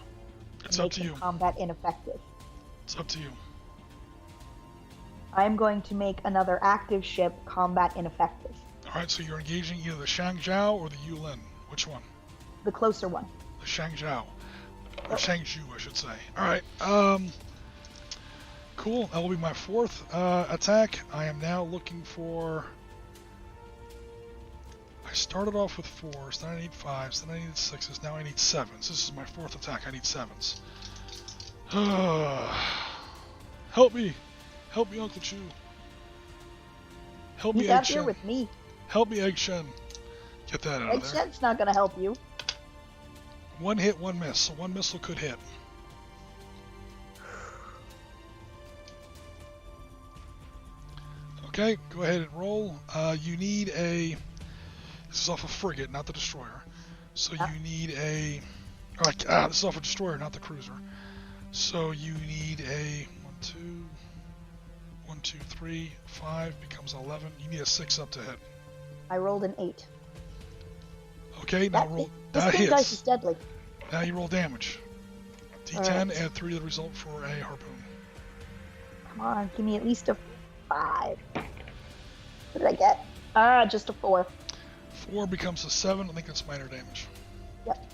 It's up to you. Combat ineffective. It's up to you. I'm going to make another active ship combat ineffective. Alright, so you're engaging either the Shangzhou or the Yulin. Which one? The closer one. The Shangzhou. Or Shangzhou, I should say. Alright, cool. That will be my 4th attack. I am now looking for... I started off with 4s, then I need 5s, then I needed 6s, now I need 7s. This is my 4th attack, I need 7s. Help me! Help me, Uncle Chu! Help me, He's Egg out here Shen! with me. Help me, Egg Shen! Get that out Egg of there. Shen's not going to help you. 1 hit, 1 miss, so 1 missile could hit. Okay, go ahead and roll. You need a... This is off a frigate, not the destroyer. So you need a... this is off a destroyer, not the cruiser. So you need a 1, 2, 1, 2, 3, 5 becomes 11. You need a 6 up to hit. I rolled an 8. Okay, now roll. That this pink dice is hits. deadly. Now you roll damage. D10, right. add 3 to the result for a harpoon. Come on, give me at least a 5. What did I get? Just a 4. 4 becomes a 7. I think it's minor damage. Yep.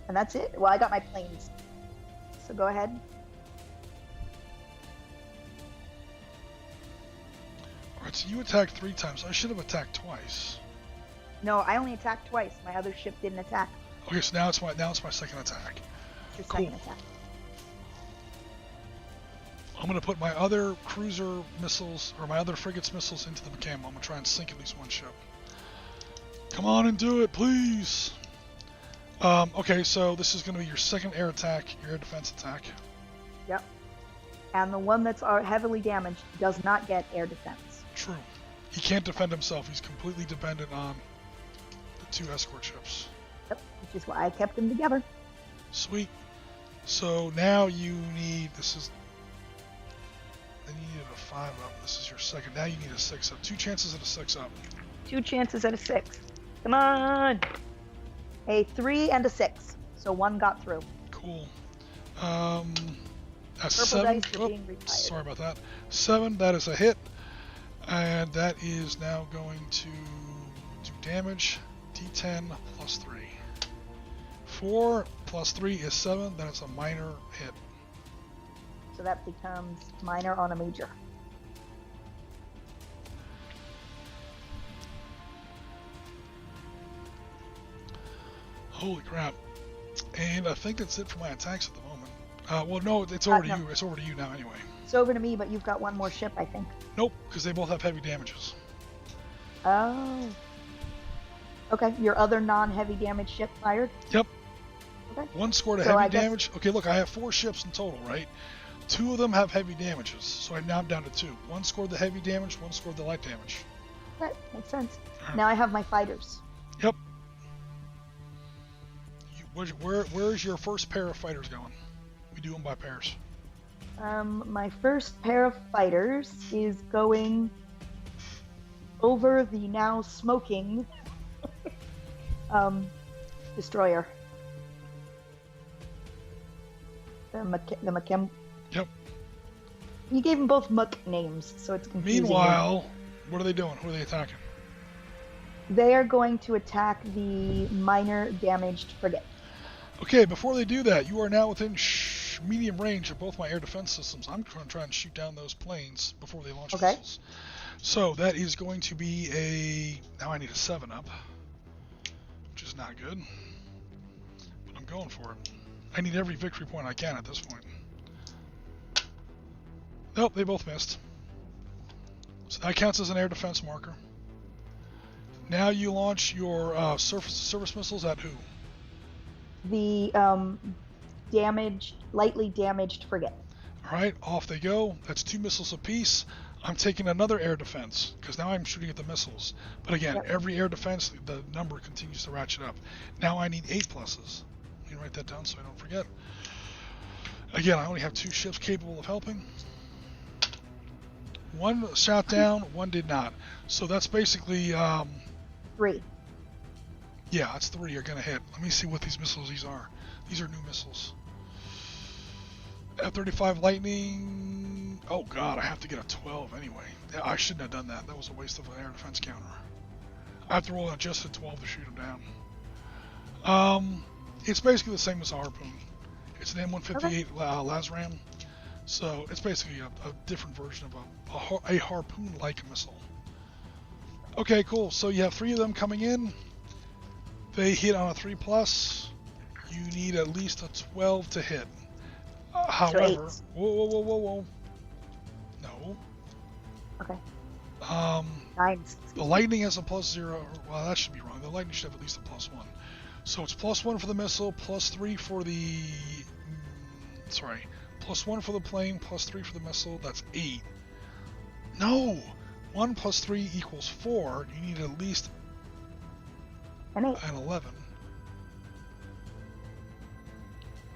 And that's it. Well, I got my planes. So go ahead. Alright, so you attacked 3 times. I should have attacked twice. No, I only attacked twice. My other ship didn't attack. Okay, so now it's my second attack. It's your Cool. second attack. I'm going to put my other cruiser missiles, or my other frigate's missiles into the camo. I'm going to try and sink at least one ship. Come on and do it, please! Okay, so this is going to be your second air attack, your air defense attack. Yep. And the one that's heavily damaged does not get air defense. True. He can't defend himself. He's completely dependent on the 2 escort ships. Yep, which is why I kept them together. Sweet. So now you need, then you needed a 5 up. This is your second. Now you need a 6 up. 2 chances at a 6 up. 2 chances at a 6. Come on! A 3 and a 6. So 1 got through. Cool. That's Purple 7. dice are Oh, being retired. sorry about that. 7, that is a hit. And that is now going to do damage. D10 plus 3. 4 plus 3 is 7. Then it's a minor hit. So that becomes minor on a major. Holy crap. And I think that's it for my attacks at the moment. Well, no, it's over to no. you. It's over to you now anyway. It's over to me, but you've got one more ship, I think. Nope, because they both have heavy damages. Oh. Okay, your other non-heavy damage ship fired? Yep. Okay. 1 scored a So heavy I guess- damage. Okay, look, I have 4 ships in total, right? 2 of them have heavy damages, so now I'm down to 2. 1 scored the heavy damage, 1 scored the light damage. Okay, makes sense. Alright. Now I have my fighters. Yep. Where's your first pair of fighters going? We do them by pairs. My first pair of fighters is going over the now smoking destroyer. The McKim. Yep. You gave them both Muck names, so it's confusing. Meanwhile, what are they doing? Who are they attacking? They are going to attack the minor damaged frigate. Okay, before they do that, you are now within medium range of both my air defense systems. I'm going to try and shoot down those planes before they launch missiles. So that is going to be a... Now I need a 7 up, which is not good. But I'm going for it. I need every victory point I can at this point. Nope, they both missed. So that counts as an air defense marker. Now you launch your surface missiles at who? The lightly damaged frigate. Alright, off they go. That's 2 missiles apiece. I'm taking another air defense, because now I'm shooting at the missiles. But again, every air defense, the number continues to ratchet up. Now I need 8 pluses. Let me write that down so I don't forget. Again, I only have 2 ships capable of helping. 1 shot down, 1 did not. So that's basically... 3. Yeah, that's 3 are going to hit. Let me see what these missiles are. These are new missiles. F-35 Lightning... Oh god, I have to get a 12 anyway. Yeah, I shouldn't have done that. That was a waste of an air defense counter. I have to roll just a 12 to shoot them down. It's basically the same as a harpoon. It's an M158 Lasram. So it's basically a different version of a harpoon-like missile. Okay, cool. So you have 3 of them coming in. They hit on a 3+. You need at least a 12 to hit. However, whoa. No. Okay. 9. The lightning has a +0. Well, that should be wrong. The lightning should have at least a +1. So it's +1 for the missile, +3 for the... Sorry. +1 for the plane, +3 for the missile. That's 8. No! 1 + 3 = 4. You need at least an 11.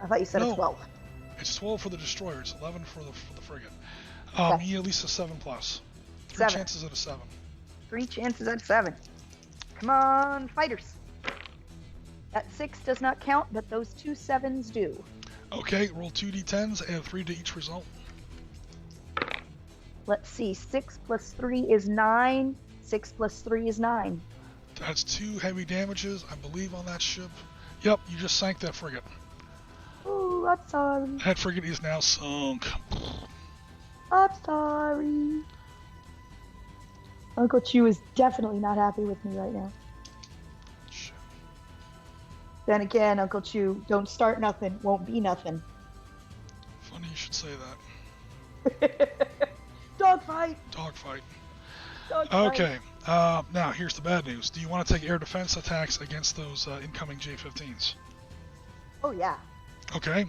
I thought you said a 12. It's 12 for the destroyer. It's 11 for the frigate. Okay. You need at least a 7+. 3 7. chances at a 7. 3 chances at 7. Come on, fighters. That 6 does not count, but those 2 7s do. Okay, roll 2d10s, add 3 to each result. Let's see, 6 plus 3 is 9. 6 plus 3 is 9. That's 2 heavy damages, I believe, on that ship. Yep, you just sank that frigate. Ooh, I'm sorry. That frigate is now sunk. I'm sorry. Uncle Chew is definitely not happy with me right now. Shit. Then again, Uncle Chew, don't start nothing, won't be nothing. Funny you should say that. Dogfight! Dogfight. Dogfight! Okay, now here's the bad news. Do you want to take air defense attacks against those incoming J-15s? Oh, yeah. Okay,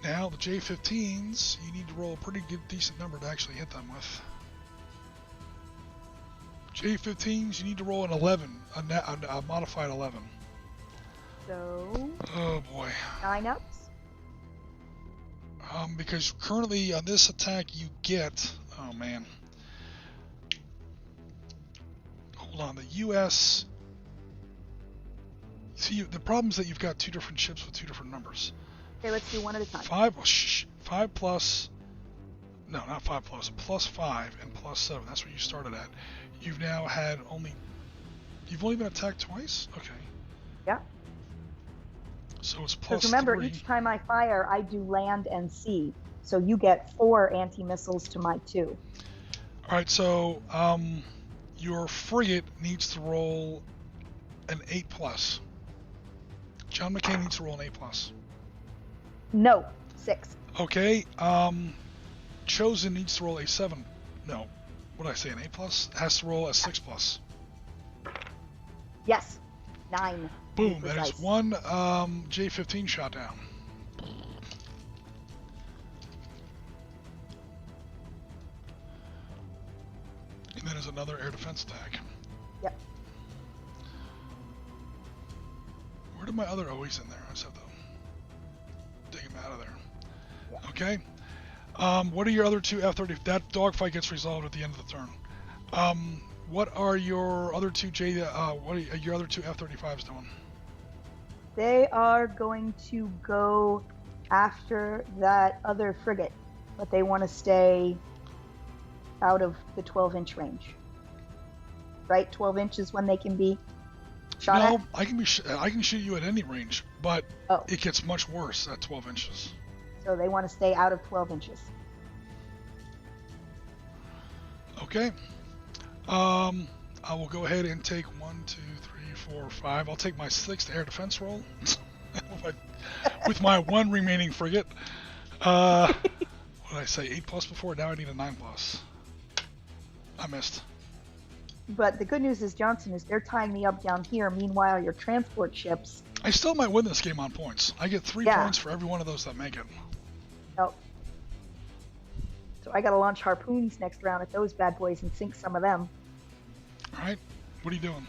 now the J-15s, you need to roll a pretty good, decent number to actually hit them with. J-15s, you need to roll an 11, a modified 11. So... Oh boy. 9 ups? Because currently on this attack you get... Oh man. Hold on, the US... See, the problem is that you've got 2 different ships with 2 different numbers. Okay, let's do one at a time. 5 plus... No, not 5 plus. Plus 5 and plus 7. That's what you started at. You've now had only... You've only been attacked twice? Okay. Yeah. So it's plus Because remember, 3. each time I fire, I do land and sea. So you get 4 anti-missiles to my 2. Alright, so your frigate needs to roll an 8 plus. John McCain needs to roll an 8 plus. No, 6. Okay, Chosen needs to roll a 7. No, what did I say, an 8 plus? Has to roll a 6 plus. Yes, 9. Boom, that is 1 J-15 shot down. And then there's another air defense attack. Yep. Where did my other OEs in there? I said though. Dig them out of there. Yeah. Okay. What are your other 2 F-30? That dogfight gets resolved at the end of the turn. What are your other 2 what are your other 2 F-35s doing? They are going to go after that other frigate, but they want to stay out of the 12-inch range. Right? 12 inches when they can be shot at? No, I can shoot you at any range, but Oh. it gets much worse at 12 inches. So they want to stay out of 12 inches. Okay. I will go ahead and take 1, 2, 3, 4, 5. I'll take my 6th air defense roll with my 1 remaining frigate. What did I say? 8 plus before? Now I need a 9 plus. I missed. But the good news is, Johnson, is they're tying me up down here. Meanwhile, your transport ships... I still might win this game on points. I get 3 points for every one of those that make it. Oh. So I gotta launch harpoons next round at those bad boys and sink some of them. Alright, what are you doing?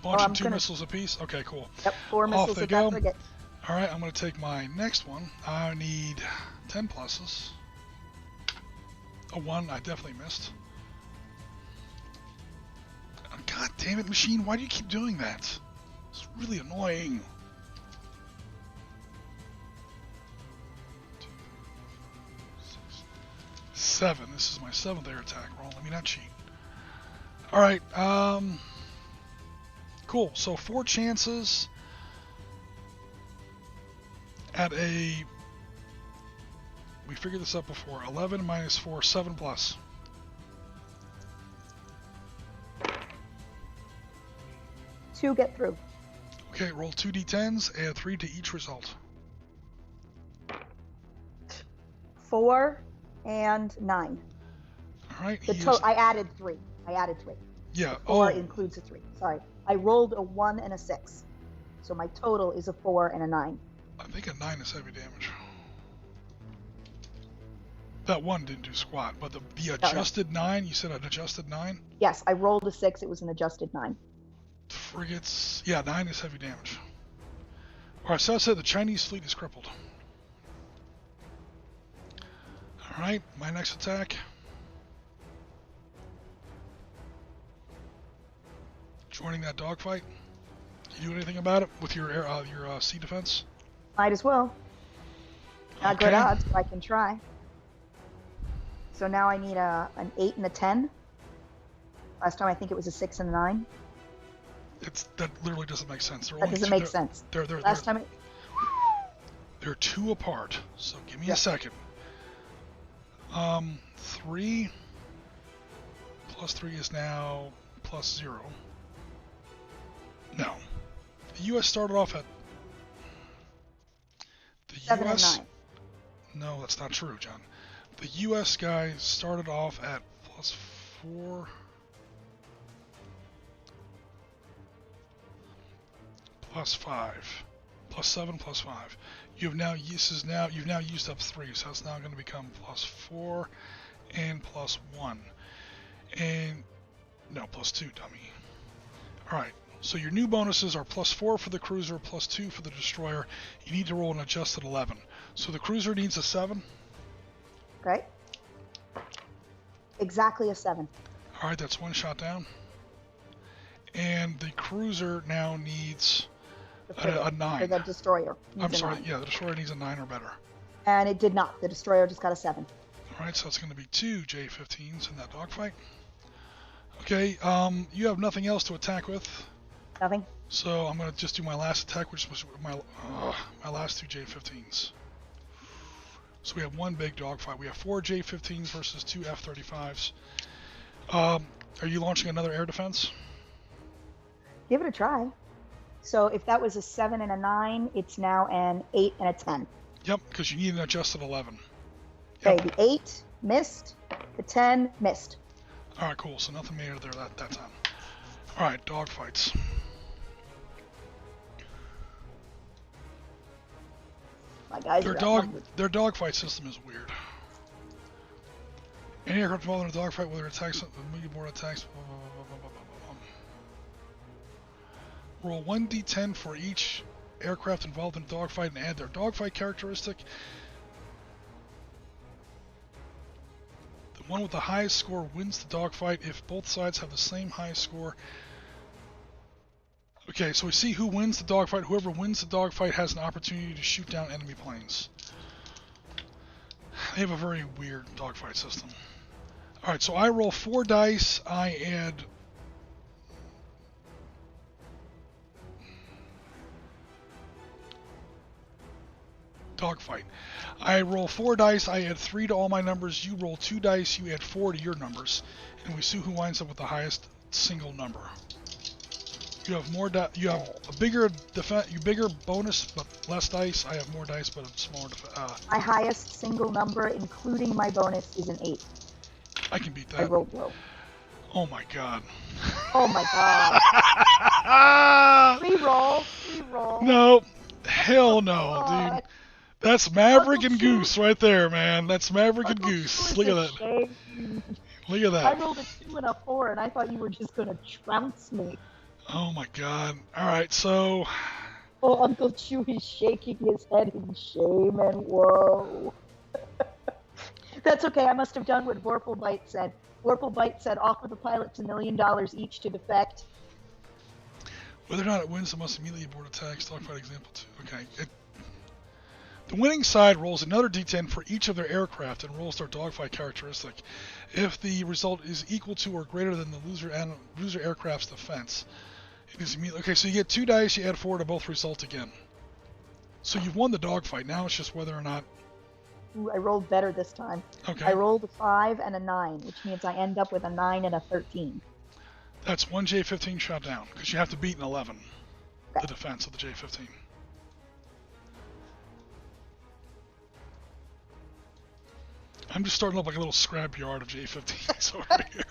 Launching I'm 2 gonna... missiles apiece? Okay, cool. Yep, 4 missiles they at go. that frigate. Alright, I'm going to take my next one. I need 10 pluses. A 1, I definitely missed. Oh, God damn it, machine, why do you keep doing that? It's really annoying. 2, 6, 7. This is my 7th air attack roll. Let me not cheat. Alright, cool. So 4 chances at a... We figured this out before. 11 minus 4, 7 plus. Two get through. Okay, roll 2 d10s, add 3 to each result. 4 and 9. Alright, I added 3. Yeah, 4 includes a 3. Sorry. I rolled a 1 and a 6. So my total is a 4 and a 9. I think a 9 is heavy damage. That 1 didn't do squat, but the adjusted 9, you said an adjusted 9? Yes, I rolled a 6. It was an adjusted 9. Frigates, yeah, 9 is heavy damage. Alright, so I said the Chinese fleet is crippled. Alright, my next attack. Joining that dogfight. You do anything about it with your sea defense? Might as well. Not Okay. good odds, but I can try. So now I need an 8 and a 10. Last time I think it was a 6 and a 9. That literally doesn't make sense. That doesn't make sense. Last time they're 2 apart. So give me a second. 3 plus 3 is now plus 0. No. The U.S. started off at... The 7 U.S. and 9. No, that's not true, John. The U.S. guy started off at plus 4... plus 5. Plus 7 plus 5. You've now used up 3, so that's now going to become plus 4 and plus 1. And no, plus 2, dummy. Alright, so your new bonuses are plus 4 for the cruiser, plus 2 for the destroyer. You need to roll an adjusted 11. So the cruiser needs a 7. Okay. Exactly a 7. Alright, that's 1 shot down. And the cruiser now needs a 9. For the destroyer. I'm sorry, yeah, the destroyer needs a 9 or better. And it did not. The destroyer just got a 7. Alright, so it's going to be 2 J-15s in that dogfight. Okay, you have nothing else to attack with. Nothing. So I'm going to just do my last attack, which was my last 2 J-15s. So we have 1 big dogfight. We have 4 J-15s versus 2 F-35s. Are you launching another air defense? Give it a try. So if that was a 7 and a 9, it's now an 8 and a 10. Yep, because you need an adjusted 11. Yep. Okay, the 8 missed, the 10 missed. Alright, cool. So nothing made it there that time. Alright, dogfights. My guys their dogfight system is weird. Any aircraft involved in a dogfight, whether it attacks medium board attacks, roll 1d10 for each aircraft involved in a dogfight and add their dogfight characteristic. The one with the highest score wins the dogfight if both sides have the same high score. Okay, so we see who wins the dogfight. Whoever wins the dogfight has an opportunity to shoot down enemy planes. They have a very weird dogfight system. Alright, so I roll 4 dice. I add... dogfight. I roll 4 dice. I add 3 to all my numbers. You roll 2 dice. You add 4 to your numbers. And we see who winds up with the highest single number. You have more. You have a bigger bigger bonus, but less dice. I have more dice, but a smaller. My highest single number, including my bonus, is an 8. I can beat that. I rolled low. Oh my god. Oh my god. Reroll. No, hell no, dude. That's Maverick and Goose right there, man. That's Maverick and Goose. Look at that. Look at that. I rolled a 2 and a 4, and I thought you were just gonna trounce me. Oh my god. Alright, so... Oh, Uncle Chewie's shaking his head in shame and woe. That's okay, I must have done what Vorpalbite said. Vorpalbite said, offer the pilots $1 million each to defect. Whether or not it wins, it must immediately abort attacks. Dogfight example 2. Okay. The winning side rolls another d10 for each of their aircraft and rolls their dogfight characteristic. If the result is equal to or greater than the loser aircraft's defense, it is immediately... Okay, so you get 2 dice, you add 4 to both result again. So you've won the dogfight. Now it's just whether or not... Ooh, I rolled better this time. Okay. I rolled a 5 and a 9, which means I end up with a 9 and a 13. That's 1 J-15 shot down, because you have to beat an 11, the defense of the J-15. I'm just starting up like a little scrap yard of J-15s over here.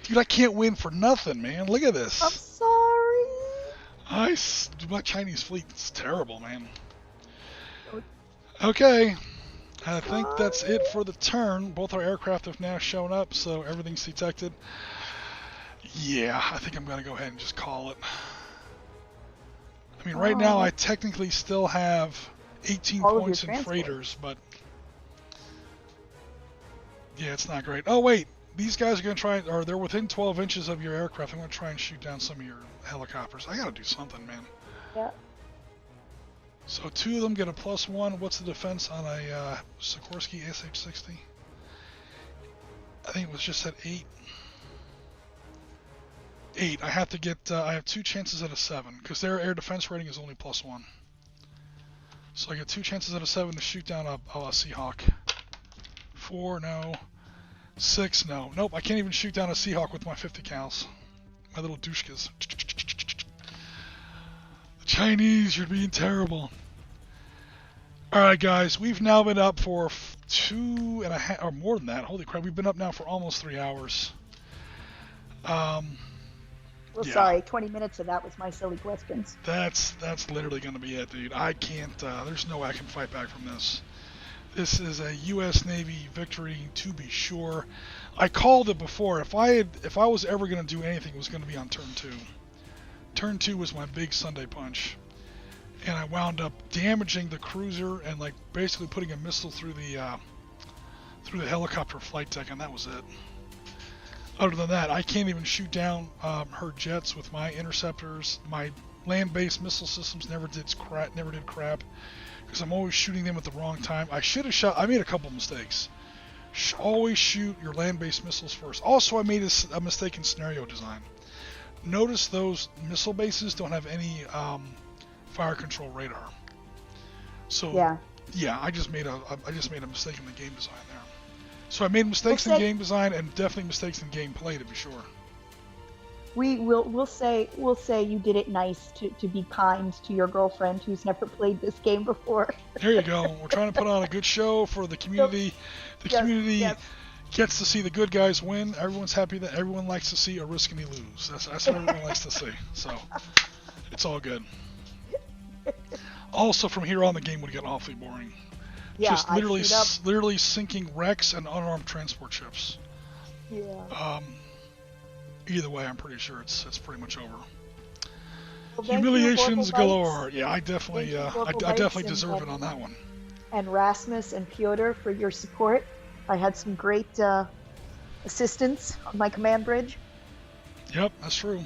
Dude, I can't win for nothing, man. Look at this. I'm sorry. My Chinese fleet is terrible, man. Okay. I think that's it for the turn. Both our aircraft have now shown up, so everything's detected. Yeah, I think I'm going to go ahead and just call it. I mean, right now I technically still have 18 points in freighters, but... Yeah, it's not great. Oh, wait. these guys are going to try, or they're within 12 inches of your aircraft. I'm going to try and shoot down some of your helicopters. I got to do something, man. Yeah. So 2 of them get a +1. What's the defense on a Sikorsky SH-60? I think it was just at 8. 8. I have to get. I have 2 chances at a 7 because their air defense rating is only +1. So I get 2 chances at a 7 to shoot down a Seahawk. 4, no. 6, no. Nope, I can't even shoot down a Seahawk with my 50 cals. My little douchkas. The Chinese, you're being terrible. Alright guys, we've now been up for 2.5, or more than that. Holy crap, we've been up now for almost 3 hours. Well, Yeah. sorry, 20 minutes of that was my silly questions. That's literally going to be it, dude. I can't, there's no way I can fight back from this. This is a U.S. Navy victory, to be sure. I called it before. If I was ever going to do anything, it was going to be on turn 2. Turn 2 was my big Sunday punch. And I wound up damaging the cruiser and like basically putting a missile through the helicopter flight deck, and that was it. Other than that, I can't even shoot down her jets with my interceptors. My land-based missile systems never did crap because I'm always shooting them at the wrong time. I should have shot. I made a couple mistakes. Always shoot your land-based missiles first. Also, I made a mistake in scenario design. Notice those missile bases don't have any fire control radar. So yeah, I just made a mistake in the game design there. So I made mistakes in game design and definitely mistakes in gameplay, to be sure. We'll say you did it nice to be kind to your girlfriend who's never played this game before. There you go. We're trying to put on a good show for the community. The community gets to see the good guys win. Everyone's happy that everyone likes to see Oriskany lose. That's what everyone likes to see. So it's all good. Also, from here on, the game would get awfully boring. Yeah, just literally sinking wrecks and unarmed transport ships. Yeah. Either way, I'm pretty sure it's pretty much over. Well, Humiliations galore. Yeah, I definitely deserve it on that one. And Rasmus and Pyotr for your support. I had some great assistance on my command bridge. Yep, that's true.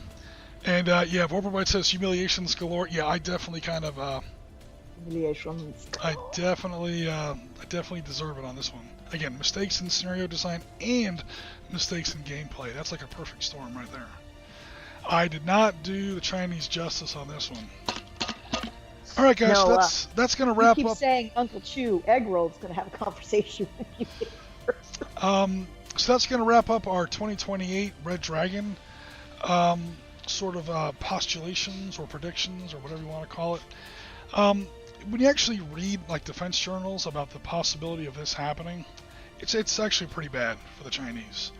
And yeah, Vorpalbite says humiliations galore. Yeah, I definitely kind of humiliations. I definitely deserve it on this one. Again, mistakes in scenario design and mistakes in gameplay. That's like a perfect storm right there. I did not do the Chinese justice on this one. All right, guys, No, that's gonna wrap keep up. saying Uncle Chew Eggroll's gonna have a conversation with you first. So that's gonna wrap up our 2028 Red Dragon sort of postulations or predictions or whatever you want to call it. When you actually read like defense journals about the possibility of this happening, it's actually pretty bad for the Chinese.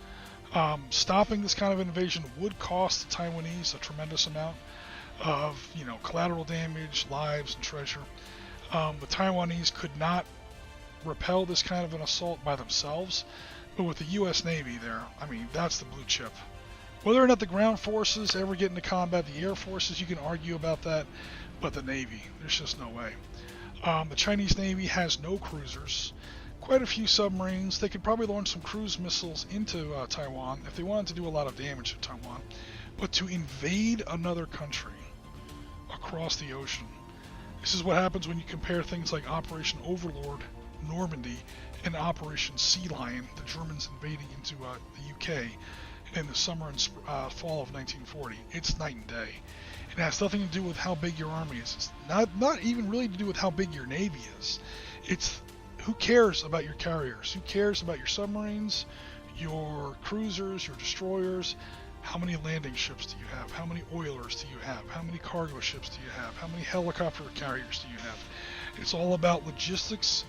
Stopping this kind of invasion would cost the Taiwanese a tremendous amount of collateral damage, lives, and treasure. The Taiwanese could not repel this kind of an assault by themselves, but with the U.S. Navy there, I mean, that's the blue chip. Whether or not the ground forces ever get into combat, the air forces, you can argue about that, but the Navy, there's just no way. The Chinese Navy has no cruisers, quite a few submarines. They could probably launch some cruise missiles into Taiwan if they wanted to do a lot of damage to Taiwan. But to invade another country across the ocean, this is what happens when you compare things like Operation Overlord, Normandy, and Operation Sea Lion, the Germans invading into the UK in the summer and fall of 1940. It's night and day. It has nothing to do with how big your army is. It's not even really to do with how big your navy is. It's who cares about your carriers? Who cares about your submarines, your cruisers, your destroyers? How many landing ships do you have? How many oilers do you have? How many cargo ships do you have? How many helicopter carriers do you have? It's all about logistics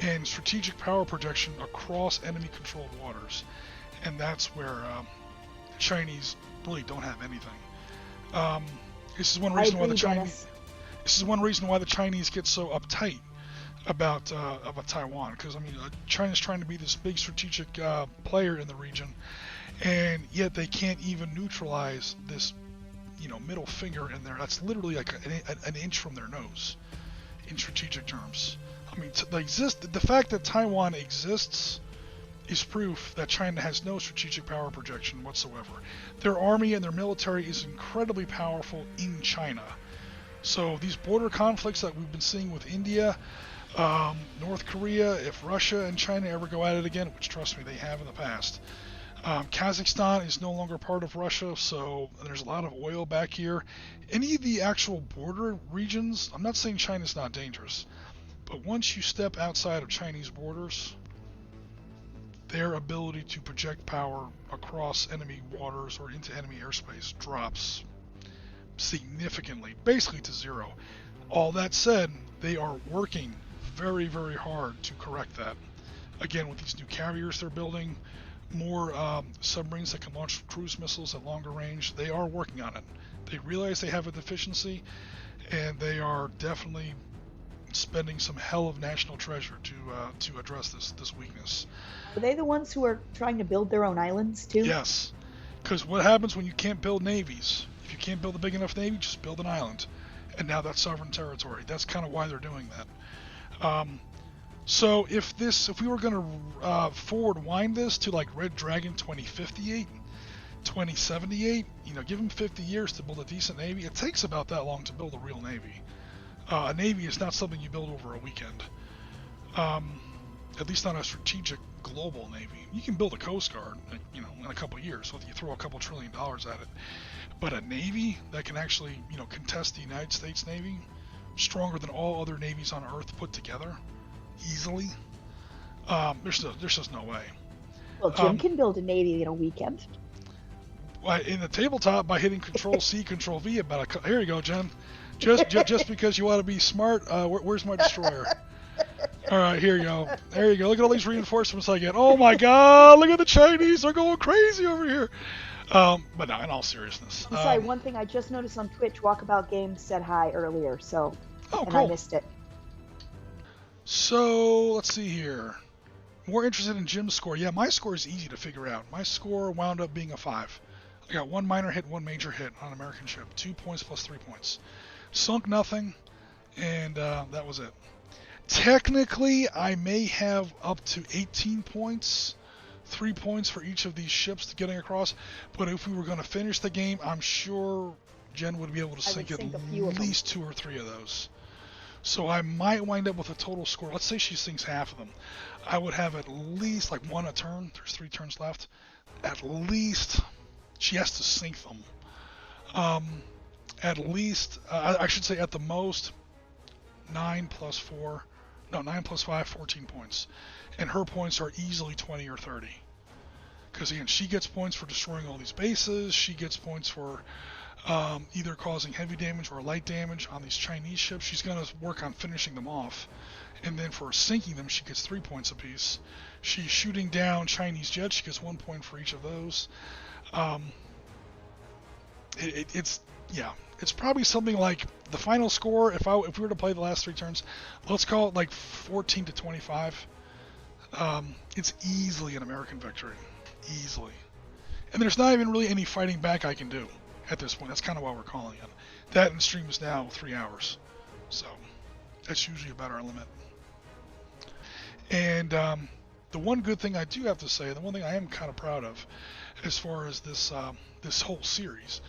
and strategic power projection across enemy-controlled waters. And that's where the Chinese really don't have anything. This is one reason why the Chinese. This is one reason why the Chinese get so uptight about Taiwan, because I mean, China's trying to be this big strategic player in the region, and yet they can't even neutralize this, middle finger in there. That's literally like an inch from their nose, in strategic terms. I mean, the fact that Taiwan exists is proof that China has no strategic power projection whatsoever. Their army and their military is incredibly powerful in China. So these border conflicts that we've been seeing with India, North Korea, if Russia and China ever go at it again, which trust me, they have in the past. Kazakhstan is no longer part of Russia, so there's a lot of oil back here. Any of the actual border regions, I'm not saying China's not dangerous, but once you step outside of Chinese borders, their ability to project power across enemy waters or into enemy airspace drops significantly, basically to zero. All that said, they are working very, very hard to correct that. Again, with these new carriers they're building, more submarines that can launch cruise missiles at longer range, they are working on it. They realize they have a deficiency, and they are definitely spending some hell of national treasure to address this weakness. Are they the ones who are trying to build their own islands too? Yes, because what happens when you can't build navies? If you can't build a big enough navy, just build an island, and now that's sovereign territory. That's kind of why they're doing that. So if we were going to forward wind this to like Red Dragon 2058, 2078, give them 50 years to build a decent navy. It takes about that long to build a real navy. A navy is not something you build over a weekend. At least not a strategic global navy. You can build a Coast Guard, in a couple of years, so you throw a couple $1 trillion at it. But a navy that can actually, contest the United States Navy, stronger than all other navies on Earth put together, easily. There's just no way. Well, Jim can build a navy in a weekend. In the tabletop, by hitting Control C, Control V, here you go, Jen. Just because you want to be smart, where's my destroyer? All right, here you go. There you go. Look at all these reinforcements I get. Oh my God! Look at the Chinese. They're going crazy over here. But no, in all seriousness. I'm sorry. One thing I just noticed on Twitch, Walkabout Games said hi earlier, so cool. I missed it. So let's see here. More interested in Jim's score. Yeah, my score is easy to figure out. My score wound up being a 5. I got 1 minor hit, 1 major hit on an American ship. 2 points plus 3 points. Sunk nothing, and that was it. Technically, I may have up to 18 points, 3 points for each of these ships getting across. But if we were going to finish the game, I'm sure Jen would be able to sink at least 2 or 3 of those. So I might wind up with a total score. Let's say she sinks half of them. I would have at least like 1 a turn. There's 3 turns left. At least she has to sink them. At least, I should say at the most, 9 plus 5, 14 points. And her points are easily 20 or 30. Because again, she gets points for destroying all these bases. She gets points for either causing heavy damage or light damage on these Chinese ships. She's going to work on finishing them off. And then for sinking them, she gets 3 points apiece. She's shooting down Chinese jets. She gets 1 point for each of those. It's probably something like the final score. If we were to play the last 3 turns, let's call it like 14 to 25. It's easily an American victory, easily. And there's not even really any fighting back I can do at this point. That's kind of why we're calling it. That and stream is now 3 hours, so that's usually about our limit. And the one good thing I do have to say, the one thing I am kind of proud of, as far as this whole series,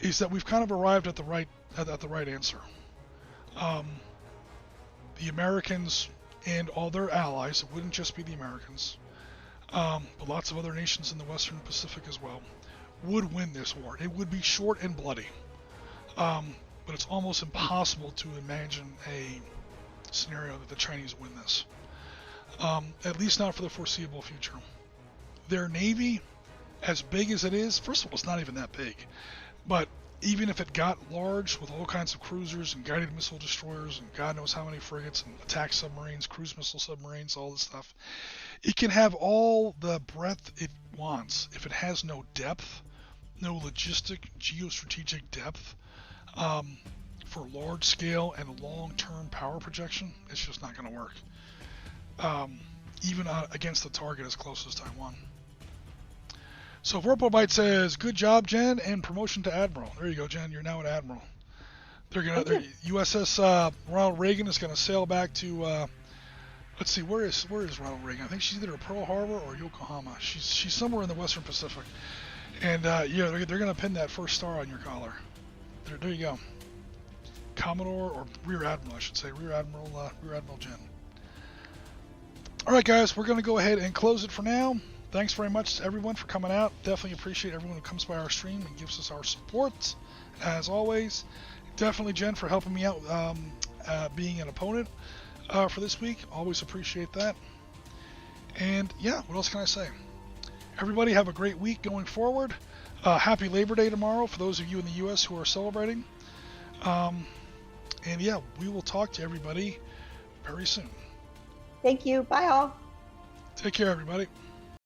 is that we've kind of arrived at the right answer. The Americans and all their allies, it wouldn't just be the Americans, but lots of other nations in the Western Pacific as well, would win this war. It would be short and bloody, but it's almost impossible to imagine a scenario that the Chinese win this. At least not for the foreseeable future. Their navy, as big as it is, first of all, it's not even that big. But even if it got large with all kinds of cruisers and guided missile destroyers and God knows how many frigates and attack submarines, cruise missile submarines, all this stuff, it can have all the breadth it wants. If it has no depth, no logistic, geostrategic depth, for large scale and long-term power projection, it's just not going to work. Even against the target as close as Taiwan. So VorpoBite says, "Good job, Jen, and promotion to Admiral." There you go, Jen. You're now an Admiral. USS Ronald Reagan is going to sail back to Let's see, where is Ronald Reagan? I think she's either at Pearl Harbor or Yokohama. She's somewhere in the Western Pacific. And yeah, they're gonna pin that first star on your collar. There you go. Commodore or Rear Admiral, I should say. Rear Admiral Jen. All right, guys, we're gonna go ahead and close it for now. Thanks very much to everyone for coming out. Definitely appreciate everyone who comes by our stream and gives us our support, as always. Definitely Jen for helping me out being an opponent for this week. Always appreciate that. And yeah, what else can I say? Everybody have a great week going forward. Happy Labor Day tomorrow for those of you in the U.S. who are celebrating. And yeah, we will talk to everybody very soon. Thank you. Bye all. Take care, everybody.